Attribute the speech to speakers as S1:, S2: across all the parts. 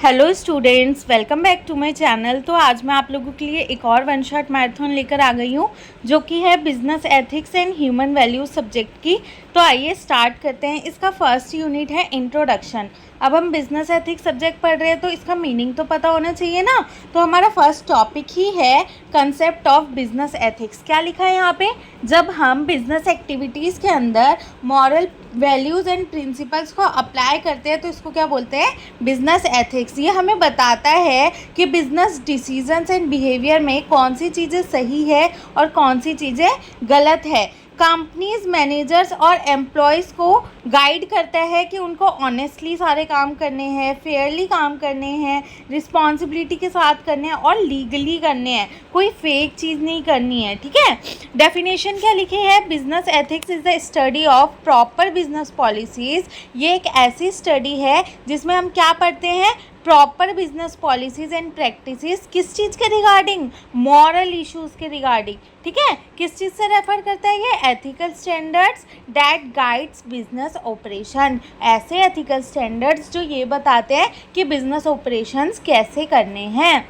S1: Hello students, welcome back to my channel. तो आज मैं आप लोगों के लिए एक और वन शॉट मैराथन लेकर आ गई हूँ, जो कि है business ethics and human values subject की। तो आइए स्टार्ट करते हैं। इसका फर्स्ट यूनिट है इंट्रोडक्शन। अब हम बिजनेस एथिक्स सब्जेक्ट पढ़ रहे हैं तो इसका मीनिंग तो पता होना चाहिए ना। तो हमारा फर्स्ट टॉपिक ही है कंसेप्ट ऑफ बिजनेस एथिक्स। क्या लिखा है यहाँ पे? जब हम बिजनेस एक्टिविटीज़ के अंदर मॉरल वैल्यूज़ एंड प्रिंसिपल्स को अप्लाई करते हैं तो इसको क्या बोलते हैं? Business ethics. ये हमें बताता है कि बिजनेस डिसीजंस एंड बिहेवियर में कौन सी चीज़ें सही है और कौन सी चीज़ें गलत है। कंपनीज मैनेजर्स और एम्प्लॉयज़ को गाइड करता है कि उनको ऑनेस्टली सारे काम करने हैं, फेयरली काम करने हैं, रिस्पॉन्सिबिलिटी के साथ करने हैं और लीगली करने हैं, कोई फेक चीज़ नहीं करनी है। ठीक है। डेफिनेशन क्या लिखे है? Business ethics is the study of proper business policies. ये एक ऐसी स्टडी है जिसमें हम क्या पढ़ते हैं? Proper business policies and practices. किस चीज़ के रिगार्डिंग? मॉरल इश्यूज़ के रिगार्डिंग। ठीक है। किस चीज़ से रेफर करता है ये? Ethical standards that guides business operation. ऐसे एथिकल स्टैंडर्ड्स जो ये बताते हैं कि बिजनेस ऑपरेशंस कैसे करने हैं।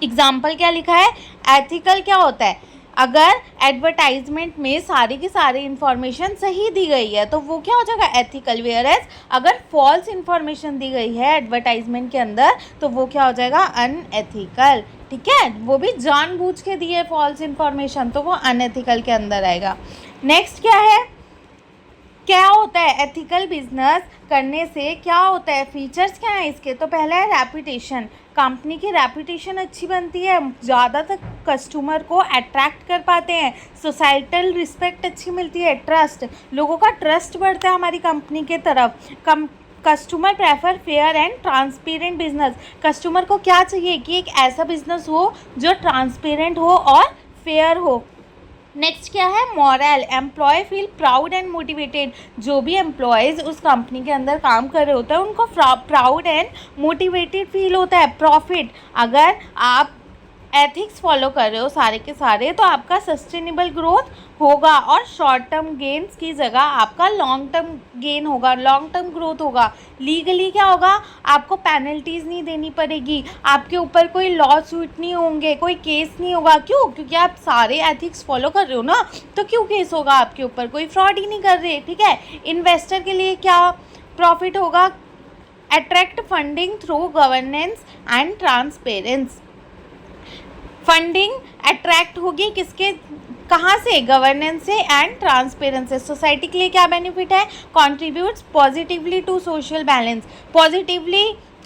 S1: एग्जाम्पल क्या लिखा है? एथिकल क्या होता है? अगर एडवर्टाइजमेंट में सारी की सारी इन्फॉर्मेशन सही दी गई है तो वो क्या हो जाएगा? एथिकल। वेयर एज अगर फॉल्स इन्फॉर्मेशन दी गई है एडवर्टाइजमेंट के अंदर तो वो क्या हो जाएगा? अनएथिकल। ठीक है। वो भी जानबूझ के दिए फॉल्स इन्फॉर्मेशन तो वो अनएथिकल के अंदर आएगा। नेक्स्ट क्या है? क्या होता है एथिकल बिजनेस करने से? क्या होता है? फीचर्स क्या हैं इसके? तो पहला है रेपुटेशन। कंपनी की रेपुटेशन अच्छी बनती है, ज़्यादातर कस्टमर को अट्रैक्ट कर पाते हैं, सोसाइटल रिस्पेक्ट अच्छी मिलती है, ट्रस्ट, लोगों का ट्रस्ट बढ़ता है हमारी कंपनी के तरफ। Customer prefer fair and transparent business. Customer को क्या चाहिए? कि एक ऐसा बिजनेस हो जो ट्रांसपेरेंट हो और फेयर हो। नेक्स्ट क्या है? Moral. Employ feel proud and motivated. जो भी एम्प्लॉयज़ उस कंपनी के अंदर काम कर रहे होते हैं उनको प्राउड एंड मोटिवेटेड फील होता है। प्रॉफिट। अगर आप एथिक्स फॉलो कर रहे हो सारे के सारे तो आपका सस्टेनेबल ग्रोथ होगा और शॉर्ट टर्म गेन्स की जगह आपका लॉन्ग टर्म गेन होगा, लॉन्ग टर्म ग्रोथ होगा। लीगली क्या होगा? आपको पेनल्टीज़ नहीं देनी पड़ेगी, आपके ऊपर कोई लॉ सूट नहीं होंगे, कोई केस नहीं होगा। क्यों? क्योंकि आप सारे एथिक्स फॉलो कर रहे हो ना, तो क्यों केस होगा आपके ऊपर? कोई फ्रॉड ही नहीं कर रहे। ठीक है। इन्वेस्टर के लिए क्या प्रॉफिट होगा? Attract funding through governance and transparence. Funding attract होगी किसके? कहाँ से? गवर्नेंस से एंड ट्रांसपेरेंस से। सोसाइटी के लिए क्या बेनिफिट है? Contributes positively to social balance. Positively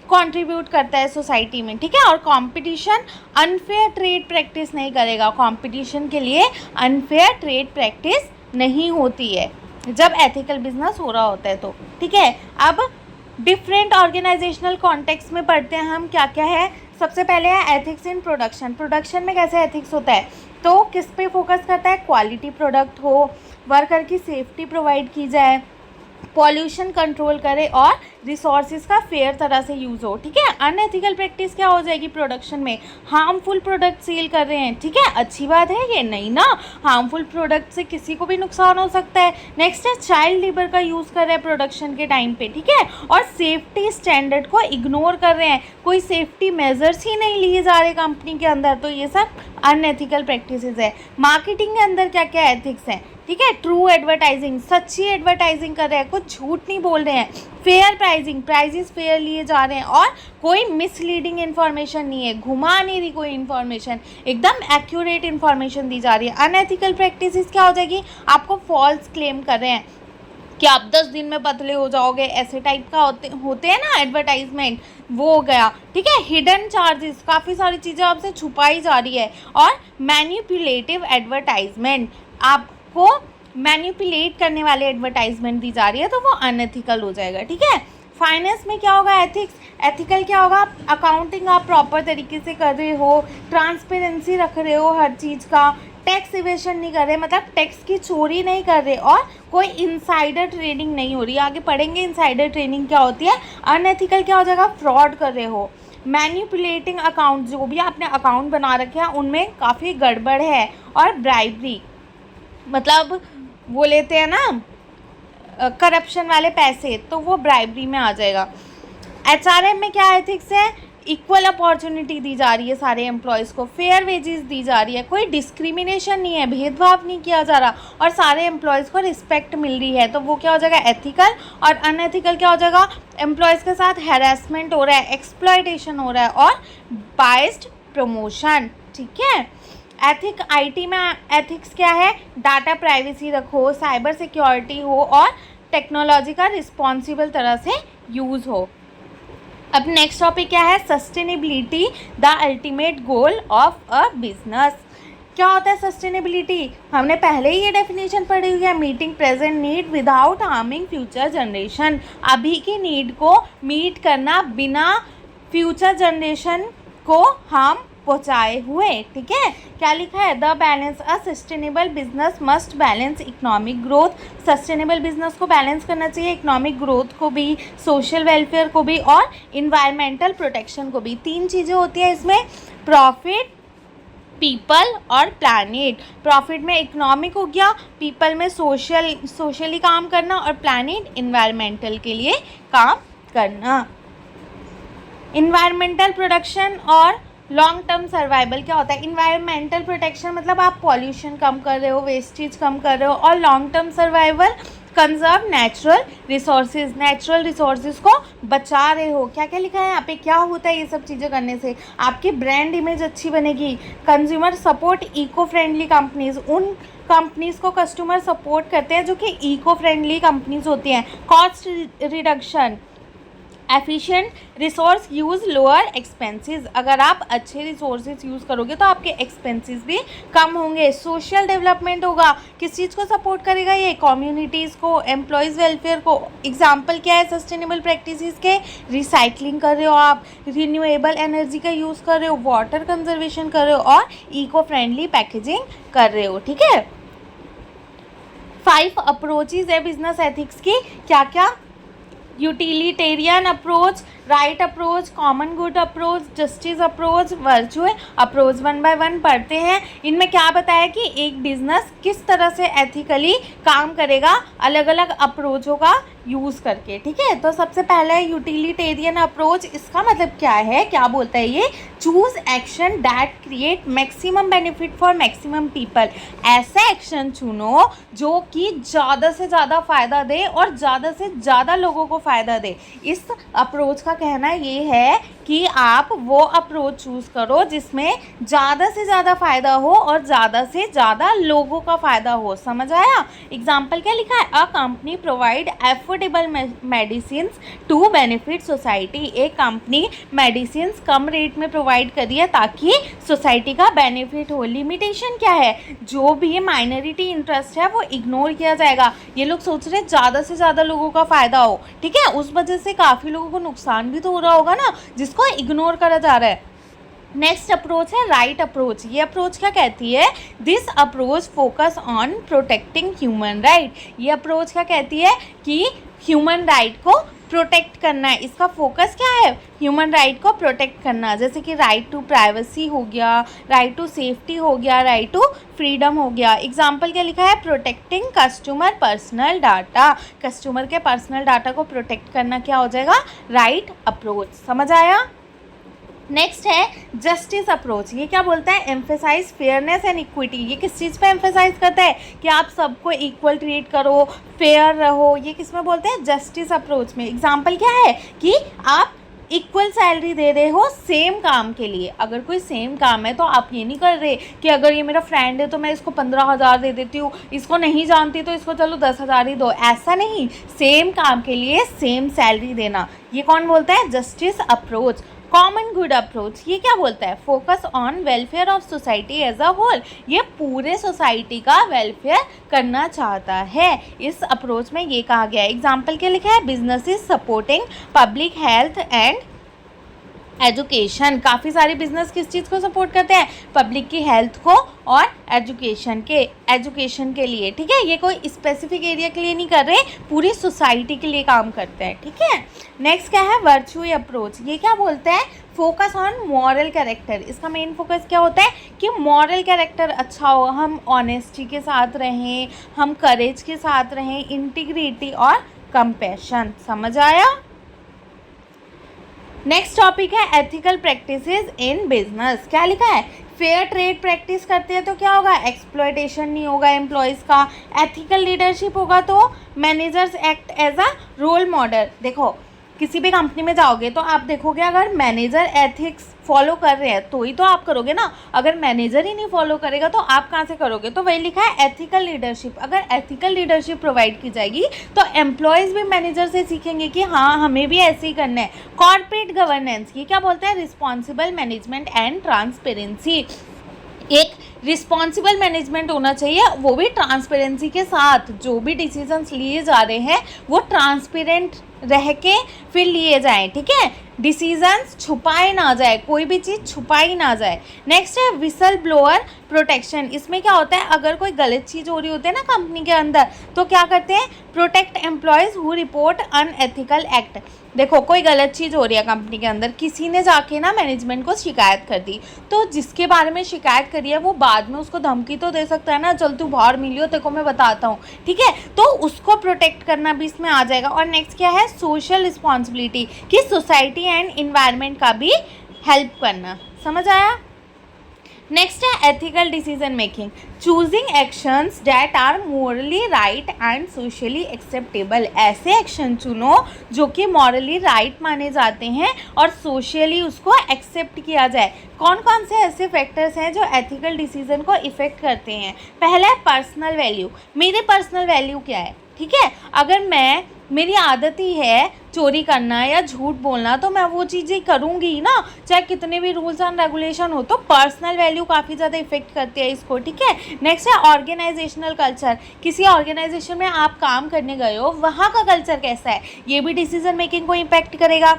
S1: contribute करता है सोसाइटी में। ठीक है। और कंपटीशन अनफेयर ट्रेड प्रैक्टिस नहीं करेगा। कंपटीशन के लिए अनफेयर ट्रेड प्रैक्टिस नहीं होती है जब एथिकल बिजनेस हो रहा होता है तो। ठीक है। अब डिफरेंट ऑर्गेनाइजेशनल कॉन्टेक्स्ट में पढ़ते हैं हम क्या क्या है। सबसे पहले है एथिक्स इन प्रोडक्शन। प्रोडक्शन में कैसे एथिक्स होता है? तो किस पे फोकस करता है? क्वालिटी प्रोडक्ट हो, वर्कर की सेफ्टी प्रोवाइड की जाए, पॉल्यूशन कंट्रोल करे और रिसोर्सेज का फेयर तरह से यूज़ हो। ठीक है। अनएथिकल प्रैक्टिस क्या हो जाएगी प्रोडक्शन में? हार्मफुल प्रोडक्ट सेल कर रहे हैं। ठीक है। अच्छी बात है ये? नहीं ना। हार्मफुल प्रोडक्ट से किसी को भी नुकसान हो सकता है। नेक्स्ट है चाइल्ड लेबर का यूज़ कर रहे हैं प्रोडक्शन के टाइम पे। ठीक है। और सेफ्टी स्टैंडर्ड को इग्नोर कर रहे हैं, कोई सेफ्टी मेजर्स ही नहीं लिए जा रहे कंपनी के अंदर, तो ये सब अनएथिकल प्रैक्टिसेस है। मार्केटिंग के अंदर क्या क्या एथिक्स हैं? ठीक है। ट्रू एडवर्टाइजिंग, सच्ची एडवर्टाइजिंग कर रहे हैं, कुछ झूठ नहीं बोल रहे हैं। फेयर प्राइसिंग, प्राइजेस फेयर लिए जा रहे हैं और कोई मिसलीडिंग इन्फॉर्मेशन नहीं है, घुमा नहीं रही कोई इन्फॉर्मेशन, एकदम एक्यूरेट इन्फॉर्मेशन दी जा रही है। अनएथिकल प्रैक्टिसेस क्या हो जाएगी? आपको फॉल्स क्लेम कर रहे हैं कि आप 10 दिन में पतले हो जाओगे, ऐसे टाइप का होते हैं ना एडवर्टाइजमेंट, वो हो गया। ठीक है। हिडन चार्जेस, काफ़ी सारी चीज़ें आपसे छुपाई जा रही है। और मैनिपुलेटिव एडवर्टाइजमेंट, आपको मैनिपुलेट करने वाले एडवर्टाइजमेंट दी जा रही है तो वो अनएथिकल हो जाएगा। ठीक है। फाइनेंस में क्या होगा? एथिक्स। एथिकल क्या होगा? अकाउंटिंग आप प्रॉपर तरीके से कर रहे हो, ट्रांसपेरेंसी रख रहे हो हर चीज़ का, टैक्स इवेशन नहीं कर रहे, मतलब टैक्स की चोरी नहीं कर रहे और कोई इनसाइडर ट्रेडिंग नहीं हो रही। आगे पढ़ेंगे इनसाइडर ट्रेडिंग क्या होती है। अनएथिकल क्या हो जाएगा? फ्रॉड कर रहे हो। मैनिपुलेटिंग अकाउंट, जो भी आपने अकाउंट बना रखे हैं उनमें काफ़ी गड़बड़ है। और ब्राइबरी, मतलब वो लेते हैं ना करप्शन वाले पैसे, तो वो ब्राइबरी में आ जाएगा। HRM में क्या एथिक्स है, इक्वल अपॉर्चुनिटी दी जा रही है सारे एम्प्लॉयज़ को, फेयर वेजेस दी जा रही है, कोई डिस्क्रिमिनेशन नहीं है, भेदभाव नहीं किया जा रहा और सारे एम्प्लॉयज़ को रिस्पेक्ट मिल रही है, तो वो क्या हो जाएगा एथिकल। और अनएथिकल क्या हो जाएगा, एम्प्लॉयज़ के साथ हैरेसमेंट हो रहा है, एक्सप्लॉयटेशन हो रहा है और बाइस्ड प्रमोशन। ठीक है, एथिक आईटी में एथिक्स क्या है, डाटा प्राइवेसी रखो, साइबर सिक्योरिटी हो और टेक्नोलॉजी का रिस्पॉन्सिबल तरह से यूज़ हो। अब नेक्स्ट टॉपिक क्या है, sustainability the ultimate goal of a business. क्या होता है सस्टेनेबिलिटी, हमने पहले ही ये डेफिनेशन पढ़ी हुई है, meeting present need without harming future generation. अभी की नीड को मीट करना बिना फ्यूचर जनरेशन को हार्म पहुँचाए हुए। ठीक है, क्या लिखा है, the balance a sustainable business must balance economic growth. Sustainable business को बैलेंस करना चाहिए, इकोनॉमिक ग्रोथ को भी, सोशल वेलफेयर को भी और इन्वायरमेंटल प्रोटेक्शन को भी। 3 चीज़ें होती हैं इसमें, प्रॉफिट, पीपल और प्लैनेट। प्रॉफिट में इकोनॉमिक हो गया, पीपल में सोशली काम करना और प्लैनेट इन्वायरमेंटल के लिए काम करना। इन्वायरमेंटल प्रोटेक्शन और लॉन्ग टर्म सर्वाइवल क्या होता है, इन्वायरमेंटल प्रोटेक्शन मतलब आप पॉल्यूशन कम कर रहे हो, वेस्टेज कम कर रहे हो, और long term survival conserve natural resources, natural resources को बचा रहे हो। क्या क्या लिखा है यहाँ पे, क्या होता है ये सब चीज़ें करने से, आपकी ब्रांड इमेज अच्छी बनेगी। Consumer support eco friendly companies, उन कंपनीज़ को कस्टमर सपोर्ट करते हैं जो कि इको फ्रेंडली कंपनीज होती हैं। Cost reduction, efficient resource use, lower expenses. अगर आप अच्छे रिसोर्सेज यूज़ करोगे तो आपके एक्सपेंसेस भी कम होंगे। सोशल डेवलपमेंट होगा, किस चीज़ को सपोर्ट करेगा ये, कम्युनिटीज़ को, एम्प्लॉयज़ वेलफेयर को। एग्जांपल क्या है सस्टेनेबल प्रैक्टिसेस के, रिसाइकलिंग कर रहे हो आप, रिन्यूएबल एनर्जी का यूज़ कर रहे हो, वाटर कंजर्वेशन कर रहे हो और इको फ्रेंडली पैकेजिंग कर रहे हो। ठीक है, 5 अप्रोचेज है बिजनेस एथिक्स की, क्या क्या, utilitarian approach, right approach, common good approach, justice approach, virtual approach. 1 by 1 पढ़ते हैं। इनमें क्या बताया कि एक बिजनेस किस तरह से एथिकली काम करेगा अलग अलग अप्रोचों का यूज़ करके। ठीक है, तो सबसे पहले यूटिलिटेरियन अप्रोच, इसका मतलब क्या है, क्या बोलता है ये, choose action that create maximum benefit for maximum people. ऐसा एक्शन चुनो जो कि ज़्यादा से ज़्यादा फ़ायदा दे और ज़्यादा से ज़्यादा लोगों को फ़ायदा दे। इस अप्रोच का कहना ये है कि आप वो अप्रोच चूज़ करो जिसमें ज़्यादा से ज़्यादा फ़ायदा हो और ज़्यादा से ज़्यादा लोगों का फ़ायदा हो। समझ आया, एग्जाम्पल क्या लिखा है, a company provide affordable medicine to benefit society. एक कंपनी मेडिसिन कम रेट में प्रोवाइड करी है ताकि सोसाइटी का बेनिफिट हो। लिमिटेशन क्या है, जो भी माइनॉरिटी इंटरेस्ट है वो इग्नोर किया जाएगा। ये लोग सोच रहे हैं ज़्यादा से ज़्यादा लोगों का फ़ायदा हो, ठीक है, उस वजह से काफ़ी लोगों को नुकसान भी तो हो रहा होगा ना, जिसको इग्नोर करा जा रहा है। नेक्स्ट अप्रोच है राइट अप्रोच। ये अप्रोच क्या कहती है, this approach focus on protecting human right. ये अप्रोच क्या कहती है कि ह्यूमन राइट को प्रोटेक्ट करना है। इसका फोकस क्या है, ह्यूमन राइट को प्रोटेक्ट करना, जैसे कि राइट टू प्राइवेसी हो गया, राइट टू सेफ्टी हो गया, राइट टू फ्रीडम हो गया। एग्जाम्पल क्या लिखा है, protecting customer personal data. Customer के पर्सनल डाटा को प्रोटेक्ट करना क्या हो जाएगा, राइट अप्रोच। समझ आया। नेक्स्ट है जस्टिस अप्रोच। ये क्या बोलता है, एम्फेसाइज फेयरनेस एंड इक्विटी। ये किस चीज़ पे एम्फेसाइज करता है कि आप सबको इक्वल ट्रीट करो, फेयर रहो। ये किस में बोलते हैं, जस्टिस अप्रोच में। एग्जाम्पल क्या है कि आप इक्वल सैलरी दे रहे हो सेम काम के लिए। अगर कोई सेम काम है तो आप ये नहीं कर रहे कि अगर ये मेरा फ्रेंड है तो मैं इसको 15,000 दे देती हूँ, इसको नहीं जानती तो इसको चलो 10,000 ही दो। ऐसा नहीं, सेम काम के लिए सेम सैलरी देना। ये कौन बोलता है, justice approach. Common good approach, ये क्या बोलता है, focus on welfare of society as a whole. ये पूरे सोसाइटी का वेलफेयर करना चाहता है। इस अप्रोच में ये कहा गया है। एग्जाम्पल क्या लिखा है, businesses supporting public health and education. काफ़ी सारे बिजनेस किस चीज़ को सपोर्ट करते हैं, पब्लिक की हेल्थ को और एजुकेशन के लिए। ठीक है, ये कोई स्पेसिफिक एरिया के लिए नहीं कर रहे, पूरी सोसाइटी के लिए काम करते हैं। ठीक है, नेक्स्ट क्या है, वर्चुअल अप्रोच। ये क्या बोलता है, फोकस ऑन मॉरल कैरेक्टर। इसका मेन फोकस क्या होता है कि मॉरल कैरेक्टर अच्छा हो, हम ऑनेस्टी के साथ रहें, हम करेज के साथ रहें, इंटीग्रिटी और कंपैशन। समझ आया। नेक्स्ट टॉपिक है एथिकल प्रैक्टिसेस इन बिजनेस। क्या लिखा है? फेयर ट्रेड प्रैक्टिस करते हैं तो क्या होगा? एक्सप्लॉयटेशन नहीं होगा एम्प्लॉयज़ का। एथिकल लीडरशिप होगा तो managers act as a role model. देखो किसी भी कंपनी में जाओगे तो आप देखोगे अगर मैनेजर एथिक्स फॉलो कर रहे हैं तो ही तो आप करोगे ना। अगर मैनेजर ही नहीं फॉलो करेगा तो आप कहाँ से करोगे? तो वही लिखा है एथिकल लीडरशिप। अगर एथिकल लीडरशिप प्रोवाइड की जाएगी तो एम्प्लॉयज़ भी मैनेजर से सीखेंगे कि हाँ हमें भी ऐसे ही करना है। कॉर्पोरेट गवर्नेंस, ये क्या बोलते हैं? Responsible management and transparency. एक रिस्पॉन्सिबल मैनेजमेंट होना चाहिए, वो भी ट्रांसपेरेंसी के साथ। जो भी डिसीजंस लिए जा रहे हैं वो ट्रांसपेरेंट रह के फिर लिए जाएं, ठीक है? डिसीजंस छुपाए ना जाए, कोई भी चीज़ छुपाई ना जाए। नेक्स्ट है विसल ब्लोअर प्रोटेक्शन। इसमें क्या होता है? अगर कोई गलत चीज़ हो रही होती है ना कंपनी के अंदर तो क्या करते हैं? Protect employees who report unethical act. देखो कोई गलत चीज़ हो रही है कंपनी के अंदर, किसी ने जाके ना मैनेजमेंट को शिकायत कर दी, तो जिसके बारे में शिकायत करी है वो बाद में उसको धमकी तो दे सकता है ना, चल तू बाहर मिलियो तेरे को मैं बताता हूँ, ठीक है? तो उसको प्रोटेक्ट करना भी इसमें आ जाएगा। और नेक्स्ट क्या है? सोशल रिस्पॉन्सिबिलिटी, कि सोसाइटी एंड इन्वायरमेंट का भी हेल्प करना। समझ आया? नेक्स्ट है ethical decision making, choosing actions that are morally right and socially acceptable. ऐसे एक्शन चुनो जो कि मॉरली राइट माने जाते हैं और सोशली उसको एक्सेप्ट किया जाए। कौन कौन से ऐसे फैक्टर्स हैं जो एथिकल डिसीजन को इफ़ेक्ट करते हैं? पहला है पर्सनल वैल्यू। मेरे पर्सनल वैल्यू क्या है, ठीक है? अगर मेरी आदत ही है चोरी करना या झूठ बोलना तो मैं वो चीज़ें करूँगी ही ना, चाहे कितने भी रूल्स एंड रेगुलेशन हो। तो पर्सनल वैल्यू काफ़ी ज़्यादा इफेक्ट करती है इसको, ठीक है? नेक्स्ट है ऑर्गेनाइजेशनल कल्चर। किसी ऑर्गेनाइजेशन में आप काम करने गए हो, वहाँ का कल्चर कैसा है, ये भी डिसीजन मेकिंग को इम्पैक्ट करेगा।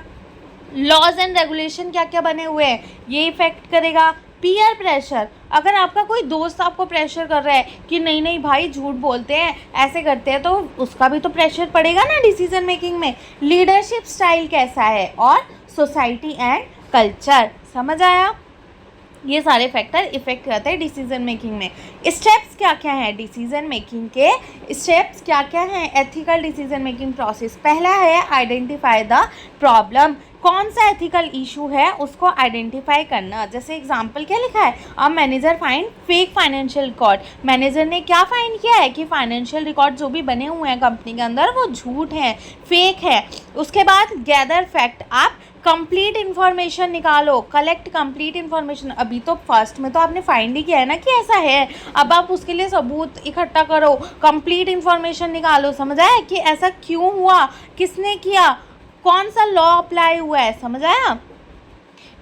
S1: लॉज एंड रेगुलेशन क्या क्या बने हुए हैं, ये इफेक्ट करेगा। पीयर प्रेशर, अगर आपका कोई दोस्त आपको प्रेशर कर रहा है कि नहीं नहीं भाई झूठ बोलते हैं, ऐसे करते हैं, तो उसका भी तो प्रेशर पड़ेगा ना डिसीजन मेकिंग में। लीडरशिप स्टाइल कैसा है और सोसाइटी एंड कल्चर। समझ आया? ये सारे फैक्टर इफेक्ट करते हैं डिसीजन मेकिंग में। स्टेप्स क्या क्या हैं डिसीजन मेकिंग के? स्टेप्स क्या क्या हैं एथिकल डिसीजन मेकिंग प्रोसेस? पहला है आइडेंटिफाई द प्रॉब्लम। कौन सा एथिकल इशू है उसको आइडेंटिफाई करना। जैसे एग्जांपल क्या लिखा है? A manager find fake financial record. Manager ने क्या फाइंड किया है कि फाइनेंशियल रिकॉर्ड जो भी बने हुए हैं कंपनी के अंदर वो झूठ हैं, फेक है। उसके बाद गैदर फैक्ट, आप कंप्लीट इन्फॉर्मेशन निकालो, कलेक्ट कंप्लीट इन्फॉर्मेशन। अभी तो फर्स्ट में तो आपने फाइंड ही किया है ना कि ऐसा है, अब आप उसके लिए सबूत इकट्ठा करो, कंप्लीट इन्फॉर्मेशन निकालो। समझ आया कि ऐसा क्यों हुआ, किसने किया, कौन सा लॉ अप्लाई हुआ है। समझ आया?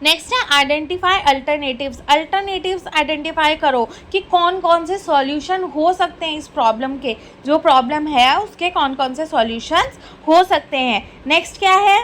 S1: नेक्स्ट है आइडेंटिफाई अल्टरनेटिव्स। अल्टरनेटिव्स आइडेंटिफाई करो कि कौन कौन से सॉल्यूशन हो सकते हैं इस प्रॉब्लम के, जो प्रॉब्लम है उसके कौन कौन से सॉल्यूशंस हो सकते हैं। नेक्स्ट क्या है?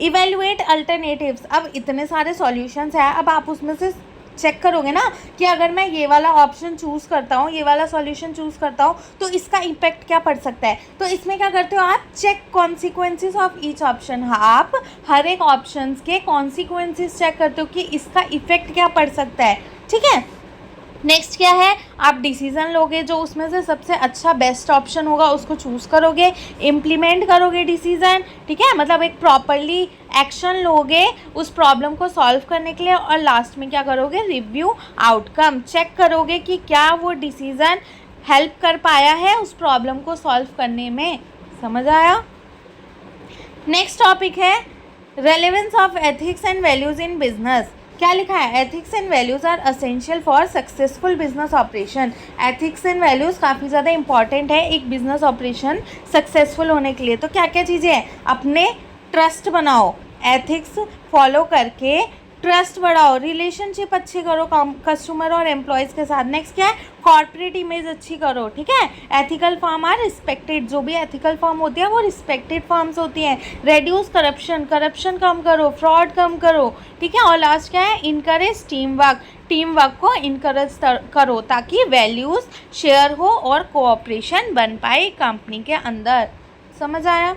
S1: Evaluate alternatives. अब इतने सारे सॉल्यूशंस हैं, अब आप उसमें से चेक करोगे ना कि अगर मैं ये वाला ऑप्शन चूज़ करता हूँ, ये वाला सॉल्यूशन चूज़ करता हूँ तो इसका इम्पैक्ट क्या पड़ सकता है। तो इसमें क्या करते हो आप? Check consequences of each option. आप हर एक ऑप्शंस के कॉन्सिक्वेंसेस चेक करते हो कि इसका इफेक्ट क्या पड़ सकता है, ठीक है? नेक्स्ट क्या है? आप डिसीज़न लोगे, जो उसमें से सबसे अच्छा बेस्ट ऑप्शन होगा उसको चूज़ करोगे, इम्प्लीमेंट करोगे डिसीज़न, ठीक है? मतलब एक प्रॉपरली एक्शन लोगे उस प्रॉब्लम को सॉल्व करने के लिए। और लास्ट में क्या करोगे? रिव्यू आउटकम, चेक करोगे कि क्या वो डिसीज़न हेल्प कर पाया है उस प्रॉब्लम को सॉल्व करने में। समझ आया? नेक्स्ट टॉपिक है relevance of ethics and values in business. क्या लिखा है? Ethics and values are essential for successful business operation. Ethics and values काफ़ी ज़्यादा इंपॉर्टेंट है एक बिजनेस ऑपरेशन सक्सेसफुल होने के लिए। तो क्या क्या चीज़ें हैं? अपने ट्रस्ट बनाओ, एथिक्स फॉलो करके ट्रस्ट बढ़ाओ, रिलेशनशिप अच्छी करो कस्टमर और एम्प्लॉयज़ के साथ। नेक्स्ट क्या है? कॉर्पोरेट इमेज अच्छी करो, ठीक है? Ethical firm are respected. जो भी एथिकल फर्म होती है वो रिस्पेक्टेड फर्म्स होती हैं। रेड्यूस करप्शन, करप्शन कम करो, फ्रॉड कम करो, ठीक है? और लास्ट क्या है? Encourage team work. Team work को इनकरेज करो ताकि वैल्यूज़ शेयर हो और कोऑपरेशन बन पाए कंपनी के अंदर। समझ आया?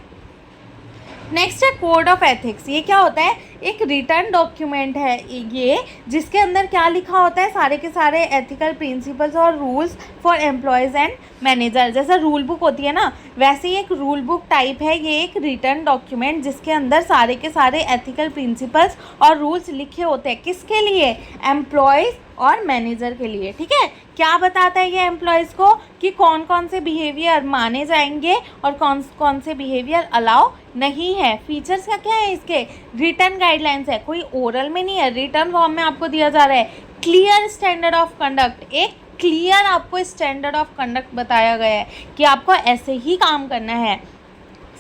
S1: नेक्स्ट है कोड ऑफ एथिक्स। ये क्या होता है? एक रिटर्न डॉक्यूमेंट है ये, जिसके अंदर क्या लिखा होता है, सारे के सारे एथिकल प्रिंसिपल्स और rules for employees and manager. जैसा रूल बुक होती है ना, वैसे ही एक रूल बुक टाइप है ये एक रिटर्न डॉक्यूमेंट, जिसके अंदर सारे के सारे एथिकल प्रिंसिपल्स और रूल्स लिखे होते हैं। किसके लिए? एम्प्लॉयज़ और मैनेजर के लिए। ठीक है, क्या बताता है ये एम्प्लॉयज़ को कि कौन कौन से बिहेवियर माने जाएंगे और कौन कौन से बिहेवियर अलाउ नहीं है। फीचर्स क्या क्या है इसके? रिटर्न गाइडलाइंस है, कोई ओरल में नहीं है, रिटर्न फॉर्म में आपको दिया जा रहा है। क्लियर स्टैंडर्ड ऑफ कंडक्ट, एक क्लियर आपको स्टैंडर्ड ऑफ कंडक्ट बताया गया है कि आपको ऐसे ही काम करना है।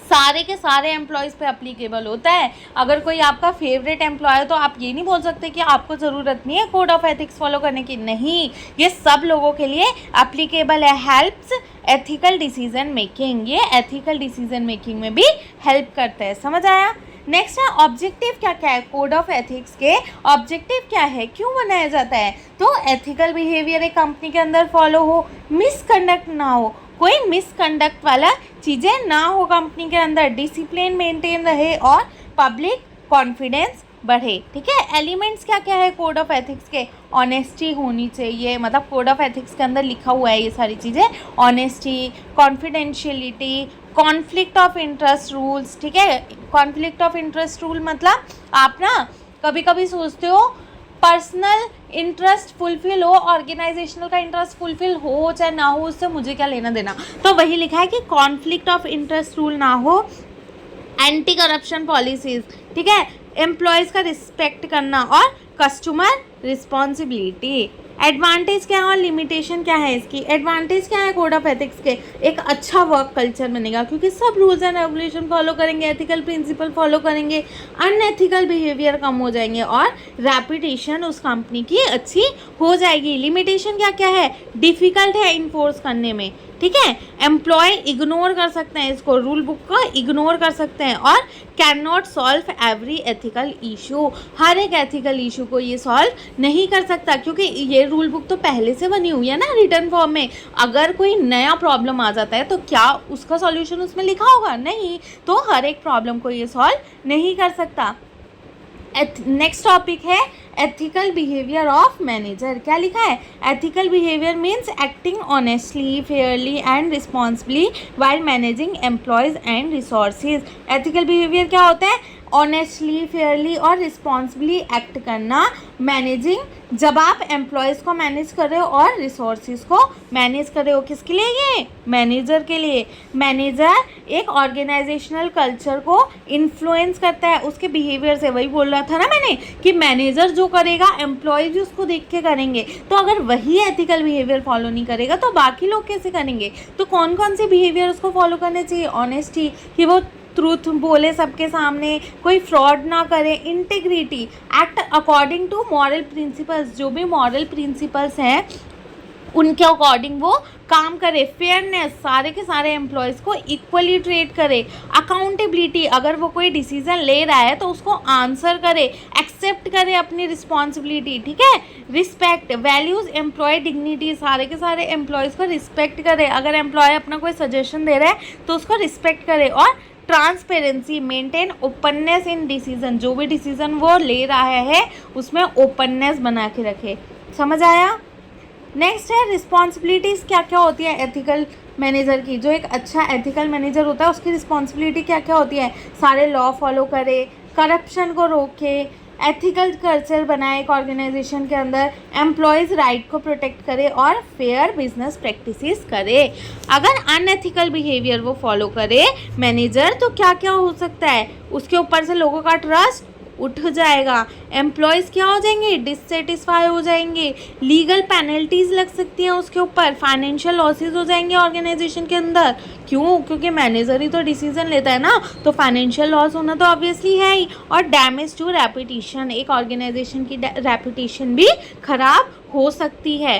S1: सारे के सारे एम्प्लॉयज़ पे अप्लीकेबल होता है। अगर कोई आपका फेवरेट एम्प्लॉय है तो आप ये नहीं बोल सकते कि आपको ज़रूरत नहीं है कोड ऑफ एथिक्स फॉलो करने की। नहीं, ये सब लोगों के लिए अप्लीकेबल है। हेल्प्स एथिकल डिसीजन मेकिंग, ये एथिकल डिसीजन मेकिंग में भी हेल्प करता है। समझ आया? नेक्स्ट है ऑब्जेक्टिव क्या क्या है कोड ऑफ एथिक्स के। ऑब्जेक्टिव क्या है, क्यों बनाया जाता है? तो एथिकल बिहेवियर एक कंपनी के अंदर फॉलो हो, मिसकंडक्ट ना हो, कोई मिसकंडक्ट वाला चीज़ें ना हो कंपनी के अंदर, डिसिप्लिन मेंटेन रहे और पब्लिक कॉन्फिडेंस बढ़े। ठीक है, एलिमेंट्स क्या क्या है कोड ऑफ एथिक्स के? ऑनेस्टी होनी चाहिए, मतलब कोड ऑफ एथिक्स के अंदर लिखा हुआ है ये सारी चीज़ें। Honesty, confidentiality, conflict of interest rules. ठीक है, कॉन्फ्लिक्ट ऑफ इंटरेस्ट रूल मतलब आप ना कभी कभी सोचते हो पर्सनल इंटरेस्ट फुलफिल हो, ऑर्गेनाइजेशनल का इंटरेस्ट फुलफिल हो चाहे ना हो, उससे मुझे क्या लेना देना। तो वही लिखा है कि कॉन्फ्लिक्ट ऑफ इंटरेस्ट रूल ना हो, एंटी करप्शन पॉलिसीज, ठीक है, एम्प्लॉयज़ का रिस्पेक्ट करना और कस्टमर रिस्पॉन्सिबिलिटी। एडवांटेज क्या है और लिमिटेशन क्या है इसकी? एडवांटेज क्या है कोड ऑफ एथिक्स के? एक अच्छा वर्क कल्चर बनेगा क्योंकि सब रूल्स एंड रेगुलेशन फॉलो करेंगे, एथिकल प्रिंसिपल फॉलो करेंगे, अनएथिकल बिहेवियर कम हो जाएंगे और रेपुटेशन उस कंपनी की अच्छी हो जाएगी। लिमिटेशन क्या क्या है? डिफ़िकल्ट है इन्फोर्स करने में। ठीक है, एम्प्लॉय इग्नोर कर सकते हैं इसको, रूल बुक को इग्नोर कर सकते हैं और can not solve every ethical issue, हर एक एथिकल इशू को ये सॉल्व नहीं कर सकता क्योंकि ये रूल बुक तो पहले से बनी हुई है ना रिटर्न फॉर्म में। अगर कोई नया प्रॉब्लम आ जाता है तो क्या उसका सॉल्यूशन उसमें लिखा होगा? नहीं, तो हर एक प्रॉब्लम को ये सॉल्व नहीं कर सकता। नेक्स्ट टॉपिक है एथिकल बिहेवियर ऑफ मैनेजर। क्या लिखा है? Ethical behaviour means acting honestly, Fairlie and responsibly while managing employees and resources. Ethical behaviour क्या होता है? ऑनेस्टली, फेयरली और रिस्पॉन्सिबली एक्ट करना। मैनेजिंग, जब आप एम्प्लॉयज़ को मैनेज कर रहे हो और रिसोर्सेज को मैनेज कर रहे हो, किसके लिए? ये मैनेजर के लिए। मैनेजर एक ऑर्गेनाइजेशनल कल्चर को इन्फ्लुएंस करता है उसके बिहेवियर से। वही बोल रहा था ना मैंने कि मैनेजर जो करेगा एम्प्लॉयज भी उसको देख के करेंगे। तो अगर वही एथिकल बिहेवियर फॉलो नहीं करेगा तो बाकी लोग कैसे करेंगे? तो कौन कौन से बिहेवियर उसको फॉलो करने चाहिए? ऑनेस्टी, कि वो ट्रूथ बोले सबके सामने, कोई फ्रॉड ना करे, integrity, act according to moral principles, जो भी मॉरल प्रिंसिपल्स हैं उनके अकॉर्डिंग वो काम करे, फेयरनेस, सारे के सारे एम्प्लॉयज़ को इक्वली ट्रीट करे, अकाउंटेबिलिटी, अगर वो कोई डिसीजन ले रहा है तो उसको आंसर करे, एक्सेप्ट करे अपनी रिस्पॉन्सिबिलिटी। ठीक है, रिस्पेक्ट, वैल्यूज़ एम्प्लॉय डिग्निटी, सारे के सारे एम्प्लॉयज़ को रिस्पेक्ट करे। अगर एम्प्लॉय अपना कोई सजेशन दे रहा है तो उसको रिस्पेक्ट करे। और transparency, maintain openness in decision, जो भी डिसीजन वो ले रहा है उसमें ओपननेस बना के रखे। समझ आया? नेक्स्ट है रिस्पॉन्सिबिलिटीज़ क्या क्या होती है एथिकल मैनेजर की। जो एक अच्छा एथिकल मैनेजर होता है उसकी रिस्पॉन्सिबिलिटी क्या क्या होती है? सारे लॉ फॉलो करे, करप्शन को रोके, एथिकल कल्चर बनाए एक ऑर्गेनाइजेशन के अंदर, एम्प्लॉयज़ राइट को प्रोटेक्ट करे और फेयर बिजनेस प्रैक्टिसेस करे। अगर अनएथिकल बिहेवियर वो फॉलो करे मैनेजर तो क्या क्या हो सकता है? उसके ऊपर से लोगों का ट्रस्ट उठ जाएगा, एम्प्लॉयज़ क्या हो जाएंगे? डिससेटिस्फाई हो जाएंगे, लीगल पेनल्टीज़ लग सकती हैं उसके ऊपर, फाइनेंशियल लॉसेस हो जाएंगे ऑर्गेनाइजेशन के अंदर। क्यों? क्योंकि मैनेजर ही तो डिसीजन लेता है ना, तो फाइनेंशियल लॉस होना तो ऑब्वियसली है ही। और डैमेज टू रेपुटेशन, एक ऑर्गेनाइजेशन की रेपुटेशन भी खराब हो सकती है।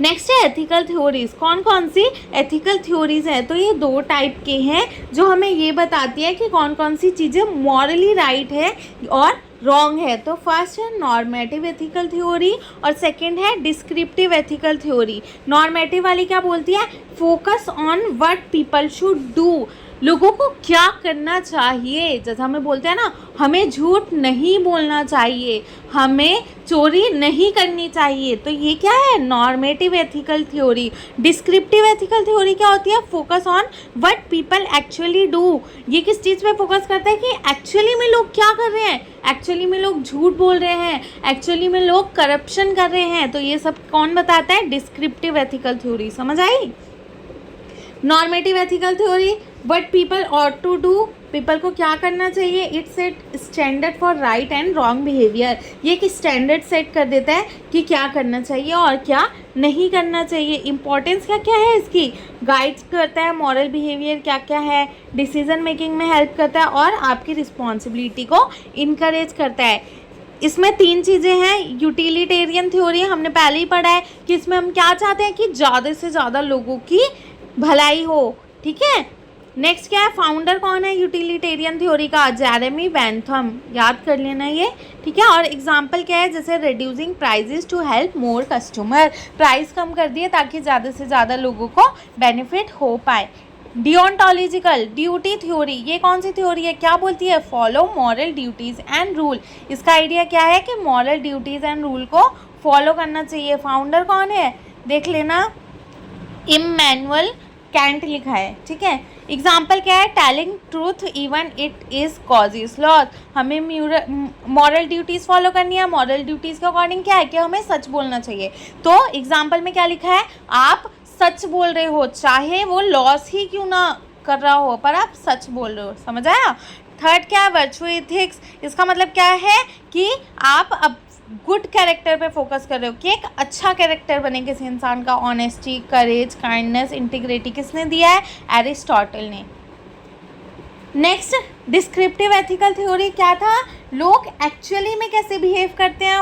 S1: नेक्स्ट है एथिकल थ्योरीज। कौन कौन सी एथिकल थ्योरीज हैं? तो ये दो टाइप के हैं जो हमें ये बताती है कि कौन कौन सी चीज़ें मॉरली राइट है और रॉन्ग है। तो फर्स्ट है नॉर्मेटिव एथिकल थ्योरी और सेकंड है डिस्क्रिप्टिव एथिकल थ्योरी। नॉर्मेटिव वाली क्या बोलती है? Focus on what people should do, लोगों को क्या करना चाहिए। जैसा हमें बोलते हैं ना, हमें झूठ नहीं बोलना चाहिए, हमें चोरी नहीं करनी चाहिए। तो ये क्या है, normative ethical theory. Descriptive ethical theory क्या होती है, focus on what people actually do. ये किस चीज़ पे फोकस करता है कि एक्चुअली में लोग क्या कर रहे हैं, एक्चुअली में लोग झूठ बोल रहे हैं, एक्चुअली में लोग करप्शन कर रहे हैं। तो ये सब कौन बताता है, डिस्क्रिप्टिव एथिकल थ्योरी। समझ आई। Normative ethical theory, what people ought to do, people को क्या करना चाहिए। It set standard for right and wrong behaviour. ये एक स्टैंडर्ड सेट कर देता है कि क्या करना चाहिए और क्या नहीं करना चाहिए। इंपॉर्टेंस क्या क्या है इसकी, गाइड करता है मॉरल बिहेवियर क्या क्या है, डिसीजन मेकिंग में हेल्प करता है और आपकी रिस्पॉन्सिबिलिटी को इनकरेज करता है। इसमें 3 चीज़ें हैं। यूटिलिटेरियन थ्योरी हमने पहले ही पढ़ा है कि इसमें हम क्या चाहते हैं कि ज़्यादा से ज़्यादा लोगों की भलाई हो। ठीक है। नेक्स्ट क्या है, फाउंडर कौन है यूटिलिटेरियन थ्योरी का, जेरेमी बेंथम, याद कर लेना ये। ठीक है। और एग्जांपल क्या है, जैसे reducing prices to help more customer, price कम कर दिए ताकि ज़्यादा से ज़्यादा लोगों को बेनिफिट हो पाए। डिओन्टोलॉजिकल ड्यूटी थ्योरी, ये कौन सी थ्योरी है, क्या बोलती है, follow moral duties and rule. इसका आइडिया क्या है कि मॉरल ड्यूटीज़ एंड रूल को फॉलो करना चाहिए। फाउंडर कौन है, देख लेना, इमैनुअल कैंट लिखा है। ठीक है। एग्जाम्पल क्या है, telling truth even it is causes loss, हमें मॉरल ड्यूटीज़ फॉलो करनी है। मॉरल ड्यूटीज़ के अकॉर्डिंग क्या है कि हमें सच बोलना चाहिए। तो एग्जाम्पल में क्या लिखा है, आप सच बोल रहे हो चाहे वो लॉस ही क्यों ना कर रहा हो, पर आप सच बोल रहे हो। समझ आया। थर्ड क्या है, वर्चुअल एथिक्स। इसका मतलब क्या है कि आप अब गुड कैरेक्टर पे फोकस कर रहे हो कि एक अच्छा कैरेक्टर बने किसी इंसान का। ऑनेस्टी, करेज, काइंडनेस, इंटीग्रिटी किसने दिया है, एरिस्टोटल ने। नेक्स्ट, डिस्क्रिप्टिव एथिकल थ्योरी क्या था, लोग एक्चुअली में कैसे बिहेव करते हैं,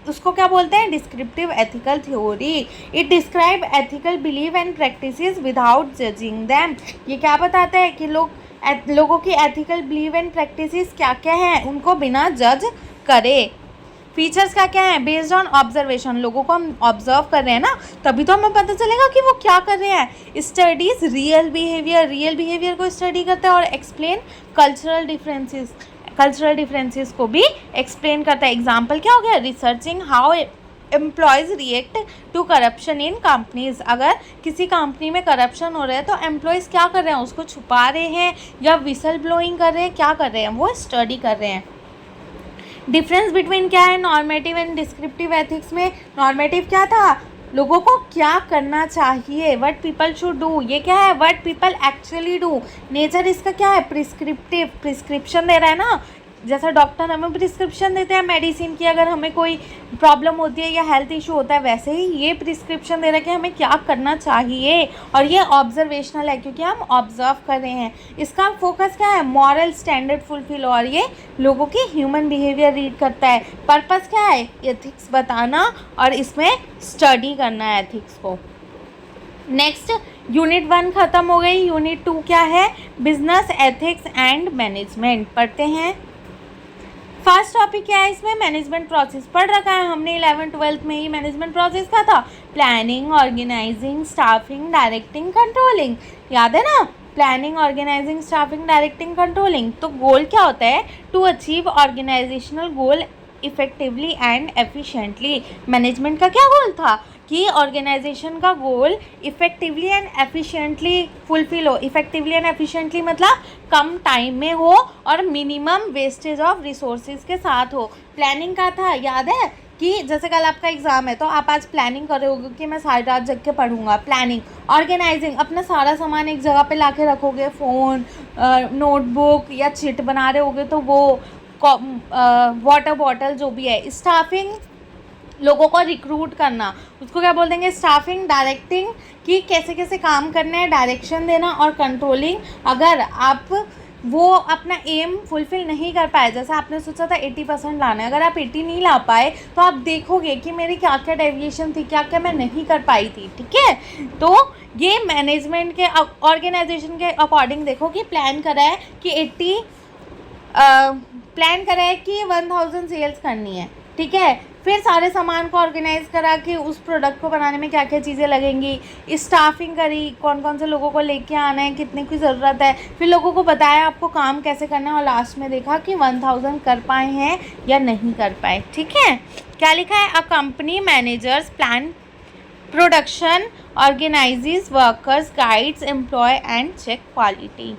S1: उसको क्या बोलते हैं, descriptive ethical theory. It describe ethical believe and practices without judging them. ये क्या बताता है कि लोगों की एथिकल बिलीव एंड प्रैक्टिसेस क्या क्या हैं, उनको बिना जज करे। फीचर्स क्या क्या हैं, बेस्ड ऑन ऑब्जर्वेशन, लोगों को हम ऑब्जर्व कर रहे हैं ना, तभी तो हमें पता चलेगा कि वो क्या कर रहे हैं। Studies real behaviour, real behaviour को स्टडी करता है और एक्सप्लेन कल्चरल डिफरेंसेस को भी एक्सप्लेन करता है। एग्जाम्पल क्या हो गया, researching how employees react to corruption in companies. अगर किसी कंपनी में करप्शन हो रहा है तो एम्प्लॉयज़ क्या कर रहे हैं, उसको छुपा रहे हैं या विसल ब्लोइंग कर रहे हैं, क्या कर रहे हैं, वो स्टडी कर रहे हैं। डिफरेंस बिटवीन क्या है, नॉर्मेटिव एंड डिस्क्रिप्टिव एथिक्स में, नॉर्मेटिव क्या था, लोगों को क्या करना चाहिए, व्हाट पीपल शुड डू। ये क्या है, what people actually do. Nature इसका क्या है, प्रिस्क्रिप्टिव, प्रिस्क्रिप्शन दे रहा है ना, जैसा डॉक्टर हमें प्रिस्क्रिप्शन देते हैं मेडिसिन की, अगर हमें कोई प्रॉब्लम होती है या हेल्थ इशू होता है, वैसे ही ये प्रिस्क्रिप्शन दे रहा है कि हमें क्या करना चाहिए। और ये ऑब्जर्वेशनल है क्योंकि हम ऑब्जर्व कर रहे हैं। इसका फोकस क्या है, मॉरल स्टैंडर्ड फुलफिल, और ये लोगों की ह्यूमन बिहेवियर रीड करता है। पर्पस क्या है, एथिक्स बताना और इसमें स्टडी करना है एथिक्स को। नेक्स्ट, यूनिट 1 ख़त्म हो गई। यूनिट 2 क्या है, बिजनेस एथिक्स एंड मैनेजमेंट पढ़ते हैं। फर्स्ट टॉपिक क्या है, इसमें मैनेजमेंट प्रोसेस पढ़ रखा है हमने 11th-12th में ही। मैनेजमेंट प्रोसेस क्या था, planning, organising, staffing, directing, controlling. याद है ना, planning, organising, staffing, directing, controlling. तो गोल क्या होता है, to achieve organisational goal effectively and efficiently. Management का क्या गोल था कि ऑर्गेनाइजेशन का goal effectively and efficiently fulfil हो। इफेक्टिवली एंड एफिशिएंटली मतलब कम टाइम में हो और मिनिमम वेस्टेज ऑफ रिसोर्सेज के साथ हो। प्लानिंग का था, याद है कि जैसे कल आपका एग्ज़ाम है तो आप आज प्लानिंग कर रहे होगे कि मैं सारी रात जग के पढ़ूंगा, प्लानिंग। ऑर्गेनाइजिंग, अपना सारा सामान एक जगह पे ला के रखोगे, फ़ोन, नोटबुक या चिट बना रहे होगे तो वो, वाटर बॉटल जो भी है। स्टाफिंग, लोगों को रिक्रूट करना, उसको क्या बोल देंगे, स्टाफिंग। डायरेक्टिंग कि कैसे कैसे काम करना है, डायरेक्शन देना। और कंट्रोलिंग, अगर आप वो अपना एम फुलफिल नहीं कर पाए, जैसे आपने सोचा था 80% लाना है, अगर आप 80 नहीं ला पाए तो आप देखोगे कि मेरी क्या क्या डेविएशन थी, क्या क्या मैं नहीं कर पाई थी। ठीक है। तो ये मैनेजमेंट के, ऑर्गेनाइजेशन के अकॉर्डिंग देखो कि प्लान करा है कि प्लान करा है कि 1000 सेल्स करनी है, ठीक है। फिर सारे सामान को ऑर्गेनाइज करा कि उस प्रोडक्ट को बनाने में क्या क्या चीज़ें लगेंगी, स्टाफिंग करी, कौन कौन से लोगों को लेके आना है, कितने की ज़रूरत है, फिर लोगों को बताया आपको काम कैसे करना है, और लास्ट में देखा कि 1000 कर पाए हैं या नहीं कर पाए, ठीक है। क्या लिखा है, a company managers plan production, organizes workers, guides employ and check quality.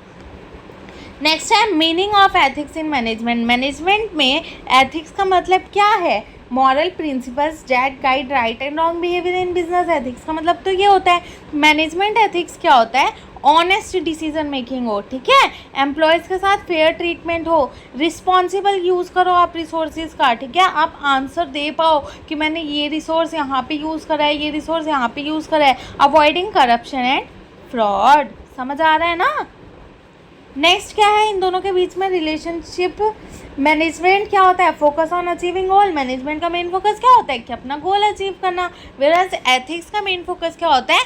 S1: Next है meaning of ethics in management. Management में एथिक्स का मतलब क्या है, moral principles that guide right and wrong behaviour in business. Ethics का मतलब तो ये होता है, मैनेजमेंट एथिक्स क्या होता है, ऑनेस्ट डिसीजन मेकिंग हो, ठीक है, एम्प्लॉयज़ के साथ फेयर ट्रीटमेंट हो, रिस्पॉन्सिबल यूज़ करो आप रिसोर्सेज का, ठीक है, आप आंसर दे पाओ कि मैंने ये रिसोर्स यहाँ पे यूज़ करा है, ये रिसोर्स यहाँ पे यूज़ करा है, अवॉइडिंग करप्शन एंड फ्रॉड। समझ आ रहा है ना। नेक्स्ट क्या है, इन दोनों के बीच में रिलेशनशिप। मैनेजमेंट क्या होता है, focus on achieving goal. Management का मेन फोकस क्या होता है कि अपना गोल अचीव करना, वेयरएज एथिक्स का मेन फोकस क्या होता है,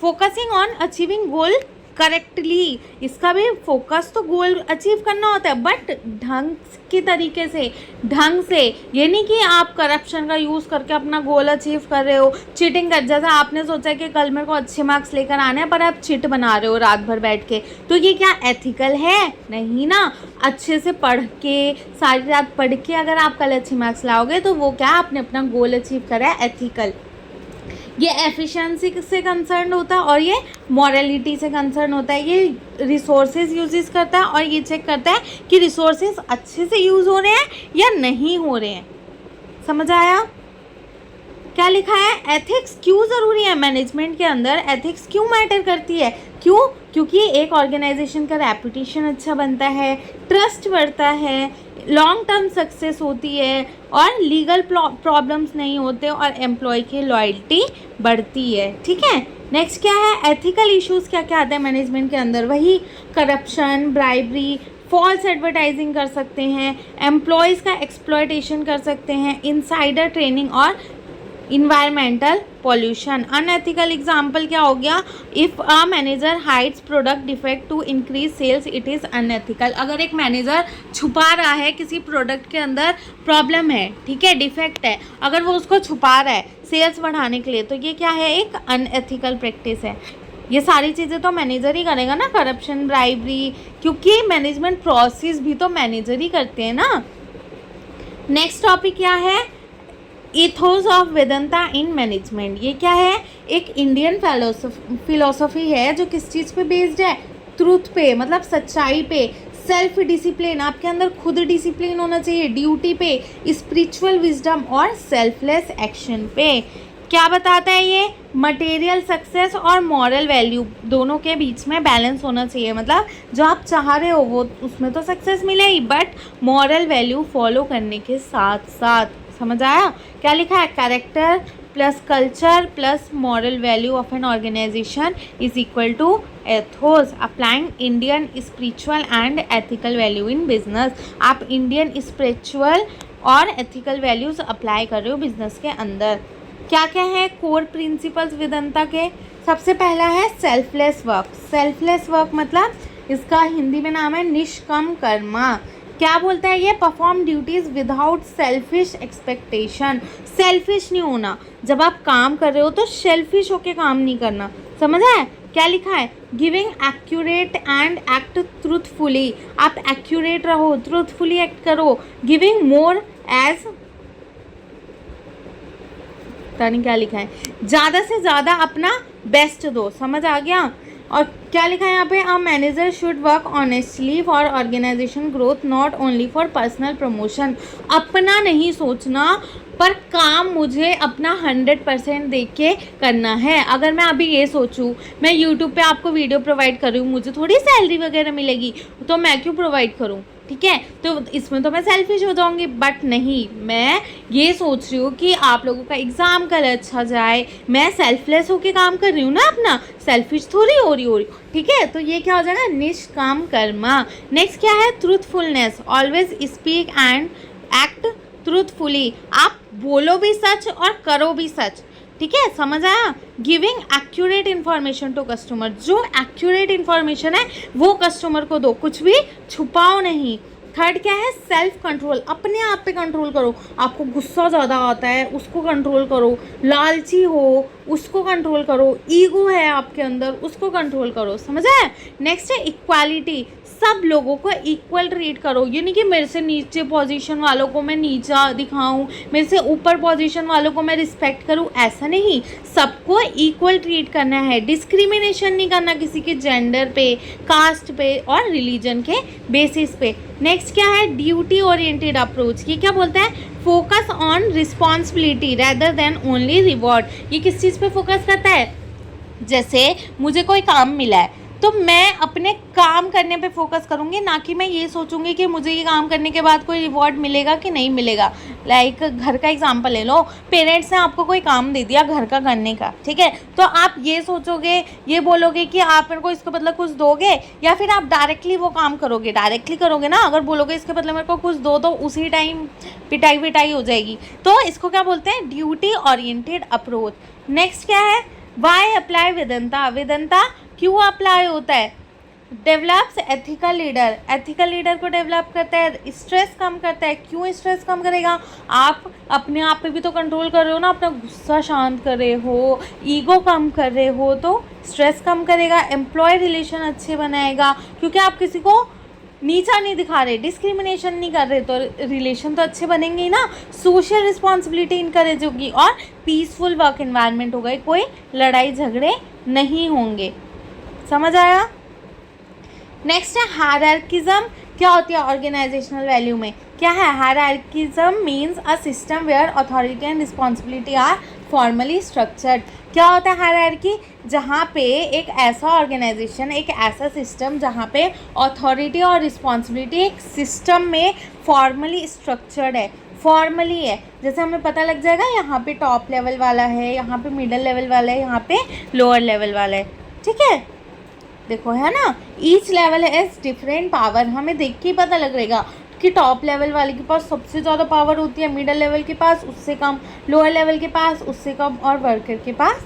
S1: focusing on achieving goal correctly. इसका भी फोकस तो गोल अचीव करना होता है, बट ढंग के तरीके से, ढंग से। ये नहीं कि आप करप्शन का यूज़ करके अपना गोल अचीव कर रहे हो, चीटिंग कर, जैसा आपने सोचा कि कल मेरे को अच्छे मार्क्स लेकर आने हैं पर आप चिट बना रहे हो रात भर बैठ के, तो ये क्या एथिकल है, नहीं ना। अच्छे से पढ़ के, सारी रात पढ़ के अगर आप कल अच्छे मार्क्स लाओगे तो वो क्या, आपने अपना गोल अचीव करा है, एथिकल। ये एफिशिएंसी से कंसर्न होता है और ये मॉरलिटी से कंसर्न होता है। ये रिसोर्सेज यूजेस करता है और ये चेक करता है कि रिसोर्सेज अच्छे से यूज़ हो रहे हैं या नहीं हो रहे हैं। समझ आया। क्या लिखा है, एथिक्स क्यों ज़रूरी है मैनेजमेंट के अंदर, एथिक्स क्यों मैटर करती है, क्यों, क्योंकि एक ऑर्गेनाइजेशन का रेपुटेशन अच्छा बनता है, ट्रस्ट बढ़ता है, लॉन्ग टर्म सक्सेस होती है और लीगल प्रॉब्लम्स नहीं होते और एम्प्लॉय की लॉयल्टी बढ़ती है, ठीक है। नेक्स्ट क्या है, एथिकल इश्यूज़ क्या क्या आते हैं मैनेजमेंट के अंदर, वही करप्शन, ब्राइबरी, फॉल्स एडवर्टाइजिंग कर सकते हैं, एम्प्लॉयज़ का एक्सप्लॉयटेशन कर सकते हैं, इनसाइडर ट्रेनिंग और इन्वायरमेंटल पॉल्यूशन। अनएथिकल एग्जाम्पल क्या हो गया, if a manager hides product defect to increase sales it is unethical. अगर एक मैनेजर छुपा रहा है किसी प्रोडक्ट के अंदर प्रॉब्लम है, ठीक है, डिफेक्ट है, अगर वो उसको छुपा रहा है सेल्स बढ़ाने के लिए, तो ये क्या है, एक अनएथिकल प्रैक्टिस है। ये सारी चीज़ें तो मैनेजर ही करेगा ना, करप्शन, ब्राइबरी, क्योंकि मैनेजमेंट प्रोसेस भी तो मैनेजर ही करते हैं ना। नेक्स्ट टॉपिक क्या है, ethos of Vedanta in management. ये क्या है, एक इंडियन फिलोसफी है जो किस चीज़ पे बेस्ड है, ट्रूथ पे, मतलब सच्चाई पे, सेल्फ डिसिप्लिन, आपके अंदर खुद डिसिप्लिन होना चाहिए, ड्यूटी पे, स्पिरिचुअल विजडम और सेल्फलेस एक्शन पे। क्या बताता है ये, मटेरियल सक्सेस और मॉरल वैल्यू दोनों के बीच में बैलेंस होना चाहिए। मतलब जो आप चाह रहे हो वो उसमें तो सक्सेस मिलेगी, बट मॉरल वैल्यू फॉलो करने के साथ साथ। समझ आया। क्या लिखा है, character plus culture plus moral value of an organisation is equal to ethos, applying Indian spiritual and ethical value in business. आप इंडियन स्पिरिचुअल और एथिकल वैल्यूज अप्लाई कर रहे हो बिजनेस के अंदर। क्या क्या है कोर प्रिंसिपल्स वेदांता के, सबसे पहला है सेल्फलेस वर्क। सेल्फलेस वर्क मतलब इसका हिंदी में नाम है निष्काम कर्मा। क्या बोलता है ये, perform duties without selfish expectation. Selfish नहीं होना, जब आप काम कर रहे हो तो सेल्फिश होके काम नहीं करना। समझ आए। क्या लिखा है, giving accurate and act truthfully. आप एक्यूरेट रहो, ट्रूथफुली एक्ट करो। गिविंग मोर एज, पता नहीं क्या लिखा है, ज़्यादा से ज़्यादा अपना बेस्ट दो। समझ आ गया। और क्या लिखा है यहाँ पे, a manager should work honestly for organisation growth not only for personal promotion. अपना नहीं सोचना, पर काम मुझे अपना 100% दे के करना है। अगर मैं अभी ये सोचूं मैं यूट्यूब पे आपको वीडियो प्रोवाइड कर रही हूँ, मुझे थोड़ी सैलरी वगैरह मिलेगी, तो मैं क्यों प्रोवाइड करूँ, ठीक है, तो इसमें तो मैं सेल्फिश हो जाऊँगी। बट नहीं, मैं ये सोच रही हूँ कि आप लोगों का एग्ज़ाम कल अच्छा जाए, मैं सेल्फलेस होके काम कर रही हूँ ना, अपना सेल्फिश थोड़ी हो रही, ठीक है। तो ये क्या हो जाएगा, निष्काम कर्मा। नेक्स्ट क्या है, truthfulness, always speak and act truthfully. आप बोलो भी सच और करो भी सच, ठीक है। समझ आया। Giving accurate information to customer, जो एक्यूरेट इन्फॉर्मेशन है वो कस्टमर को दो, कुछ भी छुपाओ नहीं। थर्ड क्या है, सेल्फ कंट्रोल, अपने आप पे कंट्रोल करो। आपको गुस्सा ज़्यादा आता है, उसको कंट्रोल करो। लालची हो, उसको कंट्रोल करो। ईगो है आपके अंदर, उसको कंट्रोल करो। समझा है? नेक्स्ट है इक्वालिटी, सब लोगों को इक्वल ट्रीट करो। ये नहीं कि मेरे से नीचे पोजीशन वालों को मैं नीचा दिखाऊं, मेरे से ऊपर पोजीशन वालों को मैं रिस्पेक्ट करूं, ऐसा नहीं। सबको इक्वल ट्रीट करना है, डिस्क्रिमिनेशन नहीं करना किसी के जेंडर पे, कास्ट पे और रिलीजन के बेसिस पे। नेक्स्ट क्या है, ड्यूटी ओरिएंटेड अप्रोच। ये क्या बोलता है, focus on responsibility rather than only reward. ये किस चीज़ पे फोकस करता है, जैसे मुझे कोई काम मिला है तो मैं अपने काम करने पे फोकस करूँगी, ना कि मैं ये सोचूंगी कि मुझे ये काम करने के बाद कोई रिवॉर्ड मिलेगा कि नहीं मिलेगा। लाइक घर का एग्जांपल ले लो, पेरेंट्स ने आपको कोई काम दे दिया घर का करने का, ठीक है, तो आप ये सोचोगे, ये बोलोगे कि आप मेरे को इसके बदले कुछ दोगे, या फिर आप डायरेक्टली वो काम करोगे। डायरेक्टली करोगे ना, अगर बोलोगे इसके बदले मेरे को कुछ दो तो उसी टाइम पिटाई विटाई हो जाएगी। तो इसको क्या बोलते हैं, ड्यूटी ओरिएंटेड अप्रोच। नेक्स्ट क्या है, वाई अप्लाई वेदांता। वेदांता क्यों अप्लाई होता है, develops ethical leader. Ethical leader को डेवलप करता है, स्ट्रेस कम करता है। क्यों स्ट्रेस कम करेगा, आप अपने आप पे भी तो कंट्रोल कर रहे हो ना, अपना गुस्सा शांत कर रहे हो, ईगो कम कर रहे हो, तो स्ट्रेस कम करेगा। एम्प्लॉय रिलेशन अच्छे बनाएगा, क्योंकि आप किसी को नीचा नहीं दिखा रहे, डिस्क्रिमिनेशन नहीं कर रहे, तो रिलेशन तो अच्छे बनेंगे ही ना। सोशल रिस्पॉन्सिबिलिटी इनकरेज होगी और पीसफुल वर्क एनवायरनमेंट होगा, कोई लड़ाई झगड़े नहीं होंगे। समझ आया? नेक्स्ट है हायरार्किज्म। क्या होती है ऑर्गेनाइजेशनल वैल्यू में, क्या है, hierarchism means a system where authority and responsibility are formally structured. क्या होता है हायरार्की, जहाँ पे एक ऐसा ऑर्गेनाइजेशन, एक ऐसा सिस्टम जहाँ पे अथॉरिटी और रिस्पॉन्सिबिलिटी एक सिस्टम में फॉर्मली स्ट्रक्चर्ड है, फॉर्मली है। जैसे हमें पता लग जाएगा यहाँ पे टॉप लेवल वाला है, यहाँ पे मिडिल लेवल वाला है, यहाँ पे लोअर लेवल वाला है, ठीक है। देखो है ना, each level has different power. हमें देख के ही पता लग रहेगा कि टॉप लेवल वाले के पास सबसे ज़्यादा पावर होती है, मिडिल लेवल के पास उससे कम, लोअर लेवल के पास उससे कम और वर्कर के पास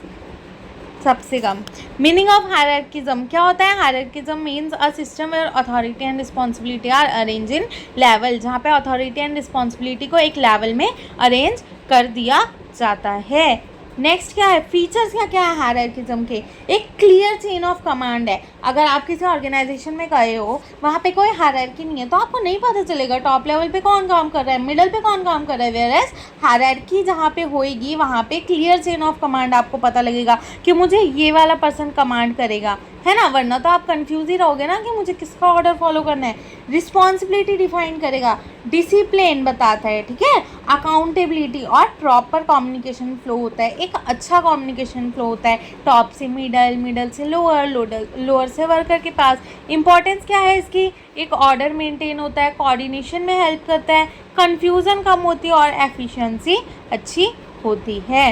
S1: सबसे कम। मीनिंग ऑफ हायरार्किज्म क्या होता है, hierarchism means a system where authority and responsibility are arrange in level. जहाँ पे अथॉरिटी एंड रिस्पॉन्सिबिलिटी को एक लेवल में अरेंज कर दिया जाता है। नेक्स्ट क्या है, फीचर्स क्या क्या है हायरार्किज्म के, एक क्लियर चेन ऑफ कमांड है। अगर आप किसी ऑर्गेनाइजेशन में गए हो, वहाँ पे कोई हायरार्की नहीं है, तो आपको नहीं पता चलेगा टॉप लेवल पे कौन काम कर रहा है, मिडल पे कौन काम कर रहा है। वेयरएज हायरार्की जहाँ पे होएगी वहाँ पे क्लियर चेन ऑफ कमांड आपको पता लगेगा कि मुझे ये वाला पर्सन कमांड करेगा, है ना, वरना तो आप कंफ्यूज ही रहोगे ना कि मुझे किसका ऑर्डर फॉलो करना है। रिस्पॉन्सिबिलिटी डिफाइन करेगा, डिसिप्लिन बताता है, ठीक है, अकाउंटेबिलिटी और प्रॉपर कम्युनिकेशन फ्लो होता है। एक अच्छा कम्युनिकेशन फ्लो होता है, टॉप से मिडल, मिडल से लोअर, लोअर से वर्कर के पास। इंपॉर्टेंस क्या है इसकी, एक ऑर्डर मेंटेन होता है, कोऑर्डिनेशन में हेल्प करता है, कन्फ्यूज़न कम होती है और एफिशिएंसी अच्छी होती है।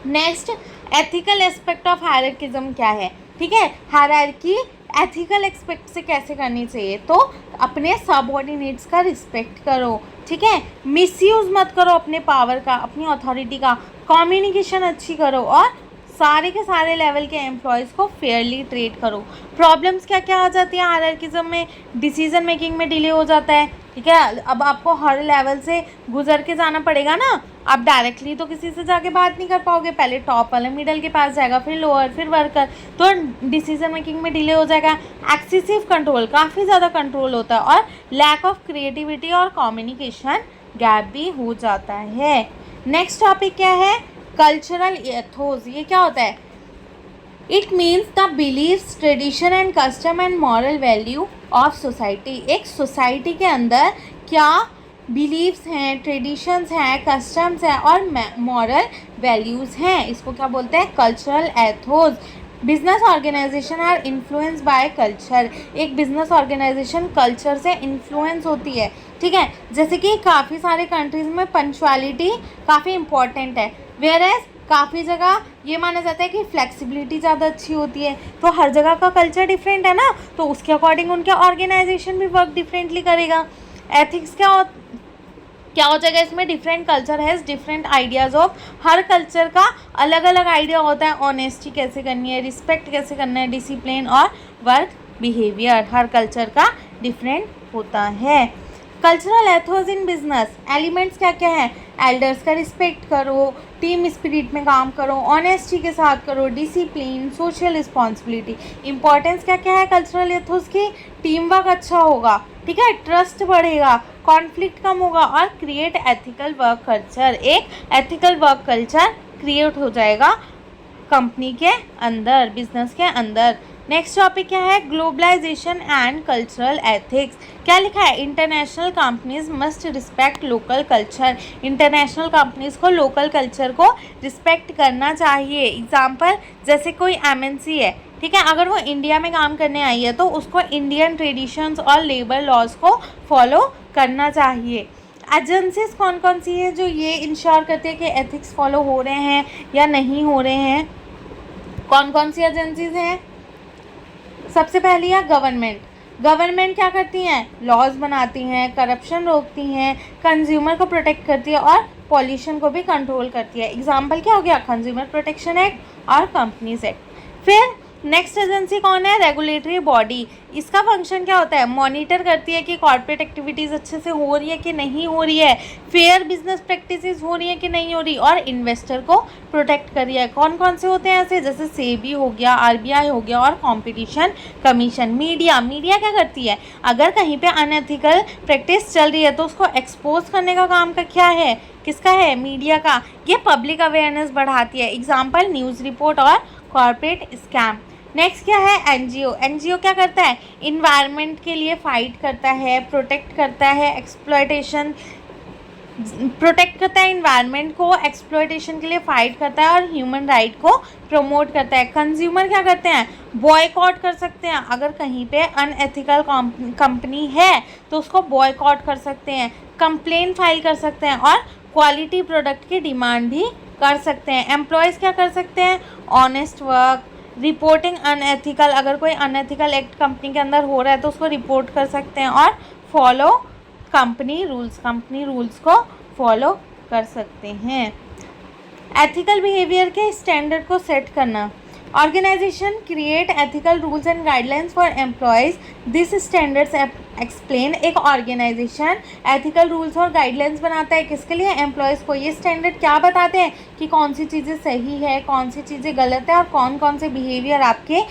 S1: नेक्स्ट, एथिकल एस्पेक्ट ऑफ हायरार्किज्म क्या है, ठीक है, हायरार्की एथिकल एस्पेक्ट से कैसे करनी चाहिए, तो अपने सबऑर्डिनेट्स का रिस्पेक्ट करो, ठीक है, मिसयूज़ मत करो अपने पावर का, अपनी अथॉरिटी का, कम्युनिकेशन अच्छी करो और सारे के सारे लेवल के एम्प्लॉयज़ को फेयरली ट्रीट करो। प्रॉब्लम्स क्या क्या आ जाती है हायरार्किज्म में, डिसीजन मेकिंग में डिले हो जाता है, ठीक है। अब आपको हर लेवल से गुजर के जाना पड़ेगा ना, आप डायरेक्टली तो किसी से जाके बात नहीं कर पाओगे, पहले टॉप वाले मिडल के पास जाएगा, फिर लोअर, फिर वर्कर, तो डिसीजन मेकिंग में डिले हो जाएगा। एक्सेसिव कंट्रोल, काफ़ी ज़्यादा कंट्रोल होता है और लैक ऑफ क्रिएटिविटी और कम्युनिकेशन गैप भी हो जाता है। नेक्स्ट टॉपिक क्या है, कल्चरल एथोस। ये क्या होता है, it means the believes, tradition and custom and moral value of society. एक सोसाइटी के अंदर क्या बिलीव्स हैं, ट्रेडिशंस हैं, कस्टम्स हैं और मॉरल वैल्यूज़ हैं, इसको क्या बोलते हैं, cultural ethos. Business organisation are influence by culture. एक बिजनेस ऑर्गेनाइजेशन कल्चर से इन्फ्लुएंस होती है, ठीक है। जैसे कि काफ़ी सारे कंट्रीज़ में पंक्चुअलिटी काफ़ी इंपॉर्टेंट है, वेयरएज काफ़ी जगह ये माना जाता है कि फ्लेक्सिबिलिटी ज़्यादा अच्छी होती है। तो हर जगह का कल्चर डिफरेंट है ना, तो उसके अकॉर्डिंग उनका ऑर्गेनाइजेशन भी वर्क डिफरेंटली करेगा। एथिक्स क्या हो जाएगा इसमें, different culture has different ideas of, her culture का अलग अलग आइडिया होता है, ऑनेस्टी कैसे करनी है, रिस्पेक्ट कैसे करना है, डिसिप्लिन और वर्क बिहेवियर। हर कल्चर का डिफरेंट होता है। Cultural Athos in business elements क्या क्या है? एल्डर्स का रिस्पेक्ट करो, टीम स्पिरिट में काम करो, ऑनेस्टी के साथ करो, डिसिप्लिन, सोशल रिस्पॉन्सिबिलिटी। इंपॉर्टेंस क्या क्या है कल्चरल एथोस की? टीम वर्क अच्छा होगा, ठीक है, ट्रस्ट बढ़ेगा, कॉन्फ्लिक्ट कम होगा और क्रिएट एथिकल वर्क कल्चर। एक एथिकल वर्क कल्चर क्रिएट हो जाएगा कंपनी के अंदर, बिजनेस के अंदर। नेक्स्ट टॉपिक क्या है? Globalisation and cultural ethics. क्या लिखा है? International companies must respect local culture. International companies को लोकल कल्चर को रिस्पेक्ट करना चाहिए। एग्जाम्पल, जैसे कोई एमएनसी है, ठीक है, अगर वो इंडिया में काम करने आई है तो उसको इंडियन ट्रेडिशंस और लेबर लॉज को फॉलो करना चाहिए। एजेंसीज कौन कौन सी है जो ये इंश्योर करती है कि एथिक्स फॉलो हो रहे हैं या नहीं हो रहे हैं? कौन कौन सी एजेंसीज हैं? सबसे पहली है गवर्नमेंट। गवर्नमेंट क्या करती हैं? लॉज बनाती हैं, करप्शन रोकती हैं, कंज्यूमर को प्रोटेक्ट करती है और पॉल्यूशन को भी कंट्रोल करती है। एग्जाम्पल क्या हो गया? कंज्यूमर प्रोटेक्शन एक्ट और कंपनीज एक्ट। फिर नेक्स्ट एजेंसी कौन है? Regulatory body. इसका फंक्शन क्या होता है? मॉनिटर करती है कि कॉर्पोरेट एक्टिविटीज़ अच्छे से हो रही है कि नहीं हो रही है, फेयर बिजनेस प्रैक्टिसेस हो रही है कि नहीं हो रही, और इन्वेस्टर को प्रोटेक्ट कर रही है। कौन कौन से होते हैं ऐसे? जैसे सेबी हो गया, आरबीआई हो गया और कंपटीशन कमीशन। मीडिया क्या करती है? अगर कहीं पे अनएथिकल प्रैक्टिस चल रही है तो उसको एक्सपोज करने का काम का क्या है? किसका है? मीडिया का। ये पब्लिक अवेयरनेस बढ़ाती है। एग्जाम्पल, न्यूज़ रिपोर्ट और कॉर्पोरेट स्कैम। नेक्स्ट क्या है? एनजीओ। एनजीओ क्या करता है? इन्वायरमेंट के लिए फाइट करता है, प्रोटेक्ट करता है, एक्सप्लॉयटेशन प्रोटेक्ट करता है, इन्वायरमेंट को एक्सप्लॉयटेशन के लिए फाइट करता है और ह्यूमन राइट को प्रमोट करता है। कंज्यूमर क्या करते हैं? बॉयकॉट कर सकते हैं। अगर कहीं पे अनएथिकल कंपनी है तो उसको बॉयकॉट कर सकते हैं, कंप्लेन फाइल कर सकते हैं और क्वालिटी प्रोडक्ट की डिमांड भी कर सकते हैं। एम्प्लॉयज़ क्या कर सकते हैं? ऑनेस्ट वर्क, रिपोर्टिंग अनएथिकल, अगर कोई अनएथिकल एक्ट कंपनी के अंदर हो रहा है तो उसको रिपोर्ट कर सकते हैं, और फॉलो कंपनी रूल्स को फॉलो कर सकते हैं। एथिकल बिहेवियर के स्टैंडर्ड को सेट करना। Organisation create ethical rules and guidelines for employees. This standards explain. एक ऑर्गेनाइजेशन एथिकल रूल्स और गाइडलाइंस बनाता है किसके लिए? एम्प्लॉयज़ को। ये स्टैंडर्ड क्या बताते हैं कि कौन सी चीज़ें सही है, कौन सी चीज़ें गलत है और कौन कौन से बिहेवियर आपके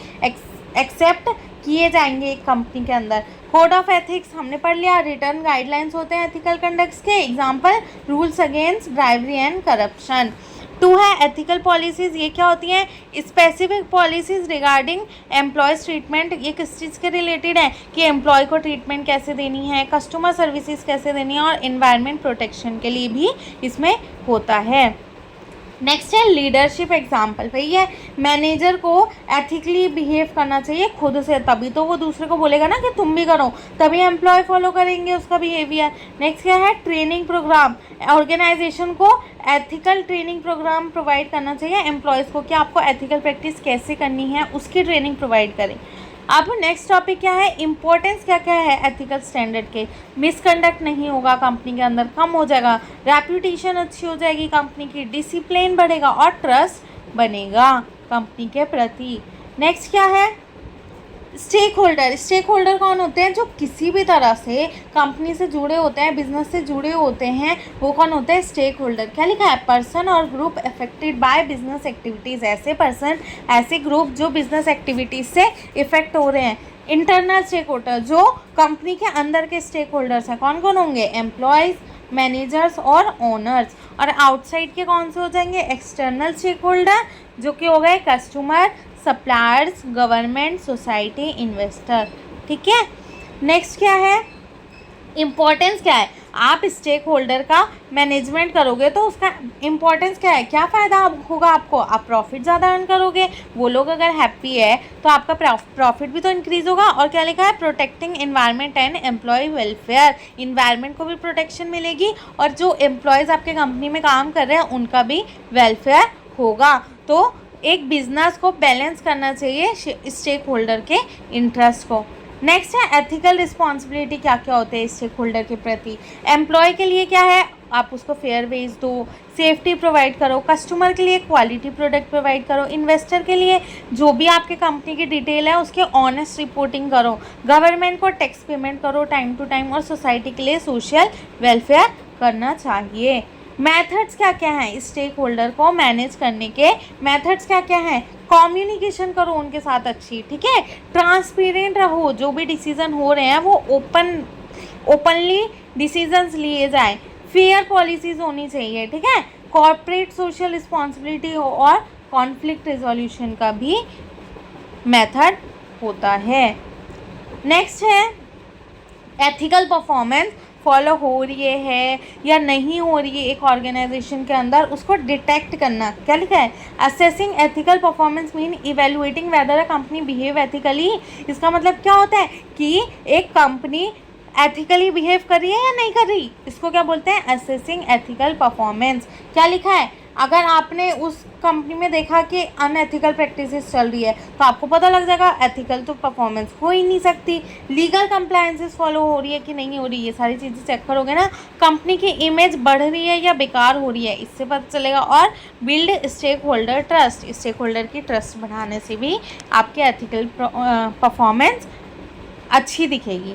S1: एक्सेप्ट किए जाएंगे एक कंपनी के अंदर। कोड ऑफ एथिक्स हमने पढ़ लिया। रिटर्न गाइडलाइंस होते हैं एथिकल कंडक्ट्स के। Example, rules against bribery and corruption. 2 है एथिकल पॉलिसीज़। ये क्या होती हैं? Specific policies regarding employees treatment. ये किस चीज़ के रिलेटेड है कि एम्प्लॉय को ट्रीटमेंट कैसे देनी है, कस्टमर सर्विसेज कैसे देनी है, और इन्वायरमेंट प्रोटेक्शन के लिए भी इसमें होता है। नेक्स्ट है लीडरशिप एग्जाम्पल। भैया मैनेजर को एथिकली बिहेव करना चाहिए खुद से, तभी तो वो दूसरे को बोलेगा ना कि तुम भी करो, तभी एम्प्लॉय फॉलो करेंगे उसका बिहेवियर। नेक्स्ट क्या है? Training programme. ऑर्गेनाइजेशन को एथिकल ट्रेनिंग प्रोग्राम प्रोवाइड करना चाहिए एम्प्लॉयज़ को कि आपको एथिकल प्रैक्टिस कैसे करनी है, उसकी ट्रेनिंग प्रोवाइड करें। अब नेक्स्ट टॉपिक क्या है? इंपॉर्टेंस क्या क्या है एथिकल स्टैंडर्ड के? मिसकंडक्ट नहीं होगा कंपनी के अंदर, कम हो जाएगा, रेप्यूटेशन अच्छी हो जाएगी कंपनी की, डिसिप्लिन बढ़ेगा और ट्रस्ट बनेगा कंपनी के प्रति। नेक्स्ट क्या है? Stake holder. स्टेक होल्डर कौन होते हैं? जो किसी भी तरह से कंपनी से जुड़े होते हैं, बिजनेस से जुड़े होते हैं, वो कौन होते हैं? Stakeholder. क्या लिखा है? पर्सन और group affected by business activities. ऐसे पर्सन, ऐसे ग्रुप जो बिजनेस एक्टिविटीज़ से इफेक्ट हो रहे हैं। इंटरनल स्टेक होल्डर, जो कंपनी के अंदर के स्टेक होल्डर्स हैं, कौन कौन होंगे? एम्प्लॉयज़, मैनेजर्स और ओनर्स। और आउटसाइड के कौन से हो जाएंगे? एक्सटर्नल स्टेक होल्डर, जो कि हो गए customer, suppliers, government, society, investor. ठीक है। नेक्स्ट क्या है? इम्पोर्टेंस क्या है? आप स्टेक होल्डर का मैनेजमेंट करोगे तो उसका इम्पोर्टेंस क्या है? क्या फ़ायदा होगा आपको? आप प्रॉफिट ज़्यादा अर्न करोगे। वो लोग अगर हैप्पी है तो आपका प्रॉफिट भी तो इंक्रीज़ होगा। और क्या लिखा है? Protecting environment and employ welfare. Environment को भी प्रोटेक्शन मिलेगी और जो एम्प्लॉयज़ आपके कंपनी में काम कर रहे हैं उनका भी वेलफेयर होगा। तो एक बिजनेस को बैलेंस करना चाहिए स्टेक होल्डर के इंटरेस्ट को। नेक्स्ट है एथिकल रिस्पॉन्सिबिलिटी। क्या क्या होते हैं स्टेक होल्डर के प्रति? एम्प्लॉय के लिए क्या है? आप उसको फेयर वेज दो, सेफ्टी प्रोवाइड करो, कस्टमर के लिए क्वालिटी प्रोडक्ट प्रोवाइड करो, इन्वेस्टर के लिए जो भी आपके कंपनी की डिटेल है उसके ऑनेस्ट रिपोर्टिंग करो, गवर्नमेंट को टैक्स पेमेंट करो टाइम टू टाइम, और सोसाइटी के लिए सोशल वेलफेयर करना चाहिए। मेथड्स क्या क्या हैं स्टेक होल्डर को मैनेज करने के? मेथड्स क्या क्या हैं? कम्युनिकेशन करो उनके साथ अच्छी, ठीक है, ट्रांसपेरेंट रहो, जो भी डिसीजन हो रहे हैं वो ओपनली डिसीजंस लिए जाएं, फेयर पॉलिसीज होनी चाहिए, ठीक है, कॉर्पोरेट सोशल रिस्पॉन्सिबिलिटी हो, और कॉन्फ्लिक्ट रिजोल्यूशन का भी मेथड होता है। नेक्स्ट है एथिकल परफॉर्मेंस फॉलो हो रही है या नहीं हो रही है एक ऑर्गेनाइजेशन के अंदर, उसको डिटेक्ट करना। क्या लिखा है? Assessing ethical performance mean evaluating weather a company behave ethically. इसका मतलब क्या होता है कि एक कंपनी एथिकली बिहेव कर रही है या नहीं कर रही, इसको क्या बोलते हैं? Assessing ethical performance. क्या लिखा है? अगर आपने उस कंपनी में देखा कि अनएथिकल प्रैक्टिसेस चल रही है तो आपको पता लग जाएगा एथिकल तो परफॉर्मेंस हो ही नहीं सकती। लीगल कंप्लायंसेस फॉलो हो रही है कि नहीं हो रही, ये सारी चीज़ें चेक करोगे ना, कंपनी की इमेज बढ़ रही है या बेकार हो रही है, इससे पता चलेगा। और build stakeholder trust, stakeholder की ट्रस्ट बढ़ाने से भी आपके एथिकल परफॉर्मेंस अच्छी दिखेगी।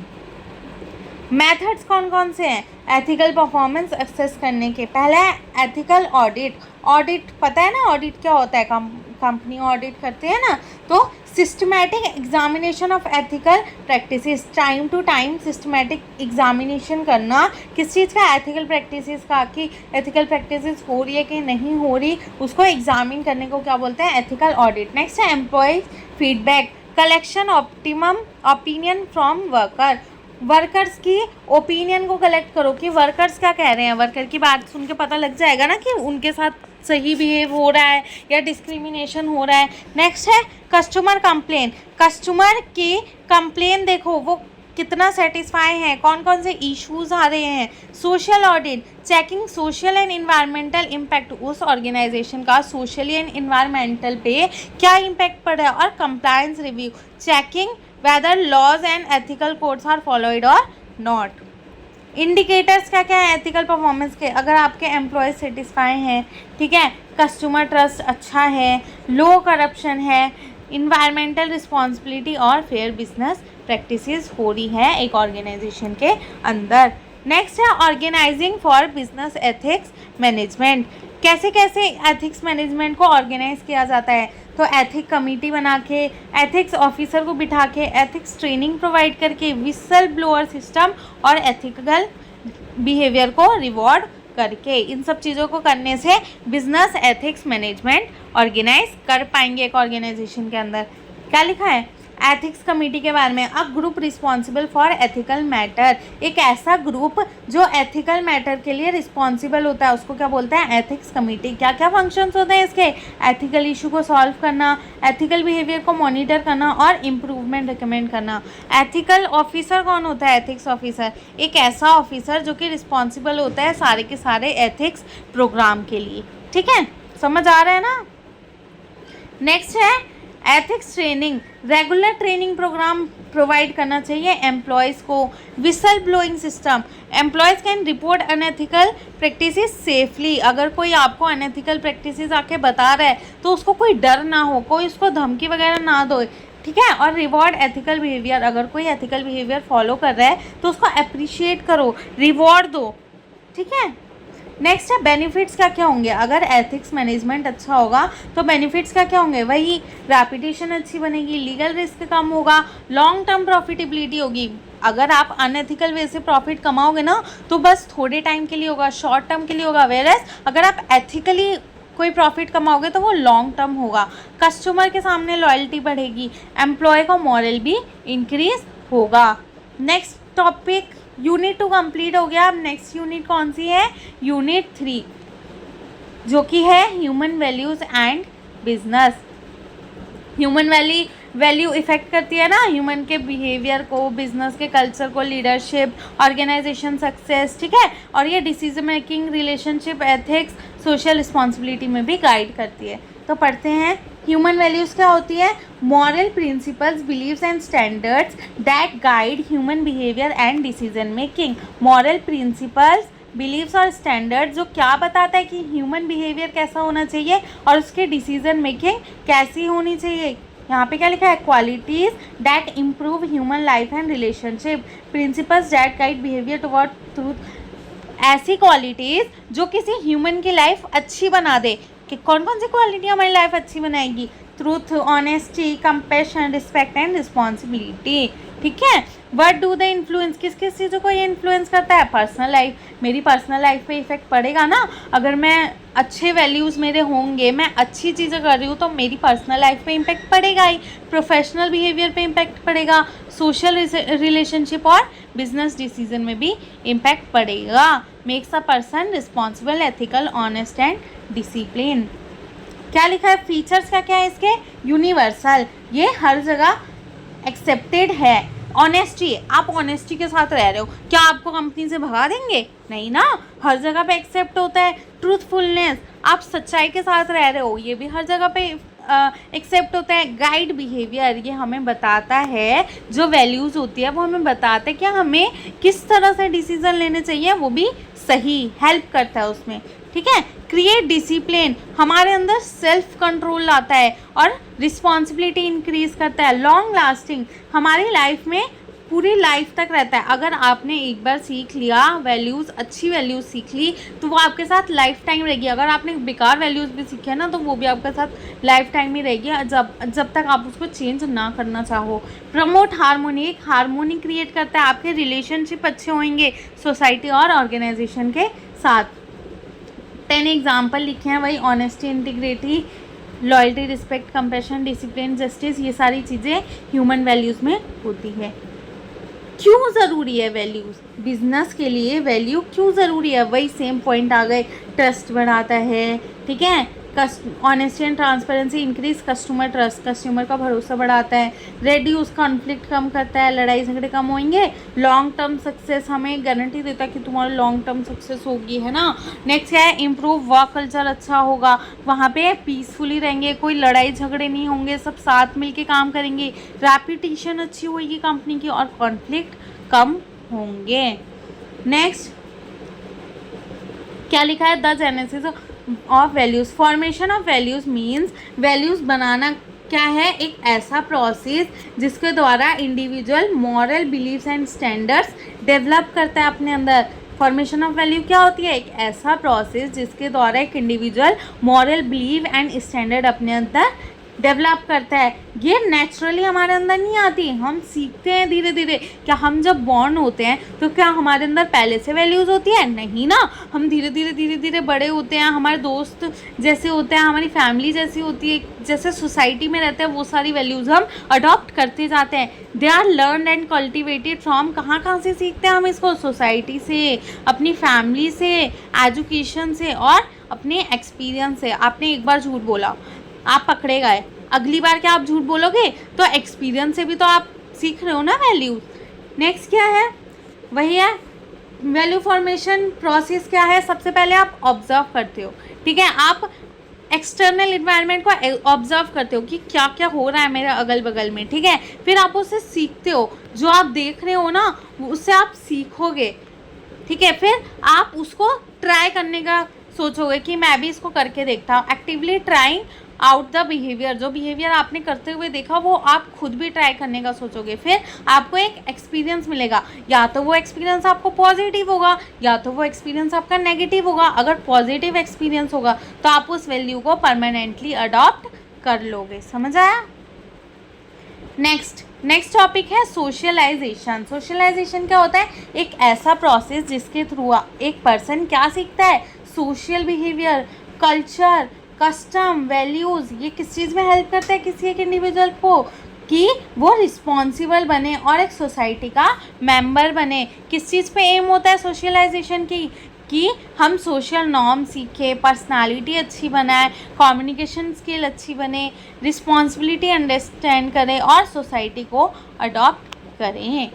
S1: मेथड्स कौन कौन से हैं एथिकल परफॉर्मेंस एक्सेस करने के? पहला है एथिकल ऑडिट। ऑडिट पता है ना ऑडिट क्या होता है? कंपनी ऑडिट करते हैं ना, तो systematic examination of ethical practices, time to time systematic examination करना किस चीज़ का? एथिकल प्रैक्टिसेस का, कि एथिकल प्रैक्टिसेस हो रही है कि नहीं हो रही, उसको एग्जामिन करने को क्या बोलते हैं? Ethical audit. नेक्स्ट है employ feedback, collection optimum opinion from worker. Workers की ओपिनियन को कलेक्ट करो कि वर्कर्स क्या कह रहे हैं, वर्कर की बात सुन के पता लग जाएगा ना कि उनके साथ सही बिहेव हो रहा है या डिस्क्रिमिनेशन हो रहा है। नेक्स्ट है कस्टमर कंप्लेन। कस्टमर की कंप्लेन देखो वो कितना सेटिस्फाई है, कौन कौन से इश्यूज आ रहे हैं। Social audit, checking social and environmental impact, उस ऑर्गेनाइजेशन का सोशली एंड इन्वायरमेंटल पे क्या इम्पैक्ट पड़ रहा है। और compliance review, checking whether laws and ethical codes are followed or not। Indicators क्या क्या है एथिकल परफॉर्मेंस के? अगर आपके एम्प्लॉय सेटिस्फाई हैं, ठीक है, कस्टमर ट्रस्ट अच्छा है, लो करप्शन है, इन्वायरमेंटल रिस्पॉन्सिबिलिटी और फेयर बिजनेस प्रैक्टिसेस हो रही है एक ऑर्गेनाइजेशन के अंदर। नेक्स्ट है organising for business ethics management. कैसे कैसे एथिक्स मैनेजमेंट को ऑर्गेनाइज किया जाता है? तो एथिक कमेटी बना के, एथिक्स ऑफिसर को बिठा के, एथिक्स ट्रेनिंग प्रोवाइड करके, विसल ब्लोअर सिस्टम और एथिकल बिहेवियर को रिवॉर्ड करके, इन सब चीज़ों को करने से बिजनेस एथिक्स मैनेजमेंट ऑर्गेनाइज कर पाएंगे एक ऑर्गेनाइजेशन के अंदर। क्या लिखा है एथिक्स कमेटी के बारे में? A group responsible for ethical matter, एक ऐसा ग्रुप जो एथिकल मैटर के लिए रिस्पॉन्सिबल होता है उसको क्या बोलते हैं? Ethics committee. क्या क्या फंक्शंस होते हैं इसके? एथिकल इशू को सॉल्व करना, एथिकल बिहेवियर को मॉनिटर करना और इम्प्रूवमेंट रिकमेंड करना। एथिकल ऑफिसर कौन होता है? एथिक्स ऑफिसर एक ऐसा ऑफिसर जो कि रिस्पॉन्सिबल होता है सारे के सारे एथिक्स प्रोग्राम के लिए, ठीक है, समझ आ रहा है ना। नेक्स्ट है ethics training, regular training programme provide करना चाहिए एम्प्लॉयज़ को। Whistle blowing system, employees can report unethical practices safely. अगर कोई आपको अनएथिकल प्रैक्टिसेस आके बता रहा है तो उसको कोई डर ना हो, कोई उसको धमकी वगैरह ना दो, ठीक है। और रिवॉर्ड एथिकल बिहेवियर, अगर कोई एथिकल बिहेवियर फॉलो कर रहा है तो उसको अप्रिशिएट करो, रिवॉर्ड दो, ठीक है। नेक्स्ट है बेनिफिट्स क्या क्या होंगे अगर एथिक्स मैनेजमेंट अच्छा होगा तो बेनिफिट्स क्या क्या होंगे? वही रेपुटेशन अच्छी बनेगी, लीगल रिस्क कम होगा, लॉन्ग टर्म प्रॉफिटेबिलिटी होगी। अगर आप अनएथिकल वे से प्रॉफिट कमाओगे ना तो बस थोड़े टाइम के लिए होगा, शॉर्ट टर्म के लिए होगा, वेयरएज अगर आप एथिकली कोई प्रॉफिट कमाओगे तो वो लॉन्ग टर्म होगा। कस्टमर के सामने लॉयल्टी बढ़ेगी, एम्प्लॉय का मॉरल भी इंक्रीज होगा। नेक्स्ट टॉपिक यूनिट 2 कंप्लीट हो गया। अब नेक्स्ट यूनिट कौन सी है? यूनिट 3 जो कि है human values and business. Human value effect करती है ना ह्यूमन के बिहेवियर को, बिजनेस के कल्चर को, लीडरशिप, ऑर्गेनाइजेशन सक्सेस, ठीक है। और ये decision making, relationship, ethics, social responsibility में भी गाइड करती है। तो पढ़ते हैं ह्यूमन वैल्यूज़ क्या होती है? Moral principles, believes and standards that guide human behaviour and decision making. Moral principles, believes और स्टैंडर्ड जो क्या बताता है कि ह्यूमन बिहेवियर कैसा होना चाहिए और उसके डिसीजन मेकिंग कैसी होनी चाहिए। यहाँ पे क्या लिखा है, qualities that improve human life and relationship, principles that guide behaviour toward truth. ऐसी क्वालिटीज जो किसी ह्यूमन की लाइफ अच्छी बना दे। कि कौन कौन सी क्वालिटी हमारी लाइफ अच्छी बनाएगी, truth, honesty, compassion, respect and responsibility. ठीक है, व्हाट डू दे इन्फ्लुएंस, किस किस चीज़ों को ये इन्फ्लुएंस करता है, पर्सनल लाइफ, मेरी पर्सनल लाइफ पे इफेक्ट पड़ेगा ना। अगर मैं अच्छे वैल्यूज़ मेरे होंगे, मैं अच्छी चीज़ें कर रही हूँ तो मेरी पर्सनल लाइफ पे इम्पैक्ट पड़ेगा ही, प्रोफेशनल बिहेवियर पे इम्पैक्ट पड़ेगा, सोशल रिलेशनशिप और बिजनेस डिसीजन में भी इम्पैक्ट पड़ेगा। Makes a person responsible, ethical, honest and discipline. क्या लिखा है, फीचर्स क्या क्या है इसके, यूनिवर्सल, ये हर जगह एक्सेप्टेड है। ऑनेस्टी, आप ऑनेस्टी के साथ रह रहे हो, क्या आपको कंपनी से भगा देंगे, नहीं ना, हर जगह पे एक्सेप्ट होता है। ट्रूथफुलनेस, आप सच्चाई के साथ रह रहे हो, ये भी हर जगह पे एक्सेप्ट होता है। गाइड बिहेवियर, ये हमें बताता है, जो वैल्यूज़ होती है वो हमें बताता है कि हमें किस तरह से डिसीजन लेने चाहिए, वो भी सही, हेल्प करता है उसमें। ठीक है, क्रिएट डिसिप्लिन, हमारे अंदर सेल्फ कंट्रोल लाता है और रिस्पॉन्सिबिलिटी इंक्रीज करता है। लॉन्ग लास्टिंग, हमारी लाइफ में पूरी लाइफ तक रहता है। अगर आपने एक बार सीख लिया वैल्यूज़, अच्छी वैल्यूज़ सीख ली तो वो आपके साथ लाइफ टाइम रहेगी। अगर आपने बेकार वैल्यूज़ भी सीखे हैं ना तो वो भी आपके साथ लाइफ टाइम ही रहेगी, जब तक आप उसको चेंज ना करना चाहो। प्रमोट हार्मोनी, एक हार्मोनी क्रिएट करता है, आपके रिलेशनशिप अच्छे होंगे सोसाइटी और ऑर्गेनाइजेशन के साथ। 10 एग्जाम्पल लिखे हैं वही, honesty, integrity, loyalty, respect, compassion, discipline, justice, ये सारी चीज़ें ह्यूमन वैल्यूज़ में होती है। क्यों ज़रूरी है वैल्यूज़, बिजनेस के लिए वैल्यू क्यों ज़रूरी है, वही सेम पॉइंट आ गए, ट्रस्ट बढ़ाता है। ठीक है, honesty and transparency increase customer trust, customer का भरोसा बढ़ाता है। रेड्यूस, कॉन्फ्लिक्ट कम करता है, लड़ाई झगड़े कम होंगे। लॉन्ग टर्म सक्सेस, हमें गारंटी देता है कि तुम्हारा लॉन्ग टर्म सक्सेस होगी, है ना। नेक्स्ट क्या है, इम्प्रूव वर्क कल्चर, अच्छा होगा, वहाँ पे पीसफुली रहेंगे, कोई लड़ाई झगड़े नहीं होंगे, सब साथ मिल के काम करेंगे। रेपुटेशन अच्छी होगी कंपनी की और कॉन्फ्लिक्ट कम होंगे। नेक्स्ट क्या लिखा है, the genesis of values, formation of values means, values बनाना क्या है, एक ऐसा प्रोसेस जिसके द्वारा individual moral beliefs and standards develop करता है अपने अंदर। फॉर्मेशन ऑफ वैल्यू क्या होती है, एक ऐसा प्रोसेस जिसके द्वारा एक individual moral believe and standard अपने अंदर डेवलप करता है। ये नेचुरली हमारे अंदर नहीं आती, हम सीखते हैं धीरे धीरे। क्या हम जब बॉर्न होते हैं तो क्या हमारे अंदर पहले से वैल्यूज़ होती है, नहीं ना, हम धीरे धीरे बड़े होते हैं, हमारे दोस्त जैसे होते हैं, हमारी फैमिली जैसी होती है, जैसे सोसाइटी में रहते हैं, वो सारी वैल्यूज़ हम अडॉप्ट करते जाते हैं। They are learn and cultivated from, कहाँ से सीखते हैं हम इसको, सोसाइटी से, अपनी फैमिली से, एजुकेशन से और अपने एक्सपीरियंस से। आपने एक बार झूठ बोला, आप पकड़े गए, अगली बार क्या आप झूठ बोलोगे, तो एक्सपीरियंस से भी तो आप सीख रहे हो ना वैल्यूज। नेक्स्ट क्या है, वही है वैल्यू फॉर्मेशन प्रोसेस। क्या है, सबसे पहले आप ऑब्जर्व करते हो। ठीक है, आप एक्सटर्नल इन्वायरमेंट को ऑब्जर्व करते हो कि क्या क्या हो रहा है मेरे अगल बगल में। ठीक है, फिर आप उससे सीखते हो, जो आप देख रहे हो ना उससे आप सीखोगे। ठीक है, फिर आप उसको ट्राई करने का सोचोगे कि मैं भी इसको करके देखता हूँ। Actively trying out the behaviour, जो बिहेवियर आपने करते हुए देखा वो आप खुद भी ट्राई करने का सोचोगे। फिर आपको एक एक्सपीरियंस मिलेगा, या तो वो एक्सपीरियंस आपको पॉजिटिव होगा या तो वो एक्सपीरियंस आपका नेगेटिव होगा। अगर पॉजिटिव एक्सपीरियंस होगा तो आप उस वैल्यू को परमानेंटली अडॉप्ट कर लोगे। समझ आया। नेक्स्ट टॉपिक है सोशलाइजेशन। सोशलाइजेशन क्या होता है, एक ऐसा प्रोसेस जिसके थ्रू एक पर्सन क्या सीखता है, social behaviour, culture, custom, values. ये किस चीज़ में हेल्प करता है किसी एक इंडिविजुअल को, कि वो रिस्पॉन्सिबल बने और एक सोसाइटी का मेंबर बने। किस चीज़ पे एम होता है सोशलाइजेशन की, कि हम सोशल नॉर्म सीखें, पर्सनालिटी अच्छी बनाए, कम्युनिकेशन स्किल अच्छी बने, रिस्पॉन्सिबिलिटी अंडरस्टैंड करें और सोसाइटी को अडॉप्ट करें।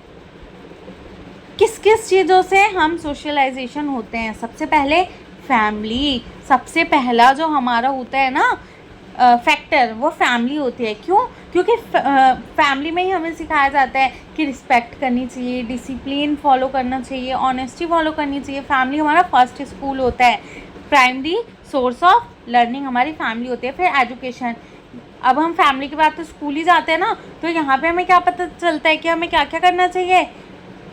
S1: किस किस चीज़ों से हम सोशलाइजेशन होते हैं, सबसे पहले फैमिली। सबसे पहला जो हमारा होता है ना फैक्टर, वो फैमिली होती है। क्यों, क्योंकि फैमिली में ही हमें सिखाया जाता है कि रिस्पेक्ट करनी चाहिए, डिसिप्लिन फॉलो करना चाहिए, ऑनेस्टी फॉलो करनी चाहिए। फैमिली हमारा फर्स्ट स्कूल होता है, प्राइमरी सोर्स ऑफ लर्निंग हमारी फैमिली होती है। फिर एजुकेशन, अब हम फैमिली के बाद तो स्कूल ही जाते हैं ना, तो यहाँ पे हमें क्या पता चलता है कि हमें क्या क्या करना चाहिए,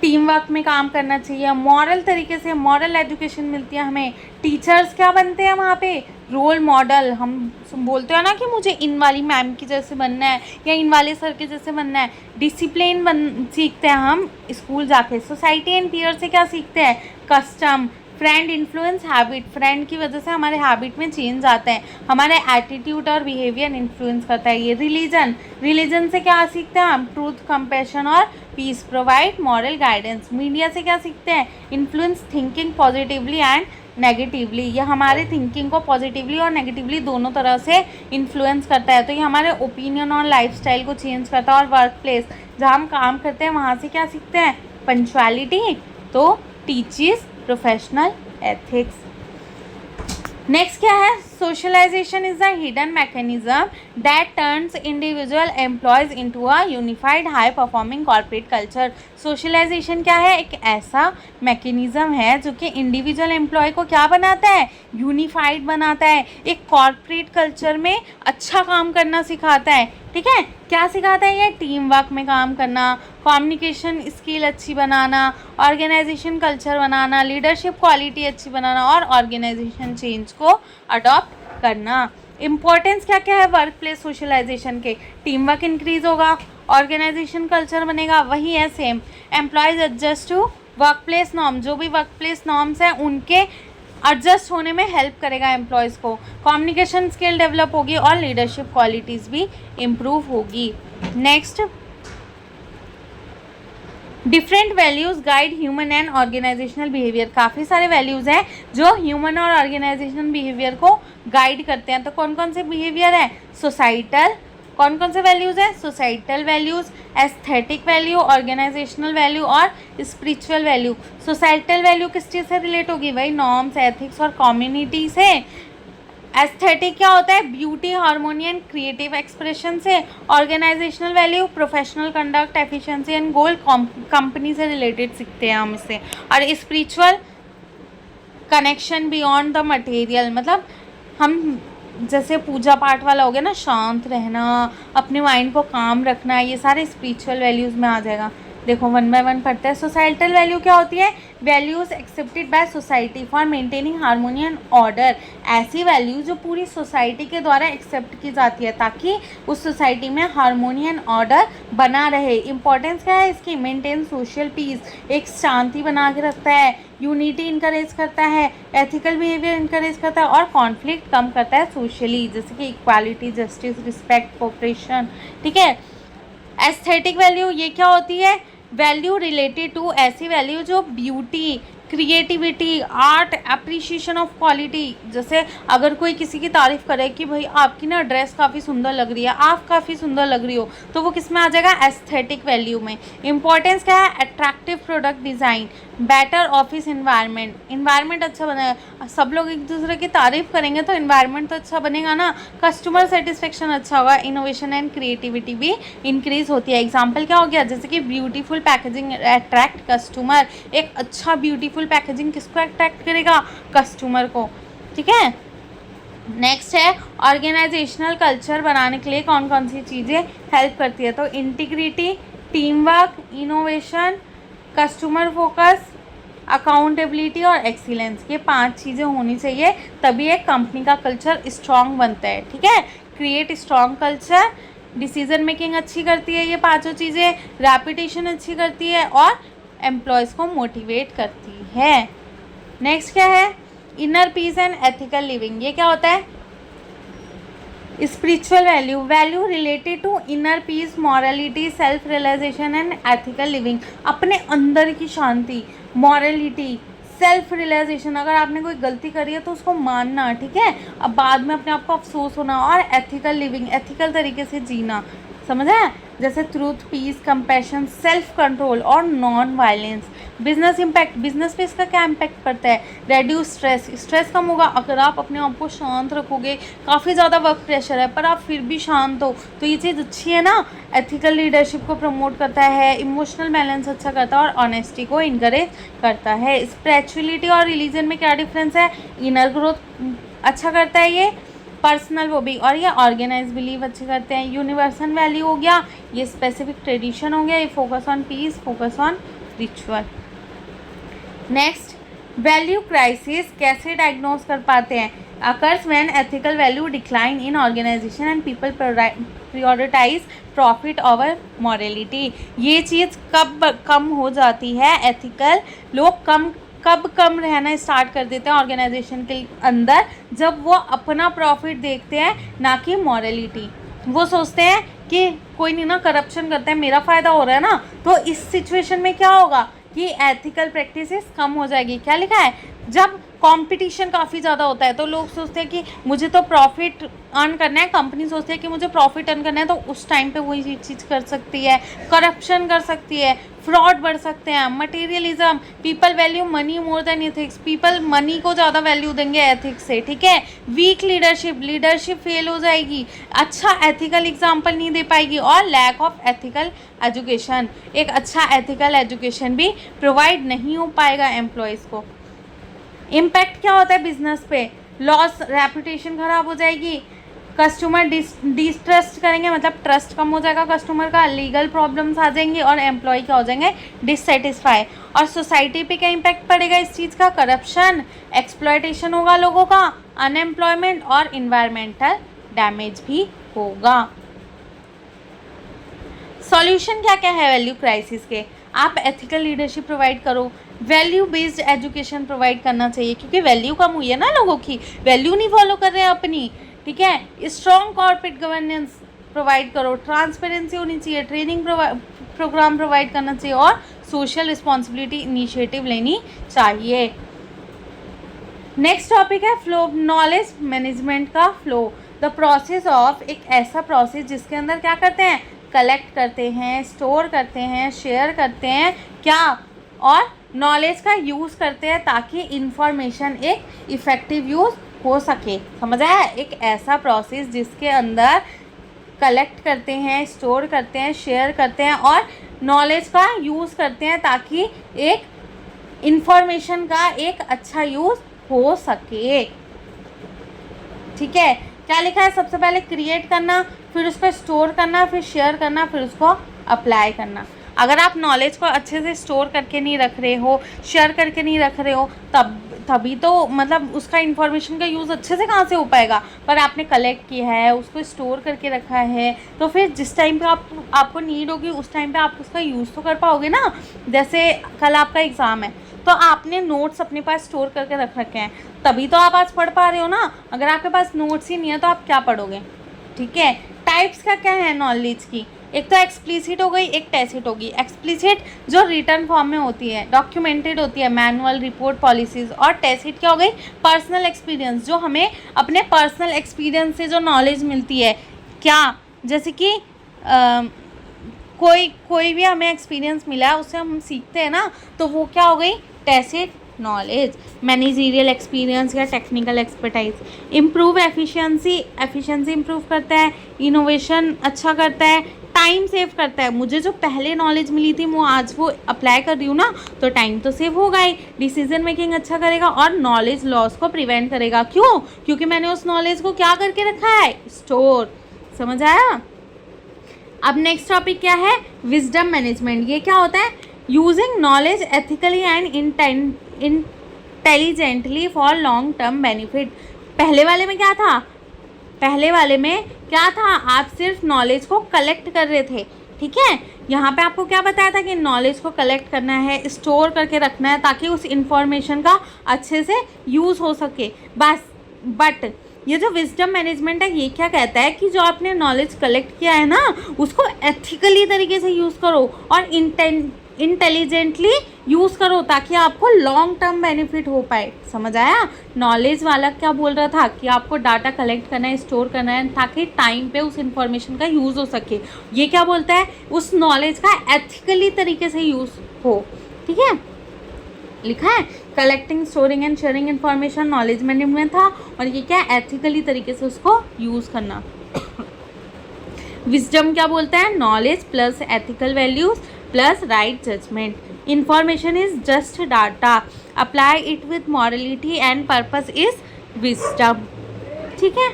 S1: टीम वर्क में काम करना चाहिए, मॉरल तरीके से मॉरल एजुकेशन मिलती है हमें। टीचर्स क्या बनते हैं वहाँ पे, रोल मॉडल। हम बोलते हो ना कि मुझे इन वाली मैम की जैसे बनना है या इन वाले सर के जैसे बनना है। डिसिप्लिन सीखते हैं हम स्कूल जाके। सोसाइटी एंड पीयर से क्या सीखते हैं, custom. Friend influence habit, friend की वजह से हमारे हैबिट में चेंज आते हैं, हमारे एटीट्यूड और बिहेवियर इन्फ्लुएंस करता है ये। रिलीजन, रिलीजन से क्या सीखते हैं हम, ट्रूथ, कंपैशन और peace. Provide moral guidance, media से क्या सीखते हैं, influence thinking positively and negatively, ये हमारे थिंकिंग को पॉजिटिवली और नेगेटिवली दोनों तरह से इन्फ्लुएंस करता है। तो ये हमारे ओपिनियन और लाइफस्टाइल को चेंज करता है। और वर्क प्लेस, जहाँ हम काम करते हैं वहाँ से क्या सीखते हैं, पंक्चुअलिटी, तो टीचेस प्रोफेशनल एथिक्स। नेक्स्ट क्या है, socialisation is the hidden mechanism that turns individual employees into a unified high performing corporate culture. Socialisation क्या है, एक ऐसा मैकेनिज्म है जो कि इंडिविजुअल एम्प्लॉय को क्या बनाता है, यूनिफाइड बनाता है, एक कॉर्पोरेट कल्चर में अच्छा काम करना सिखाता है। ठीक है, क्या सिखाता है ये, टीम वर्क में काम करना, कम्युनिकेशन स्किल अच्छी बनाना, ऑर्गेनाइजेशन कल्चर बनाना, लीडरशिप क्वालिटी अच्छी बनाना और ऑर्गेनाइजेशन चेंज को अडॉप्ट करना। इम्पोर्टेंस क्या क्या है वर्क प्लेस सोशलाइजेशन के, टीम वर्क इंक्रीज होगा, ऑर्गेनाइजेशन कल्चर बनेगा, वही है same. Employees adjust to workplace norm, जो भी वर्क प्लेस नॉर्म्स हैं उनके एडजस्ट होने में हेल्प करेगा एम्प्लॉयज़ को। कम्युनिकेशन स्किल डेवलप होगी और लीडरशिप क्वालिटीज़ भी इम्प्रूव होगी। Next, different values guide human and organisational behaviour. काफ़ी सारे वैल्यूज़ हैं जो ह्यूमन और ऑर्गेनाइजेशनल बिहेवियर को गाइड करते हैं। तो कौन कौन से बिहेवियर है, सोसाइटल, कौन कौन से वैल्यूज़ हैं, societal values, aesthetic value, organizational value और स्पिरिचुअल वैल्यू। सोसाइटल वैल्यू किस चीज़ से रिलेट होगी, वही नॉर्म्स, एथिक्स और कम्युनिटी से। एस्थेटिक क्या होता है, beauty, harmony and creative expression से। Organizational value, professional conduct, efficiency and goal, company से रिलेटेड सीखते हैं हम इससे। और spiritual, connection beyond the material, मतलब हम जैसे पूजा पाठ वाला हो गया ना, शांत रहना, अपने माइंड को काम रखना, ये सारे स्पिरिचुअल वैल्यूज़ में आ जाएगा। देखो वन बाय वन पढ़ते हैं। सोसाइटल वैल्यू क्या होती है, values accepted by society for maintaining harmony and order. ऐसी वैल्यूज जो पूरी सोसाइटी के द्वारा एक्सेप्ट की जाती है ताकि उस सोसाइटी में हार्मोनी एंड ऑर्डर बना रहे। इंपॉर्टेंस क्या है इसकी, मेंटेन सोशल पीस, एक शांति बना के रखता है, यूनिटी इनकरेज करता है, एथिकल बिहेवियर इनकरेज करता है और कॉन्फ्लिक्ट कम करता है सोशली, जैसे कि इक्वालिटी, जस्टिस, रिस्पेक्ट, कोऑपरेशन। ठीक है। एस्थेटिक वैल्यू ये क्या होती है, वैल्यू रिलेटेड टू, ऐसी वैल्यू जो beauty, creativity, art, appreciation of quality. जैसे अगर कोई किसी की तारीफ़ करे कि भाई आपकी ना ड्रेस काफ़ी सुंदर लग रही है, आप काफ़ी सुंदर लग रही हो, तो वो किस में आ जाएगा, एस्थेटिक वैल्यू में। इंपॉर्टेंस क्या है, attractive product design, better office environment, environment अच्छा बनेगा, सब लोग एक दूसरे की तारीफ़ करेंगे तो इन्वायरमेंट तो अच्छा बनेगा ना। कस्टमर सेटिस्फेक्शन अच्छा होगा, इनोवेशन एंड क्रिएटिविटी भी इंक्रीज होती है। एग्जाम्पल क्या हो गया, जैसे कि ब्यूटीफुल पैकेजिंग अट्रैक्ट कस्टमर, एक अच्छा ब्यूटीफुल पैकेजिंग किसको अट्रैक्ट करेगा, कस्टमर को। ठीक है। नेक्स्ट है ऑर्गेनाइजेशनल कल्चर बनाने के लिए कौन कौन सी चीज़ें हेल्प करती है, तो integrity, team work, innovation, customer focus, accountability और एक्सीलेंस। ये 5 चीज़ें होनी चाहिए तभी एक कंपनी का कल्चर स्ट्रॉन्ग बनता है। ठीक है। Create strong culture, decision making अच्छी करती है ये 5 चीज़ें, रेपुटेशन अच्छी करती है और एम्प्लॉयज़ को मोटिवेट करती है। नेक्स्ट क्या है, inner peace and ethical living. ये क्या होता है, spiritual value, value related to inner peace, morality, self realisation and ethical living. अपने अंदर की शांति, मॉरलिटी, सेल्फ रियलाइजेशन, अगर आपने कोई गलती करी है तो उसको मानना। ठीक है। अब बाद में अपने आप को अफसोस होना, और एथिकल लिविंग, एथिकल तरीके से जीना, समझ है। जैसे truth, peace, compassion, self control और non violence. Business impact, business पे इसका क्या इम्पैक्ट पड़ता है? रेड्यूस स्ट्रेस, स्ट्रेस कम होगा अगर आप अपने आप को शांत रखोगे। काफ़ी ज़्यादा वर्क प्रेशर है पर आप फिर भी शांत हो तो ये चीज़ अच्छी है ना। एथिकल लीडरशिप को प्रमोट करता है, इमोशनल बैलेंस अच्छा करता है और ऑनेस्टी को इनकरेज करता है। स्पिरिचुअलिटी और रिलीजन में क्या डिफरेंस है? इनर ग्रोथ अच्छा करता है ये, पर्सनल वो भी, और ये ऑर्गेनाइज बिलीव अच्छे करते हैं। यूनिवर्सल वैल्यू हो गया, ये स्पेसिफिक ट्रेडिशन हो गया, ये focus on peace, focus on ritual. Next, value crisis कैसे डायग्नोज कर पाते हैं? Occurs when ethical value decline in organisation and people prioritise profit over morality. ये चीज़ कब कम हो जाती है? एथिकल लोग कब कम रहना स्टार्ट कर देते हैं ऑर्गेनाइजेशन के अंदर? जब वो अपना प्रॉफिट देखते हैं ना कि मॉरलिटी। वो सोचते हैं कि कोई नहीं ना, करप्शन करते हैं, मेरा फ़ायदा हो रहा है ना। तो इस सिचुएशन में क्या होगा कि एथिकल प्रैक्टिसेस कम हो जाएगी। क्या लिखा है? जब कंपटीशन काफ़ी ज़्यादा होता है तो लोग सोचते हैं कि मुझे तो प्रॉफिट अर्न करना है, कंपनी सोचती है कि मुझे प्रॉफिट अर्न करना है, तो उस टाइम पे वही चीज़ कर सकती है, करप्शन कर सकती है, फ्रॉड बढ़ सकते हैं। Materialism, people value money more than ethics, people money को ज़्यादा वैल्यू देंगे एथिक्स से, ठीक है। वीक लीडरशिप, लीडरशिप फेल हो जाएगी, अच्छा एथिकल एग्जाम्पल नहीं दे पाएगी। और लैक ऑफ एथिकल एजुकेशन, एक अच्छा एथिकल एजुकेशन भी प्रोवाइड नहीं हो पाएगा एम्प्लॉयज़ को। इम्पैक्ट क्या होता है बिजनेस पे? लॉस, रेपुटेशन खराब हो जाएगी, कस्टमर डिस्ट्रस्ट करेंगे, मतलब ट्रस्ट कम हो जाएगा कस्टमर का, लीगल प्रॉब्लम्स आ जाएंगी और एम्प्लॉय क्या हो जाएंगे? डिससेटिस्फाई। और सोसाइटी पे क्या इम्पैक्ट पड़ेगा इस चीज़ का? करप्शन, एक्सप्लॉयटेशन होगा लोगों का, अनएम्प्लॉयमेंट और इन्वायरमेंटल डैमेज भी होगा। सॉल्यूशन क्या क्या है वैल्यू क्राइसिस के? आप एथिकल लीडरशिप प्रोवाइड करो, वैल्यू बेस्ड एजुकेशन प्रोवाइड करना चाहिए, क्योंकि वैल्यू कम हुई है ना, लोगों की वैल्यू नहीं फॉलो कर रहे हैं अपनी, ठीक है। स्ट्रॉन्ग कॉर्पोरेट गवर्नेंस प्रोवाइड करो, ट्रांसपेरेंसी होनी चाहिए, ट्रेनिंग प्रोग्राम प्रोवाइड करना चाहिए और सोशल रिस्पॉन्सिबिलिटी इनिशिएटिव लेनी चाहिए। नेक्स्ट टॉपिक है फ्लो, नॉलेज मैनेजमेंट का फ्लो। द प्रोसेस ऑफ, एक ऐसा प्रोसेस जिसके अंदर क्या करते हैं? कलेक्ट करते हैं, स्टोर करते हैं, शेयर करते हैं क्या, और नॉलेज का यूज़ करते हैं ताकि इंफॉर्मेशन एक इफ़ेक्टिव यूज़ हो सके। समझ आया? एक ऐसा प्रोसेस जिसके अंदर कलेक्ट करते हैं, स्टोर करते हैं, शेयर करते हैं और नॉलेज का यूज़ करते हैं ताकि एक इंफॉर्मेशन का एक अच्छा यूज़ हो सके, ठीक है। क्या लिखा है? सबसे पहले क्रिएट करना, फिर उसको स्टोर करना, फिर शेयर करना, फिर उसको अप्लाई करना। अगर आप नॉलेज को अच्छे से स्टोर करके नहीं रख रहे हो, शेयर करके नहीं रख रहे हो, तभी तो मतलब उसका इन्फॉर्मेशन का यूज़ अच्छे से कहाँ से हो पाएगा। पर आपने कलेक्ट किया है, उसको स्टोर करके रखा है, तो फिर जिस टाइम पे आपको नीड होगी उस टाइम पे आप उसका यूज़ तो कर पाओगे ना। जैसे कल आपका एग्ज़ाम है तो आपने नोट्स अपने पास स्टोर करके रख रखे हैं, तभी तो आप आज पढ़ पा रहे हो ना। अगर आपके पास नोट्स ही नहीं है तो आप क्या पढ़ोगे, ठीक है। टाइप्स का क्या है नॉलेज की? एक तो एक्सप्लिसिट हो गई, एक टैसिट होगी। एक्सप्लिसिट जो रिटर्न फॉर्म में होती है, डॉक्यूमेंटेड होती है, मैनुअल, रिपोर्ट, पॉलिसीज़। और टैसिट क्या हो गई? पर्सनल एक्सपीरियंस, जो हमें अपने पर्सनल एक्सपीरियंस से जो नॉलेज मिलती है। क्या? जैसे कि कोई भी हमें एक्सपीरियंस मिला है उससे हम सीखते हैं ना, तो वो क्या हो गई? Tacit knowledge. मैनेजरियल एक्सपीरियंस या technical expertise. Improve efficiency, efficiency improve करता है, इनोवेशन अच्छा करता है, टाइम सेव करता है। मुझे जो पहले नॉलेज मिली थी वो आज वो अप्लाई कर रही हूँ ना, तो टाइम तो सेव होगा ही। डिसीजन मेकिंग अच्छा करेगा और नॉलेज लॉस को प्रिवेंट करेगा। क्यों? क्योंकि मैंने उस नॉलेज को क्या करके रखा है? स्टोर। समझ आया? अब नेक्स्ट टॉपिक क्या है? Wisdom management. ये क्या होता है? Using knowledge ethically and intelligently for long term benefit. पहले वाले में क्या था? पहले वाले में क्या था? आप सिर्फ नॉलेज को कलेक्ट कर रहे थे, ठीक है। यहाँ पे आपको क्या बताया था कि नॉलेज को कलेक्ट करना है, स्टोर करके रखना है ताकि उस इंफॉर्मेशन का अच्छे से यूज़ हो सके बस। बट ये जो विजडम मैनेजमेंट है ये क्या कहता है कि जो आपने नॉलेज कलेक्ट किया है ना उसको एथिकली तरीके से यूज़ करो और इंटेलिजेंटली यूज़ करो ताकि आपको लॉन्ग टर्म बेनिफिट हो पाए। समझ आया? नॉलेज वाला क्या बोल रहा था कि आपको डाटा कलेक्ट करना है, स्टोर करना है ताकि टाइम पे उस इंफॉर्मेशन का यूज़ हो सके। ये क्या बोलता है? उस नॉलेज का एथिकली तरीके से यूज़ हो। ठीक है, लिखा है collecting, storing and sharing information knowledge management था, और ये क्या एथिकली तरीके से उसको यूज़ करना। विजडम क्या बोलता है? Knowledge plus ethical values plus right judgement. Information is just data, apply it with morality and purpose is wisdom. ठीक है,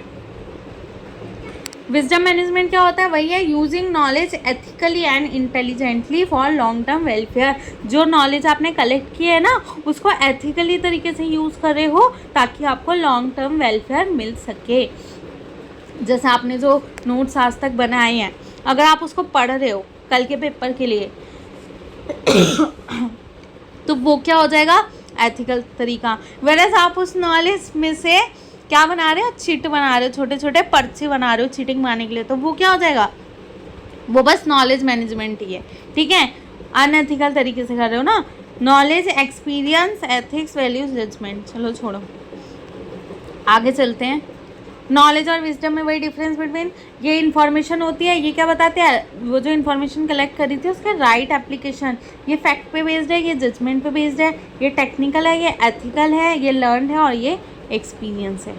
S1: विजडम मैनेजमेंट क्या होता है? वही है using knowledge ethically and intelligently for long term welfare. जो नॉलेज आपने collect की है ना, उसको एथिकली तरीके से यूज़ कर रहे हो ताकि आपको लॉन्ग टर्म वेलफेयर मिल सके। जैसे आपने जो नोट्स आज तक बनाए हैं, अगर आप उसको पढ़ रहे हो कल के पेपर के लिए तो वो क्या हो जाएगा? एथिकल तरीका। वेरएज़ आप उस नॉलेज में से क्या बना रहे हो? चिट बना रहे हो, छोटे छोटे पर्चे बना रहे हो चीटिंग मारने के लिए, तो वो क्या हो जाएगा? वो बस नॉलेज मैनेजमेंट ही है। ठीक है, अनएथिकल तरीके से कर रहे हो ना। Knowledge, experience, ethics, values, judgement. चलो छोड़ो, आगे चलते हैं। नॉलेज और विजडम में वही डिफरेंस बिटवीन, ये इन्फॉर्मेशन होती है, ये क्या बताते हैं? वो जो इन्फॉर्मेशन कलेक्ट करी थी उसके राइट एप्लीकेशन। ये फैक्ट पे बेस्ड है, ये जजमेंट पे बेस्ड है, ये टेक्निकल है, ये एथिकल है, ये लर्नड है, और ये एक्सपीरियंस है।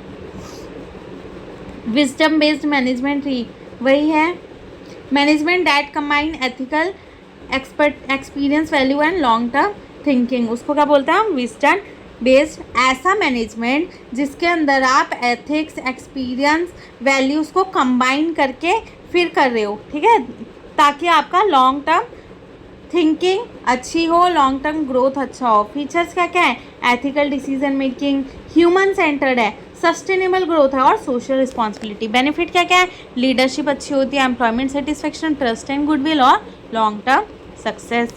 S1: विजडम बेस्ड मैनेजमेंट ही वही है, management that combine ethical, experience, value and long term thinking. उसको क्या बोलते हैं हम? Wisdom based. ऐसा मैनेजमेंट जिसके अंदर आप एथिक्स, एक्सपीरियंस, वैल्यूज़ को कंबाइन करके फिर कर रहे हो। ठीक है, ताकि आपका लॉन्ग टर्म थिंकिंग अच्छी हो, लॉन्ग टर्म ग्रोथ अच्छा हो। फीचर्स क्या क्या है? Ethical decision making, human centred है, सस्टेनेबल ग्रोथ है, और सोशल रिस्पॉन्सिबिलिटी। बेनिफिट क्या क्या है? लीडरशिप अच्छी होती है, employment satisfaction, trust and goodwill, और long term success.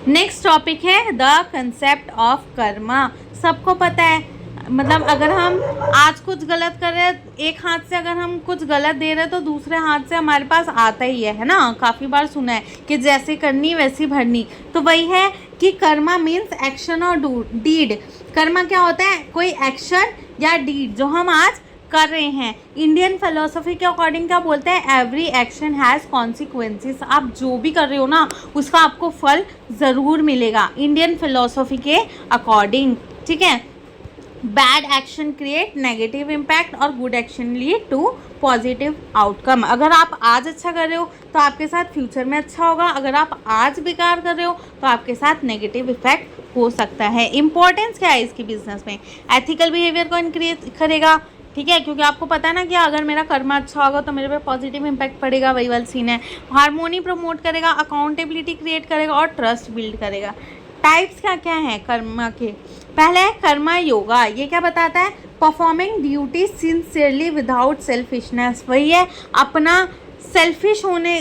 S1: Next topic है द कंसेप्ट ऑफ कर्मा। सबको पता है, मतलब अगर हम आज कुछ गलत कर रहे हैं, एक हाथ से अगर हम कुछ गलत दे रहे हैं तो दूसरे हाथ से हमारे पास आता ही है ना। काफ़ी बार सुना है कि जैसे करनी वैसी भरनी। तो वही है कि कर्मा मीन्स एक्शन और डीड। कर्मा क्या होता है? कोई एक्शन या डीड जो हम आज कर रहे हैं। इंडियन फिलोसफी के अकॉर्डिंग क्या बोलते हैं? Every action has consequences. आप जो भी कर रहे हो ना, उसका आपको फल ज़रूर मिलेगा इंडियन फिलोसफी के अकॉर्डिंग। ठीक है, bad action create negative impact और good action lead to positive outcome. अगर आप आज अच्छा कर रहे हो तो आपके साथ फ्यूचर में अच्छा होगा, अगर आप आज बेकार कर रहे हो तो आपके साथ नेगेटिव इफेक्ट हो सकता है। इंपॉर्टेंस क्या है इसकी बिजनेस में? एथिकल बिहेवियर को इनक्रीज करेगा। ठीक है, क्योंकि आपको पता है ना कि अगर मेरा कर्मा अच्छा होगा तो मेरे पे पॉजिटिव इम्पैक्ट पड़ेगा, वही वाला सीन है। हार्मोनी प्रमोट करेगा, अकाउंटेबिलिटी क्रिएट करेगा, और ट्रस्ट बिल्ड करेगा। टाइप्स क्या क्या हैं कर्मा के? पहला है कर्मा योगा। ये क्या बताता है? Performing duty sincerely without selfishness. वही है, अपना सेल्फिश होने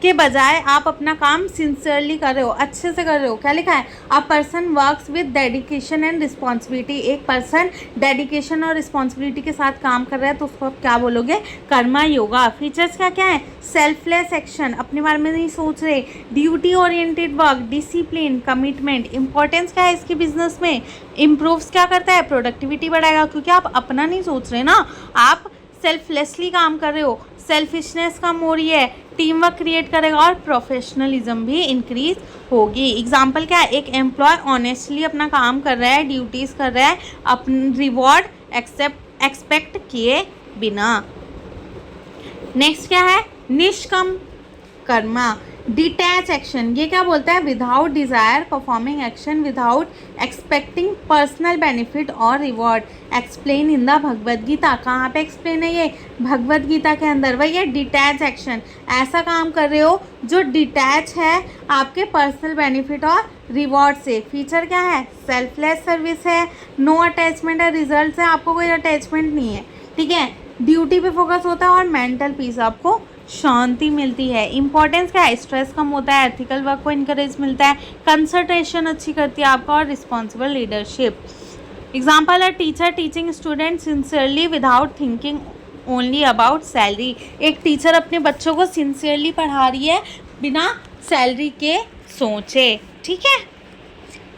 S1: के बजाय आप अपना काम सिंसियरली कर रहे हो, अच्छे से कर रहे हो। क्या लिखा है? A person works with dedication and responsibility. एक पर्सन डेडिकेशन और रिस्पॉन्सिबिलिटी के साथ काम कर रहा है तो उसको आप क्या बोलोगे? कर्मा योगा। फीचर्स क्या क्या है? सेल्फलेस एक्शन, अपने बारे में नहीं सोच रहे, duty oriented work, discipline, commitment. Importance क्या है इसकी बिजनेस में? इम्प्रूव्स क्या करता है? प्रोडक्टिविटी बढ़ाएगा, क्योंकि आप अपना नहीं सोच रहे ना, आप सेल्फलेसली काम कर रहे हो। सेल्फिशनेस कम हो रही है, टीम वर्क क्रिएट करेगा, और प्रोफेशनलिज्म भी इंक्रीज होगी। एग्जाम्पल क्या है? एक एम्प्लॉय ऑनेस्टली अपना काम कर रहा है, ड्यूटीज़ कर रहा है, अपनी रिवॉर्ड एक्सपेक्ट किए बिना। नेक्स्ट क्या है? निष्काम कर्मा, डिटैच एक्शन। ये क्या बोलता है? Without desire performing action without expecting personal benefit और reward. Explain in the Bhagavad Gita. कहाँ पे एक्सप्लेन है ये? भगवद गीता के अंदर। वही है डिटैच एक्शन, ऐसा काम कर रहे हो जो डिटैच है आपके पर्सनल बेनिफिट और रिवॉर्ड से। फीचर क्या है? सेल्फलेस सर्विस है, नो अटैचमेंट है, रिजल्ट है, आपको कोई अटैचमेंट नहीं है। ठीक है, ड्यूटी पे फोकस होता है, और मेंटल पीस, आपको शांति मिलती है। इंपॉर्टेंस क्या है? स्ट्रेस कम होता है, एथिकल वर्क को इनकरेज मिलता है, कंसंट्रेशन अच्छी करती है आपका, और रिस्पॉन्सिबल लीडरशिप। एग्जाम्पल है teacher teaching student sincerely without thinking only about salary. एक टीचर अपने बच्चों को सिंसियरली पढ़ा रही है बिना सैलरी के सोचे। ठीक है,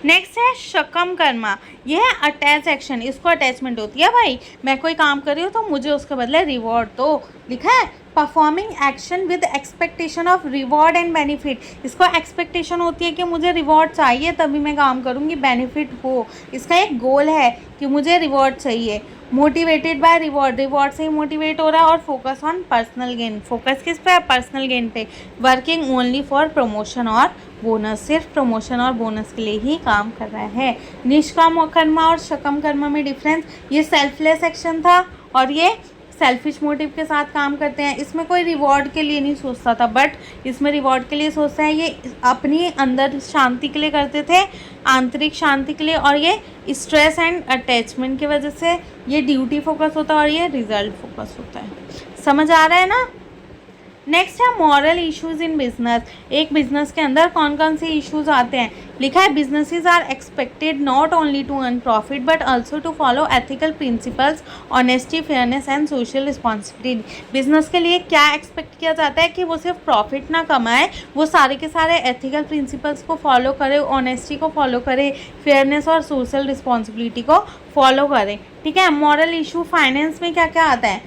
S1: नेक्स्ट है शकम कर्मा, यह है अटैच एक्शन, इसको अटैचमेंट होती है भाई, मैं कोई काम कर रही हूँ तो मुझे उसके बदले रिवॉर्ड दो। लिखा है performing action with expectation of reward and benefit, इसको एक्सपेक्टेशन होती है कि मुझे रिवॉर्ड चाहिए तभी मैं काम करूँगी, बेनिफिट हो, इसका एक गोल है कि मुझे रिवॉर्ड चाहिए। मोटिवेटेड बाय रिवॉर्ड, रिवॉर्ड से ही मोटिवेट हो रहा है। और focus on personal gain, focus किस पे है, पर्सनल गेन पे। वर्किंग ओनली फॉर प्रमोशन और बोनस, सिर्फ प्रमोशन और बोनस के लिए ही काम कर रहा है। निष्काम कर्मा और शकम कर्मा में डिफरेंस, ये सेल्फलेस एक्शन था और ये सेल्फिश मोटिव के साथ काम करते हैं। इसमें कोई रिवॉर्ड के लिए नहीं सोचता था, बट इसमें रिवॉर्ड के लिए सोचते हैं। ये अपनी अंदर शांति के लिए करते थे, आंतरिक शांति के लिए, और ये स्ट्रेस एंड अटैचमेंट की वजह से ये ड्यूटी फोकस होता है और ये रिजल्ट फोकस होता है। समझ आ रहा है ना। नेक्स्ट है मॉरल इश्यूज इन बिजनेस, एक बिजनेस के अंदर कौन कौन से इश्यूज आते हैं। लिखा है businesses are expected not only to earn profit but also to follow ethical principles, honesty, fairness and social responsibility. Business के लिए क्या एक्सपेक्ट किया जाता है कि वो सिर्फ प्रॉफिट ना कमाए, वो सारे के सारे एथिकल प्रिंसिपल्स को फॉलो करे, ऑनेस्टी को फॉलो करे, फेयरनेस और सोशल रिस्पॉन्सिबिलिटी को फॉलो करे। ठीक है, मॉरल इशू फाइनेंस में क्या क्या आता है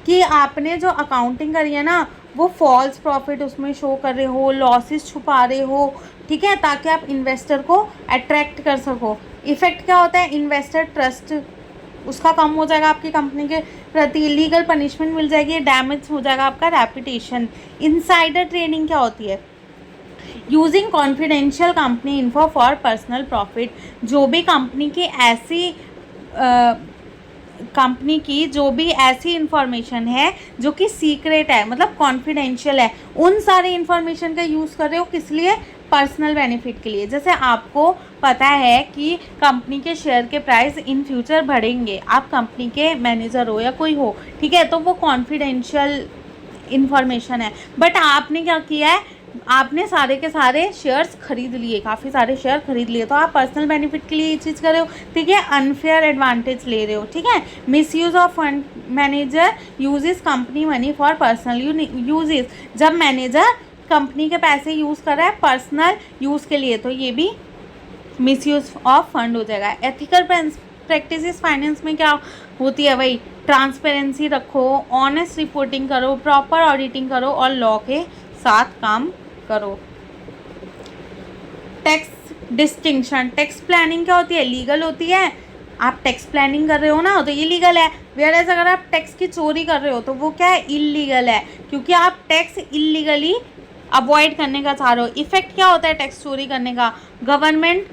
S1: कि आपने जो अकाउंटिंग करी है ना वो फॉल्स प्रॉफिट उसमें शो कर रहे हो, लॉसेस छुपा रहे हो। ठीक है, ताकि आप इन्वेस्टर को अट्रैक्ट कर सको। इफेक्ट क्या होता है, इन्वेस्टर ट्रस्ट उसका कम हो जाएगा आपकी कंपनी के प्रति, लीगल पनिशमेंट मिल जाएगी, डैमेज हो जाएगा आपका रेपुटेशन। इनसाइडर ट्रेडिंग क्या होती है, using confidential company info for personal profit, जो भी कंपनी की जो भी ऐसी इंफॉर्मेशन है जो कि सीक्रेट है, मतलब कॉन्फिडेंशियल है, उन सारी इंफॉर्मेशन का यूज़ कर रहे हो किस लिए, पर्सनल बेनिफिट के लिए। जैसे आपको पता है कि कंपनी के शेयर के प्राइस इन फ्यूचर बढ़ेंगे, आप कंपनी के मैनेजर हो या कोई हो, ठीक है, तो वो कॉन्फिडेंशियल इंफॉर्मेशन है, बट आपने क्या किया है, आपने सारे के सारे शेयर्स खरीद लिए, काफ़ी सारे शेयर खरीद लिए, तो आप पर्सनल बेनिफिट के लिए ये चीज़ कर रहे हो। ठीक है, अनफेयर एडवांटेज ले रहे हो। ठीक है, miss use of fund, manager uses company money for personal uses, जब मैनेजर कंपनी के पैसे यूज़ कर रहा है पर्सनल यूज़ के लिए, तो ये भी मिस यूज़ ऑफ फंड हो जाएगा। एथिकल प्रैक्टिसेस फाइनेंस में क्या होती है भाई, ट्रांसपेरेंसी रखो, ऑनेस्ट रिपोर्टिंग करो, प्रॉपर ऑडिटिंग करो और लॉ के साथ काम करो। टैक्स डिस्टिंक्शन, टैक्स प्लानिंग क्या होती है, लीगल होती है। आप टैक्स प्लानिंग कर रहे हो ना तो ये लीगल है, वेयर एज अगर आप टैक्स की चोरी कर रहे हो तो वो क्या है, इलीगल है, क्योंकि आप टैक्स इलीगली अवॉइड करने का चाह रहे हो। इफेक्ट क्या होता है टैक्स चोरी करने का, गवर्नमेंट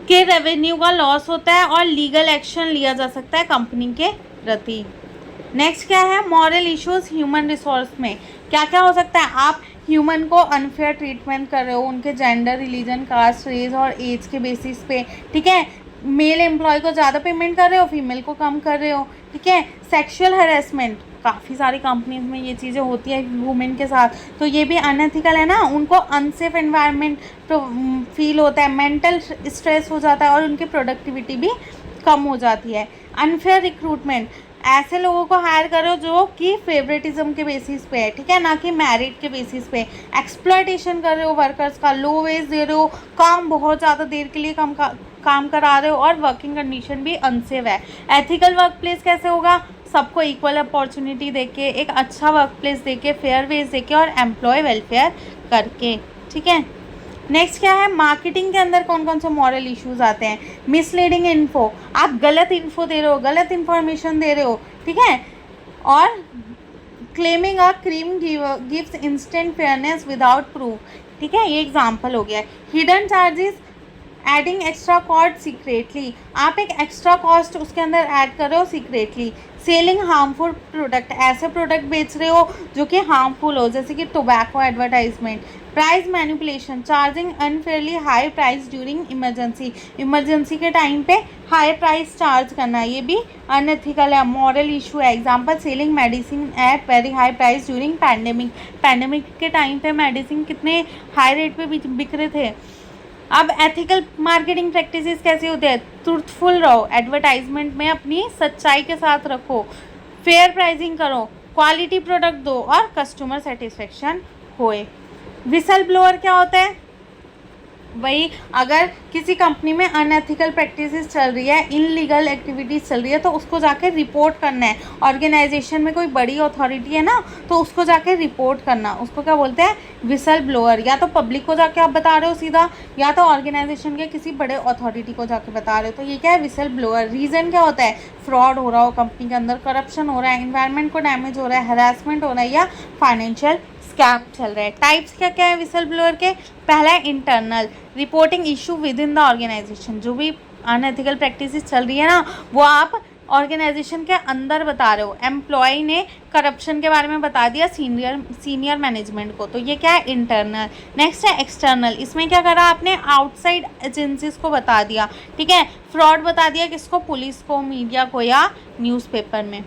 S1: के रेवेन्यू का लॉस होता है और लीगल एक्शन लिया जा सकता है कंपनी के प्रति। नेक्स्ट क्या है, मॉरल इश्यूज ह्यूमन रिसोर्स में क्या क्या हो सकता है, आप ह्यूमन को अनफेयर ट्रीटमेंट कर रहे हो उनके जेंडर, रिलीजन, कास्ट, रेस और एज के बेसिस पे। ठीक है, मेल एम्प्लॉय को ज़्यादा पेमेंट कर रहे हो, फीमेल को कम कर रहे हो। ठीक है, सेक्सुअल हैरेसमेंट, काफ़ी सारी कंपनीज में ये चीज़ें होती है वुमेन के साथ, तो ये भी अनएथिकल है ना, उनको अनसेफ एनवायरनमेंट तो फील होता है, मेंटल स्ट्रेस हो जाता है और उनकी प्रोडक्टिविटी भी कम हो जाती है। अनफेयर रिक्रूटमेंट, ऐसे लोगों को हायर करो जो कि फेवरेटिज्म के बेसिस पे है, ठीक है, ना कि मेरिट के बेसिस पे। एक्सप्लॉयटेशन कर रहे हो वर्कर्स का, लो वेज दे रहे हो, काम बहुत ज़्यादा देर के लिए काम करा रहे हो और वर्किंग कंडीशन भी अनसेफ है। एथिकल वर्क प्लेस कैसे होगा, सबको इक्वल अपॉर्चुनिटी देके, एक अच्छा वर्क प्लेस देके, फेयर वेज देके और एम्प्लॉय वेलफेयर करके। ठीक है, नेक्स्ट क्या है, मार्केटिंग के अंदर कौन कौन से मॉरल इश्यूज आते हैं, मिसलीडिंग इन्फो, आप गलत इन्फो दे रहे हो, गलत इन्फॉर्मेशन दे रहे हो। ठीक है, और claiming a cream gives instant fairness without proof. ठीक है, ये एग्जांपल हो गया। Hidden charges, adding extra cost secretly, आप एक एक्स्ट्रा कॉस्ट उसके अंदर ऐड कर रहे हो सीक्रेटली। सेलिंग हार्मफुल प्रोडक्ट, ऐसे प्रोडक्ट बेच रहे हो जो कि हार्मफुल हो, जैसे कि tobacco advertisement. Price manipulation, charging unfairly high price during emergency, emergency के टाइम पे हाई प्राइस चार्ज करना, ये भी अनएथिकल है, मॉरल इशू है। Example, selling medicine at very high price during pandemic, pandemic के टाइम पे मेडिसिन कितने हाई रेट पे बिक रहे थे। अब एथिकल मार्केटिंग प्रैक्टिसेस कैसे होते हैं, ट्रूथफुल रहो, एडवर्टाइजमेंट में अपनी सच्चाई के साथ रखो, फेयर प्राइसिंग करो, क्वालिटी प्रोडक्ट दो और कस्टमर सेटिस्फेक्शन होए। विसल ब्लोअर क्या होता है? वही, अगर किसी कंपनी में अनएथिकल प्रैक्टिसेस चल रही है, इनलीगल एक्टिविटीज़ चल रही है, तो उसको जाके रिपोर्ट करना है। ऑर्गेनाइजेशन में कोई बड़ी अथॉरिटी है ना, तो उसको जाके रिपोर्ट करना, उसको क्या बोलते हैं? Whistle blower. या तो पब्लिक को जाके आप बता रहे हो सीधा, या तो ऑर्गेनाइजेशन के किसी बड़े अथॉरिटी को जाके बता रहे हो, तो ये क्या है? Whistle blower. रीज़न क्या होता है? फ्रॉड हो रहा हो कंपनी के अंदर, करप्शन हो रहा है, एनवायरनमेंट को डैमेज हो रहा है, हरासमेंट हो रहा है, या फाइनेंशियल स्कैम चल रहा है। टाइप्स क्या क्या है विसल ब्लोअर के? पहला है internal, reporting issue within the organisation. जो भी अनएथिकल प्रैक्टिसेस चल रही है ना, वो आप ऑर्गेनाइजेशन के अंदर बता रहे हो। एम्प्लॉय ने करप्शन के बारे में बता दिया सीनियर मैनेजमेंट को, तो ये क्या है? इंटरनल। नेक्स्ट है एक्सटर्नल, इसमें क्या करा आपने? आउटसाइड एजेंसीज को बता दिया, ठीक है। फ्रॉड बता दिया किसको? पुलिस को, मीडिया को, या न्यूज़पेपर में।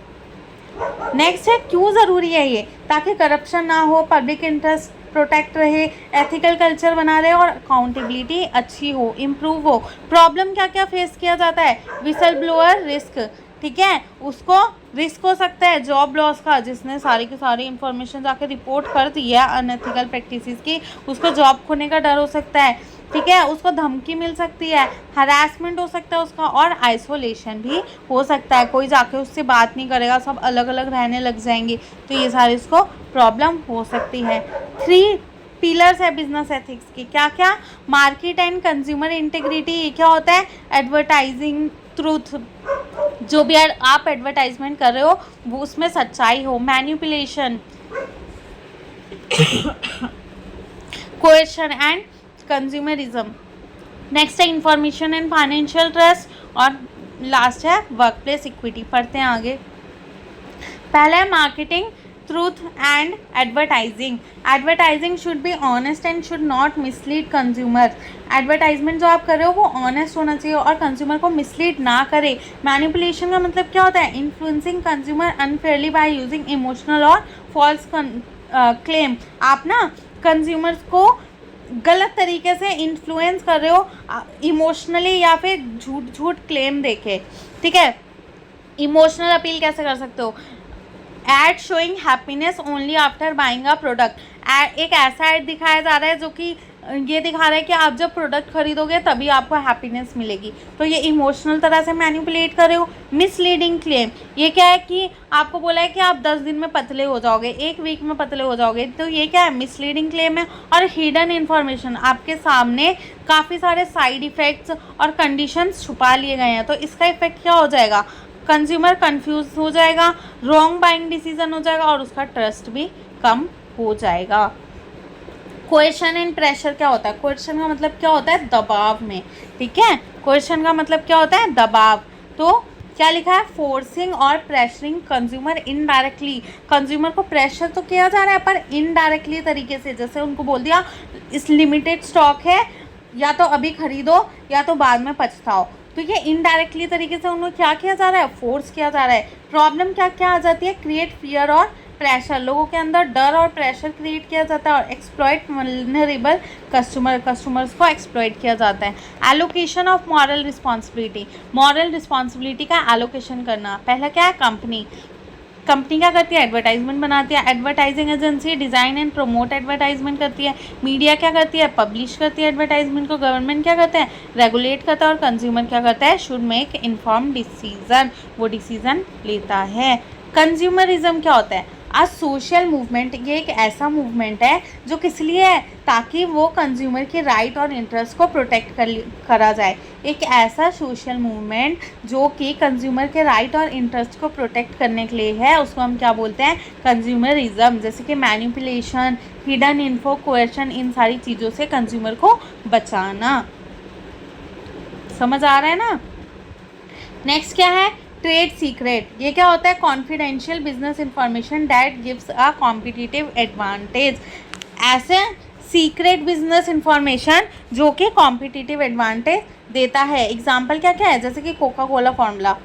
S1: नेक्स्ट है क्यों ज़रूरी है ये? ताकि करप्शन ना हो, पब्लिक इंटरेस्ट प्रोटेक्ट रहे, एथिकल कल्चर बना रहे और अकाउंटेबिलिटी अच्छी हो, इम्प्रूव हो। प्रॉब्लम क्या क्या फेस किया जाता है? विसल ब्लोअर रिस्क, ठीक है, उसको रिस्क हो सकता है जॉब लॉस का, जिसने सारी की सारी इन्फॉर्मेशन जाकर रिपोर्ट कर दी है अनएथिकल प्रैक्टिसेस की, उसको जॉब खोने का डर हो सकता है, ठीक है, उसको धमकी मिल सकती है, हरासमेंट हो सकता है उसका, और आइसोलेशन भी हो सकता है, कोई जाके उससे बात नहीं करेगा, सब अलग अलग रहने लग जाएंगे, तो ये सारी इसको प्रॉब्लम हो सकती है। 3 पिलर्स है बिजनेस एथिक्स की, क्या क्या? मार्केट एंड कंज्यूमर इंटीग्रिटी, ये क्या होता है? एडवर्टाइजिंग ट्रूथ, जो भी आप एडवर्टाइजमेंट कर रहे हो वो उसमें सच्चाई हो। Manipulation, coercion and consumerism. Next है इंफॉर्मेशन एंड फाइनेंशियल ट्रस्ट, और लास्ट है वर्क प्लेस इक्विटी। पढ़ते हैं आगे। पहला है marketing truth and advertising. Advertising should be honest and should not mislead consumer. Advertisement जो आप कर रहे हो वो ऑनेस्ट होना चाहिए और कंज्यूमर को मिसलीड ना करे। मैनिपुलेशन का मतलब क्या होता है? Influencing consumer unfairly by using emotional और फॉल्स क्लेम। आप ना कंज्यूमर्स को गलत तरीके से इन्फ्लुएंस कर रहे हो इमोशनली, या फिर झूठ क्लेम देके, ठीक है। इमोशनल अपील कैसे कर सकते हो? Ad showing happiness only after buying a product. एक ऐसा एड दिखाया जा रहा है जो कि ये दिखा रहा है कि आप जब प्रोडक्ट खरीदोगे तभी आपको हैप्पीनेस मिलेगी, तो ये इमोशनल तरह से मैनिपुलेट कर रहे हो। मिसलीडिंग क्लेम, ये क्या है कि आपको बोला है कि आप 10 दिन में पतले हो जाओगे, 1 वीक में पतले हो जाओगे, तो ये क्या है? मिसलीडिंग क्लेम है। और हिडन इन्फॉर्मेशन, आपके सामने काफ़ी सारे साइड इफ़ेक्ट्स और कंडीशंस छुपा लिए गए हैं, तो इसका इफेक्ट क्या हो जाएगा? कंज्यूमर कंफ्यूज हो जाएगा, रॉन्ग बाइंग डिसीजन हो जाएगा और उसका ट्रस्ट भी कम हो जाएगा। कोएर्शन एंड प्रेशर क्या होता है? कोएर्शन का मतलब क्या होता है? दबाव में, ठीक है। कोएर्शन का मतलब क्या होता है? दबाव। तो क्या लिखा है? फोर्सिंग और प्रेशरिंग कंज्यूमर इनडायरेक्टली। कंज्यूमर को प्रेशर तो किया जा रहा है पर इनडायरेक्टली तरीके से, जैसे उनको बोल दिया इस लिमिटेड स्टॉक है, या तो अभी खरीदो या तो बाद में पछताओ, तो ये इनडायरेक्टली तरीके से उन्हें क्या किया जा रहा है? फोर्स किया जा रहा है। प्रॉब्लम क्या क्या आ जाती है? क्रिएट फियर और प्रेशर, लोगों के अंदर डर और प्रेशर क्रिएट किया जाता है। और एक्सप्लॉइट वल्नरेबल कस्टमर्स को एक्सप्लॉइट किया जाता है। Allocation of moral responsibility, moral responsibility का एलोकेशन करना। पहला क्या है? कंपनी क्या करती है? एडवर्टाइजमेंट बनाती है। Advertising agency design and promote advertisement करती है। मीडिया क्या करती है? पब्लिश करती है एडवर्टाइजमेंट को। गवर्नमेंट क्या करता है? रेगुलेट करता है। और कंज्यूमर क्या करता है? शुड मेक इन्फॉर्म डिसीजन, वो डिसीजन लेता है। कंज्यूमरिज्म क्या होता है? आज सोशल मूवमेंट, ये एक ऐसा मूवमेंट है जो किस लिए है? ताकि वो कंज्यूमर के राइट और इंटरेस्ट को प्रोटेक्ट करा जाए। एक ऐसा सोशल मूवमेंट जो कि कंज्यूमर के राइट और इंटरेस्ट को प्रोटेक्ट करने के लिए है, उसको हम क्या बोलते हैं? कंज्यूमरिज्म। जैसे कि मैनिपुलेशन, हिडन इन्फो, कोएर्शन, इन सारी चीज़ों से कंज्यूमर को बचाना। समझ आ रहा है ना? नेक्स्ट क्या है? Trade secret. ये क्या होता है? Confidential business information that gives a competitive advantage. ऐसे सीक्रेट बिजनेस इंफॉर्मेशन जो कि कॉम्पिटिटिव एडवांटेज देता है। एग्जाम्पल क्या क्या है? जैसे कि कोका कोला फॉर्मूला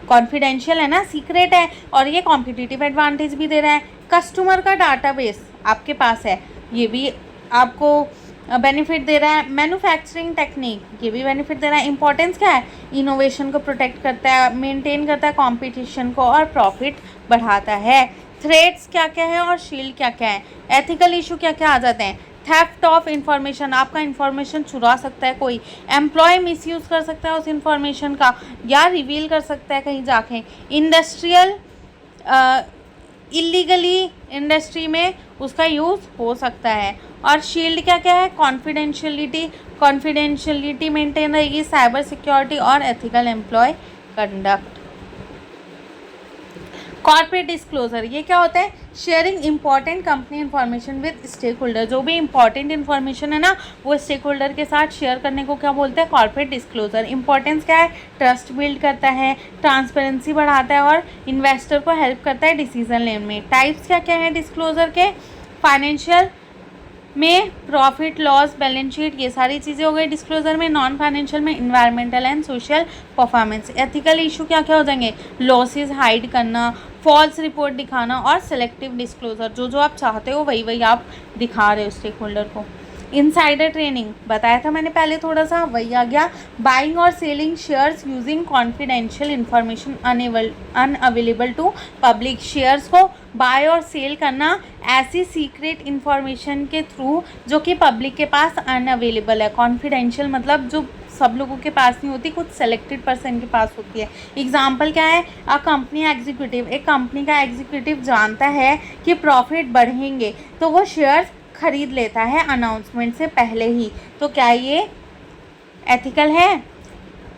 S1: कॉन्फिडेंशियल है ना, सीक्रेट है, और ये कॉम्पिटिटिव एडवांटेज भी दे रहा है। कस्टमर का डाटाबेस आपके पास है, ये भी आपको बेनिफिट दे रहा है। मैन्युफैक्चरिंग टेक्निक, ये भी बेनिफिट दे रहा है। इंपॉर्टेंस क्या है? इनोवेशन को प्रोटेक्ट करता है, मेंटेन करता है कंपटीशन को, और प्रॉफिट बढ़ाता है। थ्रेट्स क्या क्या है और शील्ड क्या क्या है? एथिकल इशू क्या क्या आ जाते हैं? थेफ्ट ऑफ इंफॉर्मेशन, आपका इंफॉर्मेशन चुरा सकता है कोई, एम्प्लॉय मिसयूज़ कर सकता है उस इंफॉर्मेशन का या रिवील कर सकता है कहीं जाके, इंडस्ट्रियल इलीगली इंडस्ट्री में उसका यूज़ हो सकता है। और शील्ड क्या क्या है, कॉन्फिडेंशियलिटी मेंटेन रहेगी, साइबर सिक्योरिटी और ethical employee conduct. Corporate disclosure, ये क्या होता है, sharing important company information with stakeholder, जो भी इंपॉर्टेंट इन्फॉर्मेशन है ना वो स्टेक होल्डर के साथ शेयर करने को क्या बोलते हैं, कॉर्पोरेट डिस्क्लोजर। इंपॉर्टेंस क्या है, ट्रस्ट बिल्ड करता है, ट्रांसपेरेंसी बढ़ाता है और इन्वेस्टर को हेल्प करता है डिसीजन लेने में। टाइप्स क्या क्या है डिस्क्लोजर के, फाइनेंशियल में प्रॉफिट लॉस बैलेंस शीट, ये सारी चीज़ें हो गई डिस्क्लोजर में। नॉन फाइनेंशियल में environmental and social performance. Ethical issue क्या क्या हो जाएंगे, लॉसेस हाइड करना, फॉल्स रिपोर्ट दिखाना और सेलेक्टिव डिस्क्लोजर, जो जो आप चाहते हो वही वही आप दिखा रहे हो स्टेक होल्डर को। इनसाइडर ट्रेनिंग बताया था मैंने पहले थोड़ा सा, वही आ गया। बाइंग और selling shares using confidential information unavailable to public, shares को बाय और सेल करना ऐसी सीक्रेट इंफॉर्मेशन के थ्रू जो कि पब्लिक के पास अनअवेलेबल है। कॉन्फिडेंशियल मतलब जो सब लोगों के पास नहीं होती, कुछ सेलेक्टेड पर्सन के पास होती है। एग्जाम्पल क्या है, अ कंपनी एग्जीक्यूटिव, एक कंपनी का एग्जीक्यूटिव जानता है कि प्रॉफिट बढ़ेंगे तो वो शेयर्स खरीद लेता है अनाउंसमेंट से पहले ही, तो क्या ये एथिकल है?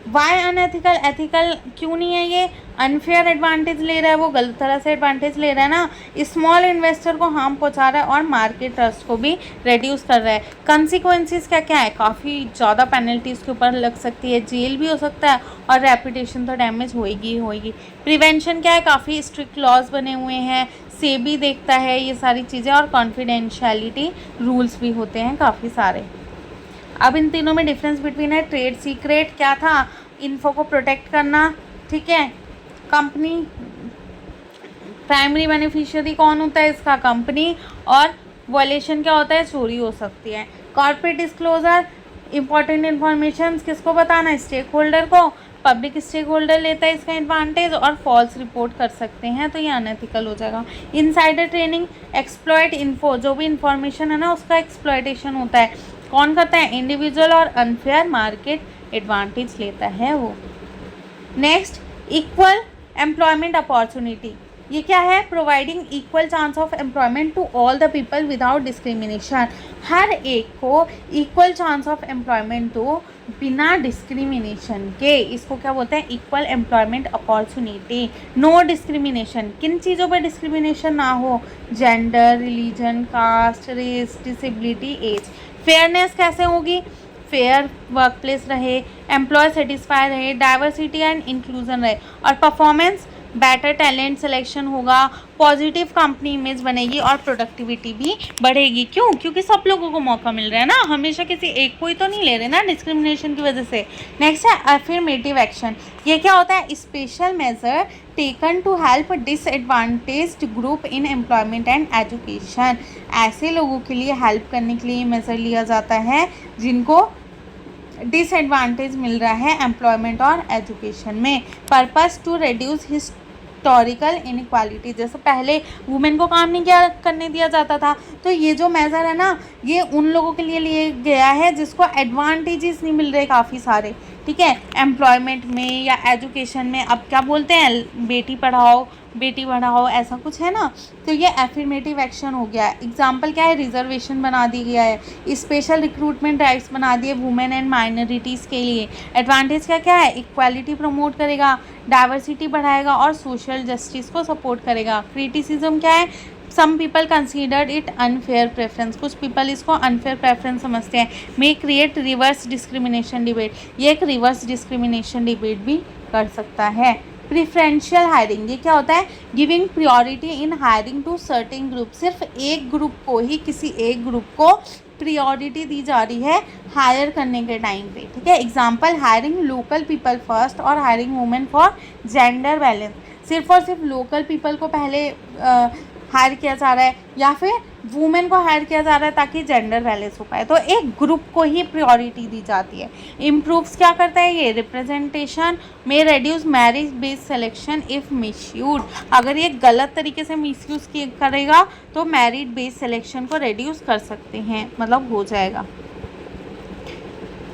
S1: वाई अनएथिकल, एथिकल क्यों नहीं है ये? अनफेयर एडवांटेज ले रहा है, वो गलत तरह से एडवांटेज ले रहा है ना, स्मॉल इन्वेस्टर को हार्म पहुंचा रहा है और मार्केट ट्रस्ट को भी रिड्यूस कर रहा है। कंसिक्वेंसेस क्या क्या है, काफ़ी ज़्यादा पेनल्टी उसके ऊपर लग सकती है, जेल भी हो सकता है और रेपुटेशन तो डैमेज होएगी ही होएगी। प्रिवेंशन क्या है, काफ़ी स्ट्रिक्ट लॉज बने हुए हैं, सेबी देखता है ये सारी चीज़ें, और कॉन्फिडेंशियलिटी रूल्स भी होते हैं काफ़ी सारे। अब इन तीनों में डिफरेंस बिटवीन है, ट्रेड सीक्रेट क्या था, इन्फो को प्रोटेक्ट करना, ठीक है। कंपनी प्राइमरी बेनिफिशियरी कौन होता है इसका, कंपनी, और वॉयलेशन क्या होता है, चोरी हो सकती है। कॉर्पोरेट डिस्क्लोजर, इंपॉर्टेंट इन्फॉर्मेशन किसको बताना है, स्टेक होल्डर को, पब्लिक स्टेक होल्डर लेता है इसका एडवांटेज और फॉल्स रिपोर्ट कर सकते हैं तो ये अनएथिकल हो जाएगा। इनसाइडर ट्रेनिंग, एक्सप्लॉइट इन्फो, जो भी इंफॉर्मेशन है ना उसका एक्सप्लॉइटेशन होता है, कौन करता है, इंडिविजुअल, और अनफेयर मार्केट एडवांटेज लेता है वो। नेक्स्ट, इक्वल एम्प्लॉयमेंट अपॉर्चुनिटी, ये क्या है, providing equal chance of employment to all the people without discrimination, हर एक को इक्वल चांस ऑफ एम्प्लॉयमेंट दो बिना डिस्क्रिमिनेशन के, इसको क्या बोलते हैं, equal employment opportunity, no discrimination, किन चीज़ों पर डिस्क्रिमिनेशन ना हो, gender, religion, caste, race, disability, age. Fairness कैसे होगी, फेयर वर्क प्लेस रहे, एम्प्लॉय सेटिस्फाई रहे, डाइवर्सिटी एंड इंक्लूजन रहे, और परफॉर्मेंस बेटर टैलेंट सिलेक्शन होगा, पॉजिटिव कंपनी इमेज बनेगी और प्रोडक्टिविटी भी बढ़ेगी। क्यों? क्योंकि सब लोगों को मौका मिल रहा है ना, हमेशा किसी एक को ही तो नहीं ले रहे ना डिस्क्रिमिनेशन की वजह से। नेक्स्ट है अफर्मेटिव एक्शन, ये क्या होता है, special measure taken to help disadvantaged group in employment and education, ऐसे लोगों के लिए हेल्प करने के लिए मेजर लिया जाता है जिनको डिसएडवांटेज मिल रहा है एम्प्लॉयमेंट और एजुकेशन में। Purpose to reduce historical inequality, जैसे पहले वुमेन को काम नहीं किया करने दिया जाता था, तो ये जो मेजर है ना ये उन लोगों के लिए लिया गया है जिसको एडवांटेजेस नहीं मिल रहे काफ़ी सारे, ठीक है, एम्प्लॉयमेंट में या एजुकेशन में। अब क्या बोलते हैं, बेटी पढ़ाओ बेटी बढ़ाओ, ऐसा कुछ है ना, तो ये एफर्मेटिव एक्शन हो गया है। एग्जाम्पल क्या है, रिजर्वेशन बना दी गया है, स्पेशल रिक्रूटमेंट राइट्स बना दिए वुमेन एंड माइनॉरिटीज़ के लिए। एडवांटेज क्या क्या है, इक्वालिटी प्रमोट करेगा, डाइवर्सिटी बढ़ाएगा और सोशल जस्टिस को सपोर्ट करेगा। क्रिटिसिज्म क्या है, some people considered it unfair preference, कुछ पीपल इसको अनफेयर प्रेफरेंस समझते हैं। May create reverse discrimination debate, ये एक रिवर्स डिस्क्रिमिनेशन डिबेट भी कर सकता है। प्रिफरेंशियल हायरिंग, ये क्या होता है, giving priority in hiring to certain group, सिर्फ एक ग्रुप को ही, किसी एक ग्रुप को प्रायोरिटी दी जा रही है हायर करने के टाइम पे, ठीक है। Example, hiring local people first और hiring women for gender balance, सिर्फ और सिर्फ लोकल पीपल को पहले हायर किया जा रहा है या फिर वुमेन को हायर किया जा रहा है ताकि जेंडर बैलेंस हो पाए, तो एक ग्रुप को ही प्रायोरिटी दी जाती है। इम्प्रूव्स क्या करता है ये, रिप्रेजेंटेशन में reduce marriage based selection if misuse, अगर ये गलत तरीके से मिसयूज करेगा तो मैरिड बेस्ड सिलेक्शन को रेड्यूस कर सकते हैं, मतलब हो जाएगा।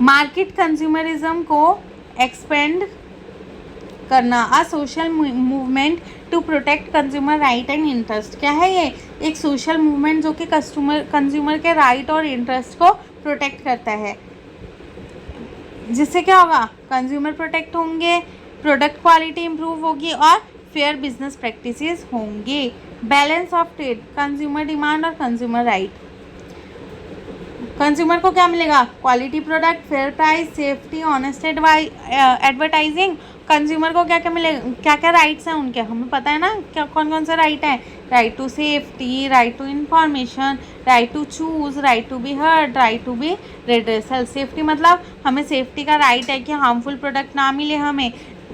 S1: मार्केट कंज्यूमरिज्म को एक्सपेंड करना, a social movement to protect consumer right and interest, क्या है ये, एक सोशल मूवमेंट जो कि कंज्यूमर के राइट और इंटरेस्ट को प्रोटेक्ट करता है, जिससे क्या होगा, कंज्यूमर प्रोटेक्ट होंगे, प्रोडक्ट क्वालिटी इंप्रूव होगी और फेयर बिजनेस प्रैक्टिसेस होंगे। Balance of trade, consumer demand और कंज्यूमर राइट, कंज्यूमर को क्या मिलेगा, quality product, fair price, safety, honest advertising. Consumer को क्या क्या मिलेगा, क्या क्या राइट्स हैं उनके, हमें पता है ना क्या कौन कौन से राइट हैं, right to safety, right to information, right to choose, right to be heard, right to be redressal. Safety मतलब हमें सेफ्टी का राइट है कि हार्मफुल प्रोडक्ट ना मिले, हमें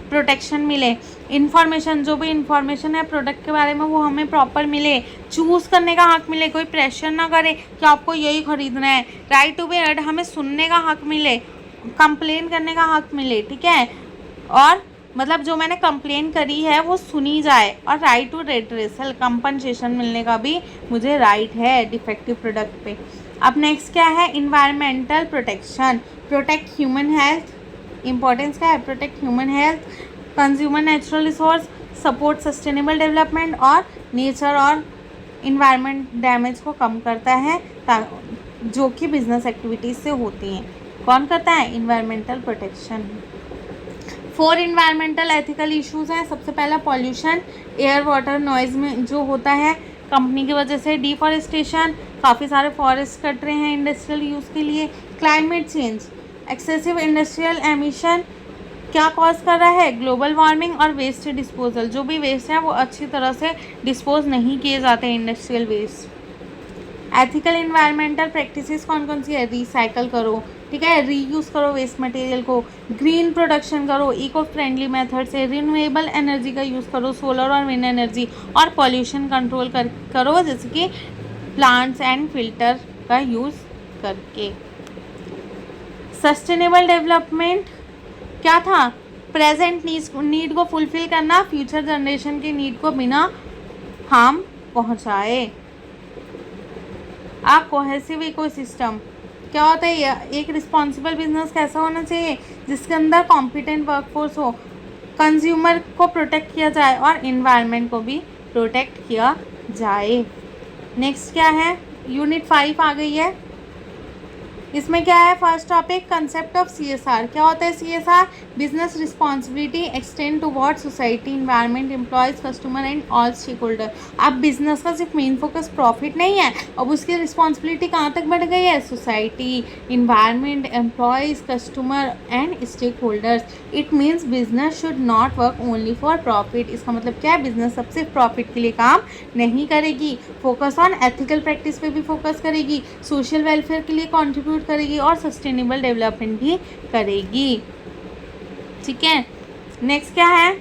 S1: प्रोटेक्शन मिले। इन्फॉर्मेशन, जो भी इन्फॉर्मेशन है प्रोडक्ट के बारे में वो हमें प्रॉपर मिले। चूज़ करने का हक मिले, कोई प्रेशर ना करे कि आपको यही खरीदना है। राइट टू बी हर्ड, हमें सुनने का हक मिले, कंप्लेन करने का हक मिले, ठीक है, और मतलब जो मैंने कंप्लेन करी है वो सुनी जाए। और राइट टू रेड्रेसल, कंपनसेशन मिलने का भी मुझे राइट है डिफेक्टिव प्रोडक्ट पे। अब नेक्स्ट क्या है, environmental protection, protect human health, importance क्या है, protect human health, consumer natural resource, support sustainable development और नेचर और इन्वायरमेंट डैमेज को कम करता है जो कि बिजनेस एक्टिविटीज़ से होती हैं। कौन करता है, environmental protection. 4 environmental ethical issues हैं। सबसे पहला पॉल्यूशन, एयर वाटर नॉइज़ में जो होता है कंपनी की वजह से। डिफॉरेस्टेशन, काफ़ी सारे फॉरेस्ट कट रहे हैं इंडस्ट्रियल यूज़ के लिए। Climate change, excessive industrial emission क्या कॉज कर रहा है, ग्लोबल वार्मिंग और वेस्ट डिस्पोजल, जो भी वेस्ट है वो अच्छी तरह से डिस्पोज नहीं किए जाते industrial waste. Ethical environmental practices कौन कौन सी है, रिसाइकल करो, ठीक है, रीयूज़ करो वेस्ट मटेरियल को, ग्रीन प्रोडक्शन करो, इको फ्रेंडली मेथड से, रिन्यूएबल एनर्जी का यूज़ करो, सोलर और विंड एनर्जी, और पॉल्यूशन कंट्रोल करो जैसे कि प्लांट्स एंड फिल्टर का यूज़ करके। सस्टेनेबल डेवलपमेंट क्या था, प्रेजेंट नीड को फुलफिल करना, फ्यूचर जनरेशन की नीड को बिना हार्म पहुँचाए। आ कोहेसिव इकोसिस्टम क्या होता है, एक रिस्पॉन्सिबल बिजनेस कैसा होना चाहिए, जिसके अंदर कॉम्पिटेंट वर्कफोर्स हो, कंज्यूमर को प्रोटेक्ट किया जाए और इन्वायरमेंट को भी प्रोटेक्ट किया जाए। नेक्स्ट क्या है, यूनिट 5 आ गई है। इसमें क्या है, first topic concept of CSR, क्या होता है CSR, business responsibility extend towards society, environment, employees, customer and all stakeholder. अब बिजनेस का सिर्फ मेन फोकस प्रॉफिट नहीं है, अब उसकी रिस्पॉन्सिबिलिटी कहाँ तक बढ़ गई है, society, environment, employees, customer and stakeholders. It means business should not work only for profit. इसका मतलब क्या है, बिजनेस सब सिर्फ प्रॉफिट के लिए काम नहीं करेगी, फोकस ऑन एथिकल प्रैक्टिस पे भी फोकस करेगी, सोशल वेलफेयर के लिए कॉन्ट्रीब्यूट करेगी और सस्टेनेबल डेवलपमेंट भी करेगी, ठीक है। नेक्स्ट क्या है,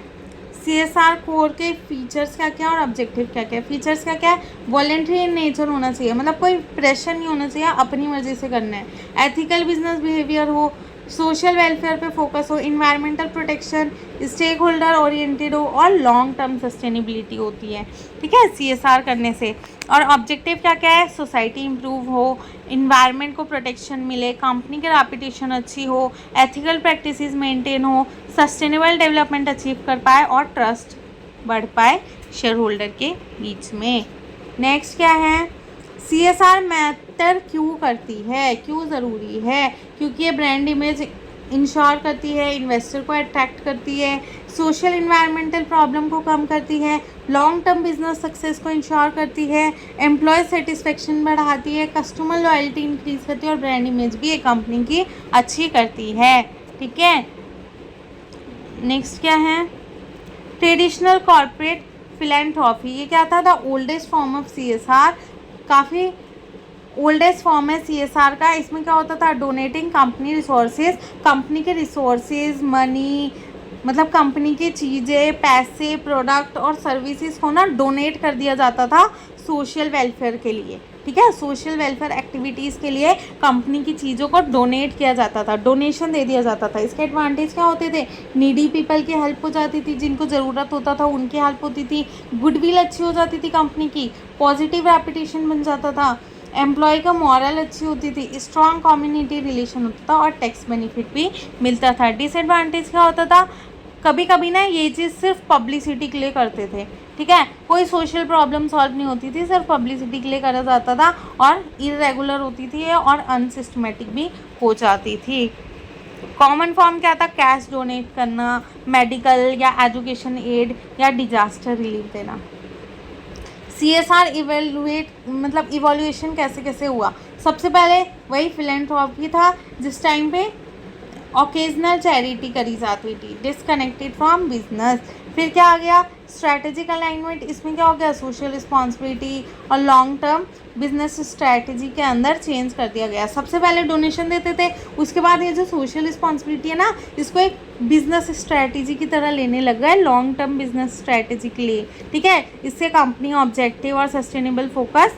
S1: CSR कोर के फीचर्स क्या क्या और ऑब्जेक्टिव क्या क्या। फीचर्स क्या क्या है, वॉलेंट्री इन नेचर होना चाहिए, मतलब कोई प्रेशर नहीं होना चाहिए, अपनी मर्जी से करना है। एथिकल बिजनेस बिहेवियर हो, सोशल वेलफेयर पे फोकस हो, environmental protection, stakeholder oriented हो और लॉन्ग टर्म सस्टेनेबिलिटी होती है, ठीक है, CSR करने से। और ऑब्जेक्टिव क्या क्या है, सोसाइटी इंप्रूव हो, इन्वायरमेंट को प्रोटेक्शन मिले, कंपनी की रेपुटेशन अच्छी हो, एथिकल प्रैक्टिसेस मेंटेन हो, सस्टेनेबल डेवलपमेंट अचीव कर पाए और ट्रस्ट बढ़ पाए शेयर होल्डर के बीच में। नेक्स्ट क्या है, CSR मैटर क्यों करती है, क्यों ज़रूरी है, क्योंकि ये ब्रांड इमेज इंश्योर करती है, इन्वेस्टर को अट्रैक्ट करती है, सोशल इन्वायरमेंटल प्रॉब्लम को कम करती है, लॉन्ग टर्म बिजनेस सक्सेस को इंश्योर करती है, एम्प्लॉय सेटिस्फेक्शन बढ़ाती है, कस्टमर लॉयल्टी इंक्रीज करती है और ब्रांड इमेज भी एक कंपनी की अच्छी करती है, ठीक है। नेक्स्ट क्या है, ट्रेडिशनल कॉर्पोरेट फिलैंथ्रोपी, ये क्या था, the oldest form of CSR, काफ़ी ओल्डेस्ट फॉर्म है CSR का। इसमें क्या होता था, डोनेटिंग कंपनी रिसोर्सेज, कंपनी के रिसोर्सेज, मनी, मतलब कंपनी की चीज़ें, पैसे, प्रोडक्ट और सर्विसेज को ना डोनेट कर दिया जाता था सोशल वेलफेयर के लिए। ठीक है, सोशल वेलफेयर एक्टिविटीज़ के लिए कंपनी की चीज़ों को डोनेट किया जाता था, डोनेशन दे दिया जाता था। इसके एडवांटेज क्या होते थे? नीडी पीपल की हेल्प हो जाती थी, जिनको ज़रूरत होता था उनकी हेल्प होती थी, गुडविल अच्छी हो जाती थी कंपनी की, पॉजिटिव रेपुटेशन बन जाता था, एम्प्लॉय का मॉरल अच्छी होती थी, स्ट्रॉन्ग कम्युनिटी रिलेशन होता था और टैक्स बेनिफिट भी मिलता था। डिसएडवांटेज क्या होता था? कभी कभी ना ये चीज़ सिर्फ पब्लिसिटी के लिए करते थे। ठीक है, कोई सोशल प्रॉब्लम सॉल्व नहीं होती थी, सिर्फ पब्लिसिटी के लिए करा जाता था और इरेगुलर होती थी और अनसिस्टमेटिक भी हो जाती थी। कॉमन फॉर्म क्या था? कैश डोनेट करना, मेडिकल या एजुकेशन एड या डिजास्टर रिलीफ देना। CSR इवेलुएट मतलब इवोल्यूशन कैसे कैसे हुआ? सबसे पहले वही फिलेंथ्रोपी था, जिस टाइम पे ओकेजनल चैरिटी करी जाती थी, डिसकनेक्टेड फ्रॉम बिजनेस। फिर क्या आ गया? Strategic alignment. इसमें क्या हो गया? सोशल रिस्पॉन्सिबिलिटी और लॉन्ग टर्म बिजनेस स्ट्रैटेजी के अंदर चेंज कर दिया गया। सबसे पहले डोनेशन देते थे, उसके बाद ये जो सोशल रिस्पॉन्सिबिलिटी है ना, इसको एक बिजनेस स्ट्रैटेजी की तरह लेने लग गए, लॉन्ग टर्म बिजनेस स्ट्रैटेजी के लिए। ठीक है, इससे कंपनी ऑब्जेक्टिव और सस्टेनेबल फोकस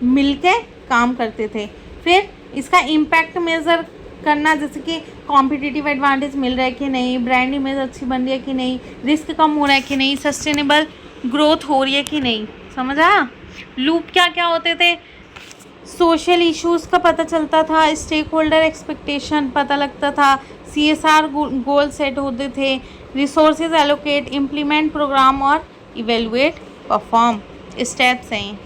S1: मिलके काम करते थे। फिर इसका इम्पैक्ट मेजर करना, जैसे कि कॉम्पिटिटिव एडवांटेज मिल रहा है कि नहीं, ब्रांड इमेज अच्छी बन रही है कि नहीं, रिस्क कम हो रहा है कि नहीं, सस्टेनेबल ग्रोथ हो रही है कि नहीं। समझ आया? लूप क्या क्या होते थे? सोशल इश्यूज़ का पता चलता था, स्टेक होल्डर एक्सपेक्टेशन पता लगता था, CSR गोल सेट होते थे, रिसोर्सेज एलोकेट, इम्प्लीमेंट प्रोग्राम और इवेलुएट परफॉर्म। स्टेप्स हैं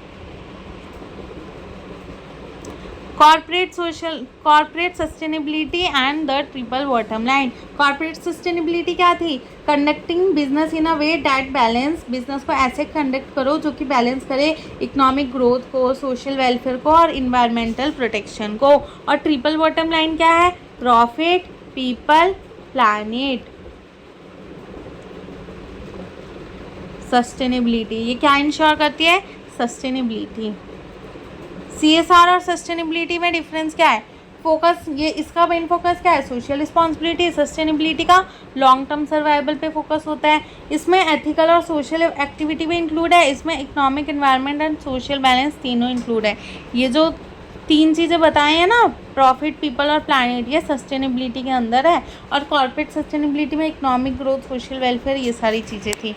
S1: corporate sustainability and the triple bottom line. Corporate sustainability क्या थी? Conducting business in a way that balance, business को ऐसे कंडक्ट करो जो कि बैलेंस करे इकोनॉमिक ग्रोथ को, सोशल वेलफेयर को और इन्वायरमेंटल प्रोटेक्शन को। और ट्रिपल बॉटम लाइन क्या है? Profit, people, planet, sustainability. ये क्या इंश्योर करती है? सस्टेनेबिलिटी। CSR और सस्टेनेबिलिटी में डिफरेंस क्या है? फोकस, ये इसका मेन फोकस क्या है? Social responsibility. सस्टेनेबिलिटी का लॉन्ग टर्म सर्वाइवल पे फोकस होता है। इसमें एथिकल और सोशल एक्टिविटी भी इंक्लूड है, इसमें economic, environment and social balance तीनों इंक्लूड है। ये जो तीन चीज़ें बताई हैं ना, प्रॉफिट, पीपल और प्लैनेट, ये सस्टेनेबिलिटी के अंदर है। और कॉर्पोरेट सस्टेनेबिलिटी में इकोनॉमिक ग्रोथ, सोशल वेलफेयर, ये सारी चीज़ें थी।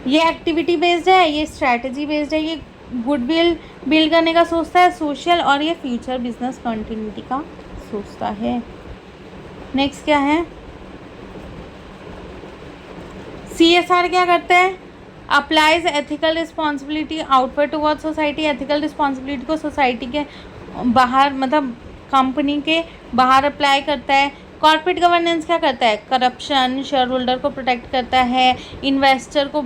S1: ये एक्टिविटी बेस्ड है, ये स्ट्रैटेजी बेस्ड है, ये गुडविल बिल्ड करने का सोचता है सोशल, और ये फ्यूचर बिजनेस कंटिन्यूटी का सोचता है। नेक्स्ट क्या है? CSR क्या करते हैं? Applies ethical responsibility outward toward society. Ethical responsibility को सोसाइटी के बाहर, मतलब कंपनी के बाहर अप्लाई करता है। कॉर्पोरेट गवर्नेंस क्या करता है? करप्शन, शेयर होल्डर को प्रोटेक्ट करता है, इन्वेस्टर को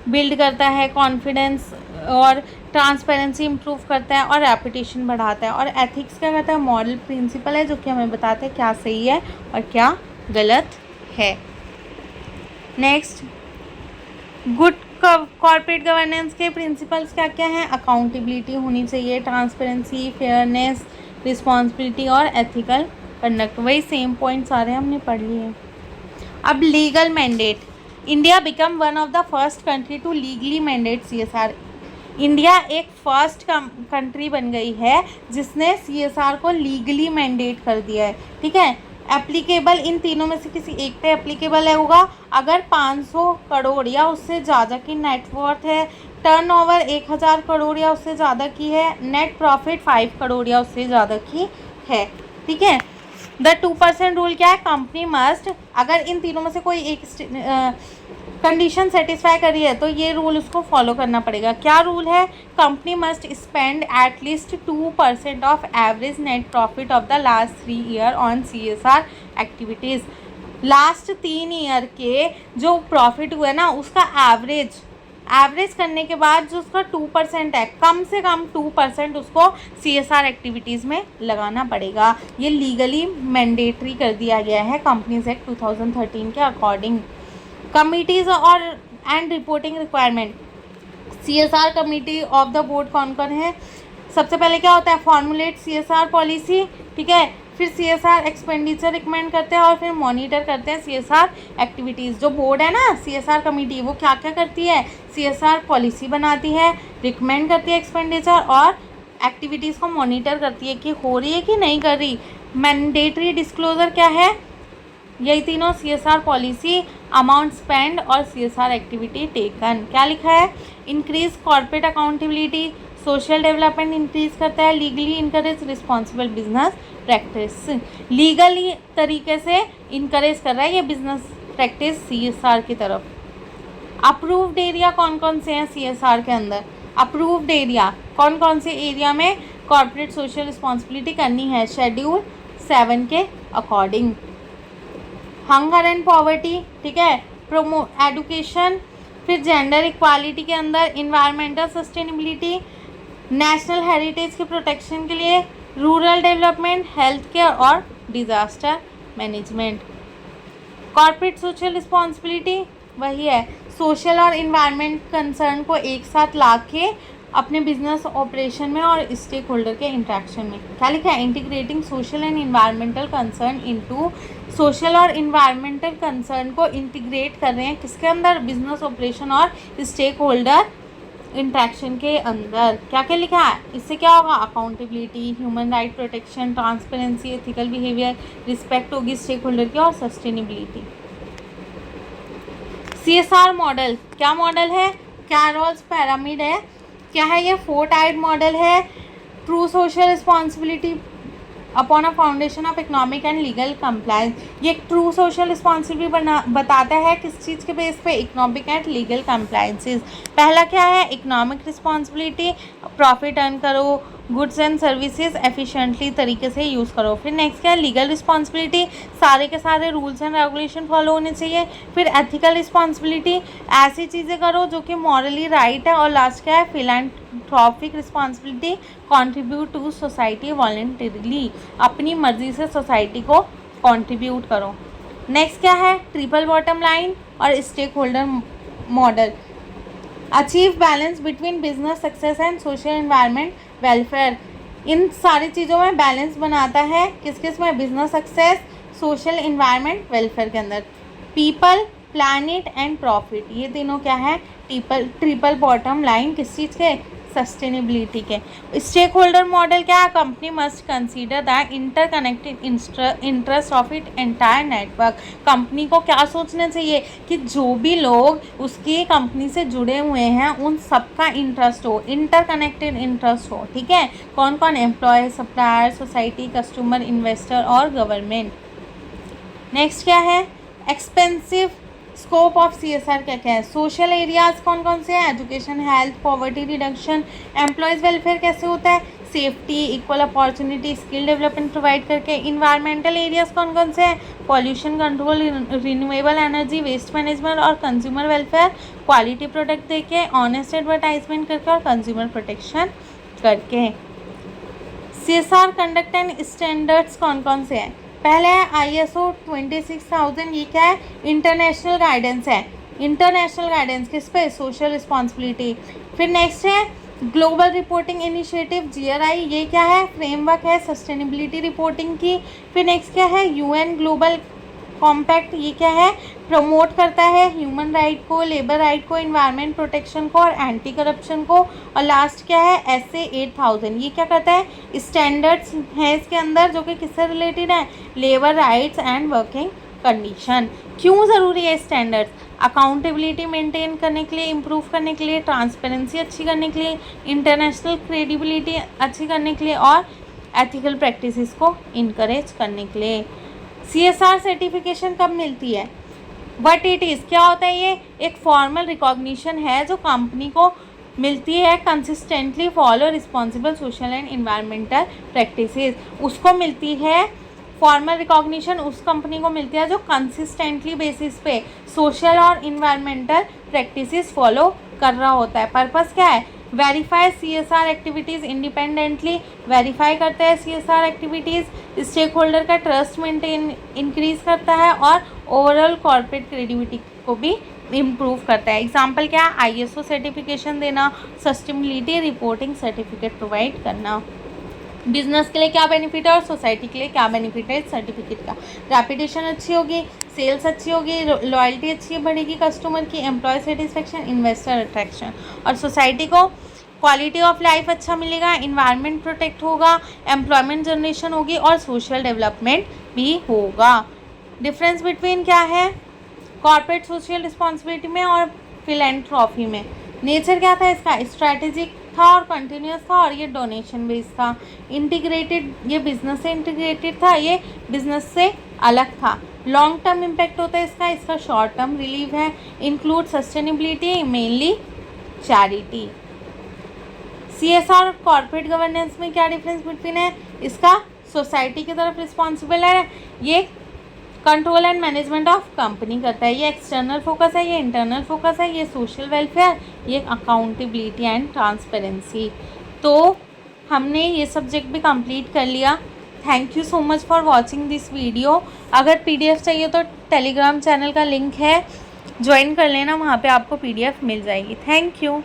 S1: बिल्ड करता है, कॉन्फिडेंस और ट्रांसपेरेंसी इंप्रूव करता है और रेपुटेशन बढ़ाता है। और एथिक्स क्या करता है? मॉरल प्रिंसिपल है जो कि हमें बताते हैं क्या सही है और क्या गलत है। नेक्स्ट, गुड कॉर्पोरेट गवर्नेंस के प्रिंसिपल्स क्या क्या हैं? अकाउंटेबिलिटी होनी चाहिए, ट्रांसपेरेंसी, फेयरनेस, रिस्पॉन्सिबिलिटी और एथिकल कंडक्ट। वही सेम पॉइंट सारे हमने पढ़ लिए। अब legal mandate. India become one of the first country to legally mandate CSR। India एक फर्स्ट कंट्री बन गई है जिसने CSR को लीगली मैंडेट कर दिया है। ठीक है, एप्लीकेबल इन तीनों में से किसी एक पे एप्लीकेबल है होगा अगर 500 करोड़ या उससे ज़्यादा की नेटवर्थ है, टर्नओवर 1000 करोड़ या उससे ज़्यादा की है, नेट प्रॉफिट 5 करोड़ या उससे ज़्यादा की है। ठीक है, द 2% रूल क्या है? कंपनी मस्ट, अगर इन तीनों में से कोई एक कंडीशन सेटिस्फाई करी है तो ये रूल उसको फॉलो करना पड़ेगा। क्या रूल है? Company must spend at least 2% of average net profit of the last 3 year on CSR activities. Last 3 year के जो प्रॉफिट हुए ना, उसका एवरेज करने के बाद जो उसका 2% है, कम से कम 2% उसको CSR एक्टिविटीज़ में लगाना पड़ेगा। ये लीगली मैंडेटरी कर दिया गया है कंपनीज एक्ट 2013 के अकॉर्डिंग। कमिटीज़ और and reporting requirement. CSR committee of the board कौन कौन है? सबसे पहले क्या होता है? Formulate CSR policy. ठीक है, फिर CSR एक्सपेंडिचर रिकमेंड करते हैं और फिर मॉनिटर करते हैं CSR एक्टिविटीज़। जो बोर्ड है ना CSR कमेटी, वो क्या क्या करती है, CSR पॉलिसी बनाती है, रिकमेंड करती है एक्सपेंडिचर और एक्टिविटीज़ को मॉनिटर करती है कि हो रही है कि नहीं कर रही। मैंडेटरी डिस्क्लोजर क्या है, यही तीनों, CSR पॉलिसी, अमाउंट स्पेंड और CSR एक्टिविटी टेकन। क्या लिखा है, increase corporate accountability, social development increase करता है, legally encourage responsible business practice, legally तरीके से इनकरेज कर रहा है ये बिजनेस प्रैक्टिस CSR की तरफ। अप्रूव्ड एरिया कौन कौन से हैं CSR के अंदर, अप्रूव्ड एरिया कौन कौन से एरिया में कॉर्पोरेट सोशल रिस्पॉन्सिबिलिटी करनी है, शेड्यूल 7 के अकॉर्डिंग। हंगर एंड पॉवर्टी, ठीक है, एडुकेशन, फिर जेंडर इक्वालिटी के अंदर इन्वायरमेंटल सस्टेनेबिलिटी, नेशनल हेरिटेज के प्रोटेक्शन के लिए, रूरल डेवलपमेंट, हेल्थ केयर और disaster management. Corporate social responsibility वही है, सोशल और इन्वायरमेंट कंसर्न को एक साथ ला के अपने बिजनेस ऑपरेशन में और स्टेक होल्डर के इंटरेक्शन में। क्या लिखा है, integrating social and environmental concern into, social और इन्वायरमेंटल कंसर्न को इंटीग्रेट कर रहे हैं किसके अंदर, बिजनेस ऑपरेशन और स्टेक होल्डर इंटरेक्शन के अंदर। क्या क्या लिखा है, इससे क्या होगा, accountability, human right protection, transparency, ethical behaviour, respect होगी स्टेक होल्डर की और सस्टेनेबिलिटी। CSR मॉडल क्या मॉडल है, कैरोल्स पिरामिड है, क्या है ये, 4 टाइप मॉडल है। True social responsibility upon a foundation of economic and legal compliance, ये ट्रू सोशल रिस्पॉन्सिबिलिटी बताता है किस चीज़ के बेस पे, इकोनॉमिक एंड लीगल कंप्लायंसेस। पहला क्या है, इकोनॉमिक रिस्पॉन्सिबिलिटी, प्रॉफिट अर्न करो, गुड्स एंड सर्विसेज एफिशिएंटली तरीके से यूज़ करो। फिर नेक्स्ट क्या है, लीगल रिस्पॉन्सिबिलिटी, सारे के सारे रूल्स एंड रेगुलेशन फॉलो होने चाहिए। फिर एथिकल रिस्पॉन्सिबिलिटी, ऐसी चीज़ें करो जो कि मॉरली राइट है। और लास्ट क्या है, philanthropic responsibility, contribute to society voluntarily, अपनी मर्जी से सोसाइटी को कंट्रीब्यूट करो। नेक्स्ट क्या है, ट्रिपल बॉटम लाइन और stakeholder model, achieve balance between business success and social environment welfare. इन सारी चीज़ों में बैलेंस बनाता है किस किस में, business success, social environment welfare के अंदर। पीपल, प्लैनेट एंड प्रॉफिट, ये तीनों क्या है, ट्रिपल बॉटम लाइन किस चीज़ के, सस्टेनेबिलिटी के। स्टेक होल्डर मॉडल क्या है, company must consider the interconnected interest of it entire network. Company को क्या सोचना चाहिए कि जो भी लोग उसकी कंपनी से जुड़े हुए हैं उन सबका इंटरेस्ट हो, इंटरकनेक्टेड इंटरेस्ट हो, ठीक है। कौन कौन, employee, supplier, society, customer, investor और गवर्नमेंट। नेक्स्ट क्या है, एक्सपेंसिव स्कोप ऑफ CSR क्या क्या है, सोशल एरियाज कौन कौन से हैं, education, health, poverty reduction, employees welfare कैसे होता है, safety, equal opportunity, skill development provide करके। इन्वायरमेंटल एरियाज कौन कौन से हैं, pollution control, renewable energy, waste management और कंज्यूमर वेलफेयर, क्वालिटी प्रोडक्ट देके, ऑनेस्ट एडवर्टाइजमेंट करके और कंज्यूमर प्रोटेक्शन करके। CSR कंडक्ट एंड स्टैंडर्ड्स कौन कौन से हैं, पहले है ISO 26000, ये क्या है, इंटरनेशनल गाइडेंस है, इंटरनेशनल गाइडेंस किस पे, सोशल रिस्पॉन्सिबिलिटी। फिर नेक्स्ट है ग्लोबल रिपोर्टिंग इनिशिएटिव GRI, ये क्या है, फ्रेमवर्क है सस्टेनेबिलिटी रिपोर्टिंग की। फिर नेक्स्ट क्या है, UN ग्लोबल कॉम्पैक्ट, ये क्या है, प्रमोट करता है ह्यूमन राइट को, लेबर राइट को, इन्वायरमेंट प्रोटेक्शन को और एंटी करप्शन को। और लास्ट क्या है, SA 8000, ये क्या करता है, स्टैंडर्ड्स हैं इसके अंदर जो कि किससे रिलेटेड है, labour rights and working condition. क्यों ज़रूरी है स्टैंडर्ड्स, अकाउंटेबिलिटी मेंटेन करने के लिए, इम्प्रूव करने के लिए, ट्रांसपेरेंसी अच्छी करने के लिए, इंटरनेशनल क्रेडिबिलिटी अच्छी करने के लिए और एथिकल प्रैक्टिसेस को इनकरेज करने के लिए। CSR सर्टिफिकेशन कब मिलती है, व्हाट इट इज़, क्या होता है ये, एक फॉर्मल रिकॉग्निशन है जो कंपनी को मिलती है consistently follow responsible social and environmental practices. उसको मिलती है फॉर्मल रिकॉग्निशन, उस कंपनी को मिलती है जो कंसिस्टेंटली बेसिस पे सोशल और इन्वायरमेंटल प्रैक्टिसेस फॉलो कर रहा होता है। पर्पस क्या है, verify CSR activities independently, verify करता है CSR एक्टिविटीज़, स्टेक होल्डर का ट्रस्ट मेंटेन इंक्रीज करता है और ओवरऑल कॉर्पोरेट क्रेडिबिलिटी को भी इम्प्रूव करता है। एग्जाम्पल क्या है, ISO सर्टिफिकेशन देना, सस्टेनेबिलिटी रिपोर्टिंग सर्टिफिकेट प्रोवाइड करना। बिजनेस के लिए क्या बेनिफिट है और सोसाइटी के लिए क्या बेनिफिट है इस सर्टिफिकेट का। रेपुटेशन अच्छी होगी, सेल्स अच्छी होगी, लॉयल्टी अच्छी बढ़ेगी कस्टमर की, एम्प्लॉय सेटिस्फेक्शन, इन्वेस्टर अट्रैक्शन, और सोसाइटी को क्वालिटी ऑफ लाइफ अच्छा मिलेगा, इन्वायरमेंट प्रोटेक्ट होगा, एम्प्लॉयमेंट जनरेशन होगी और सोशल डेवलपमेंट भी होगा। डिफरेंस बिटवीन क्या है कॉर्पोरेट सोशल रिस्पॉन्सिबिलिटी में और फिलैंथ्रोपी में। नेचर क्या था इसका, स्ट्रैटेजिक था और कंटिन्यूस था, और ये डोनेशन बेस्ड था। इंटीग्रेटेड, ये बिजनेस से इंटीग्रेटेड था, ये बिजनेस से अलग था। लॉन्ग टर्म इम्पैक्ट होता है इसका शॉर्ट टर्म रिलीफ है। Include sustainability, mainly charity. CSR और कॉर्पोरेट गवर्नेंस में क्या डिफरेंस बिटवीन है इसका, सोसाइटी की तरफ रिस्पॉन्सिबल है, ये control and management of company करता है, ये एक्सटर्नल फोकस है, ये इंटरनल फोकस है, ये सोशल वेलफेयर, ये अकाउंटेबिलिटी एंड ट्रांसपेरेंसी। तो हमने ये सब्जेक्ट भी कंप्लीट कर लिया। Thank you so much for watching this video. अगर PDF चाहिए तो टेलीग्राम चैनल का लिंक है, ज्वाइन कर लेना, वहाँ पे आपको PDF मिल जाएगी। Thank you.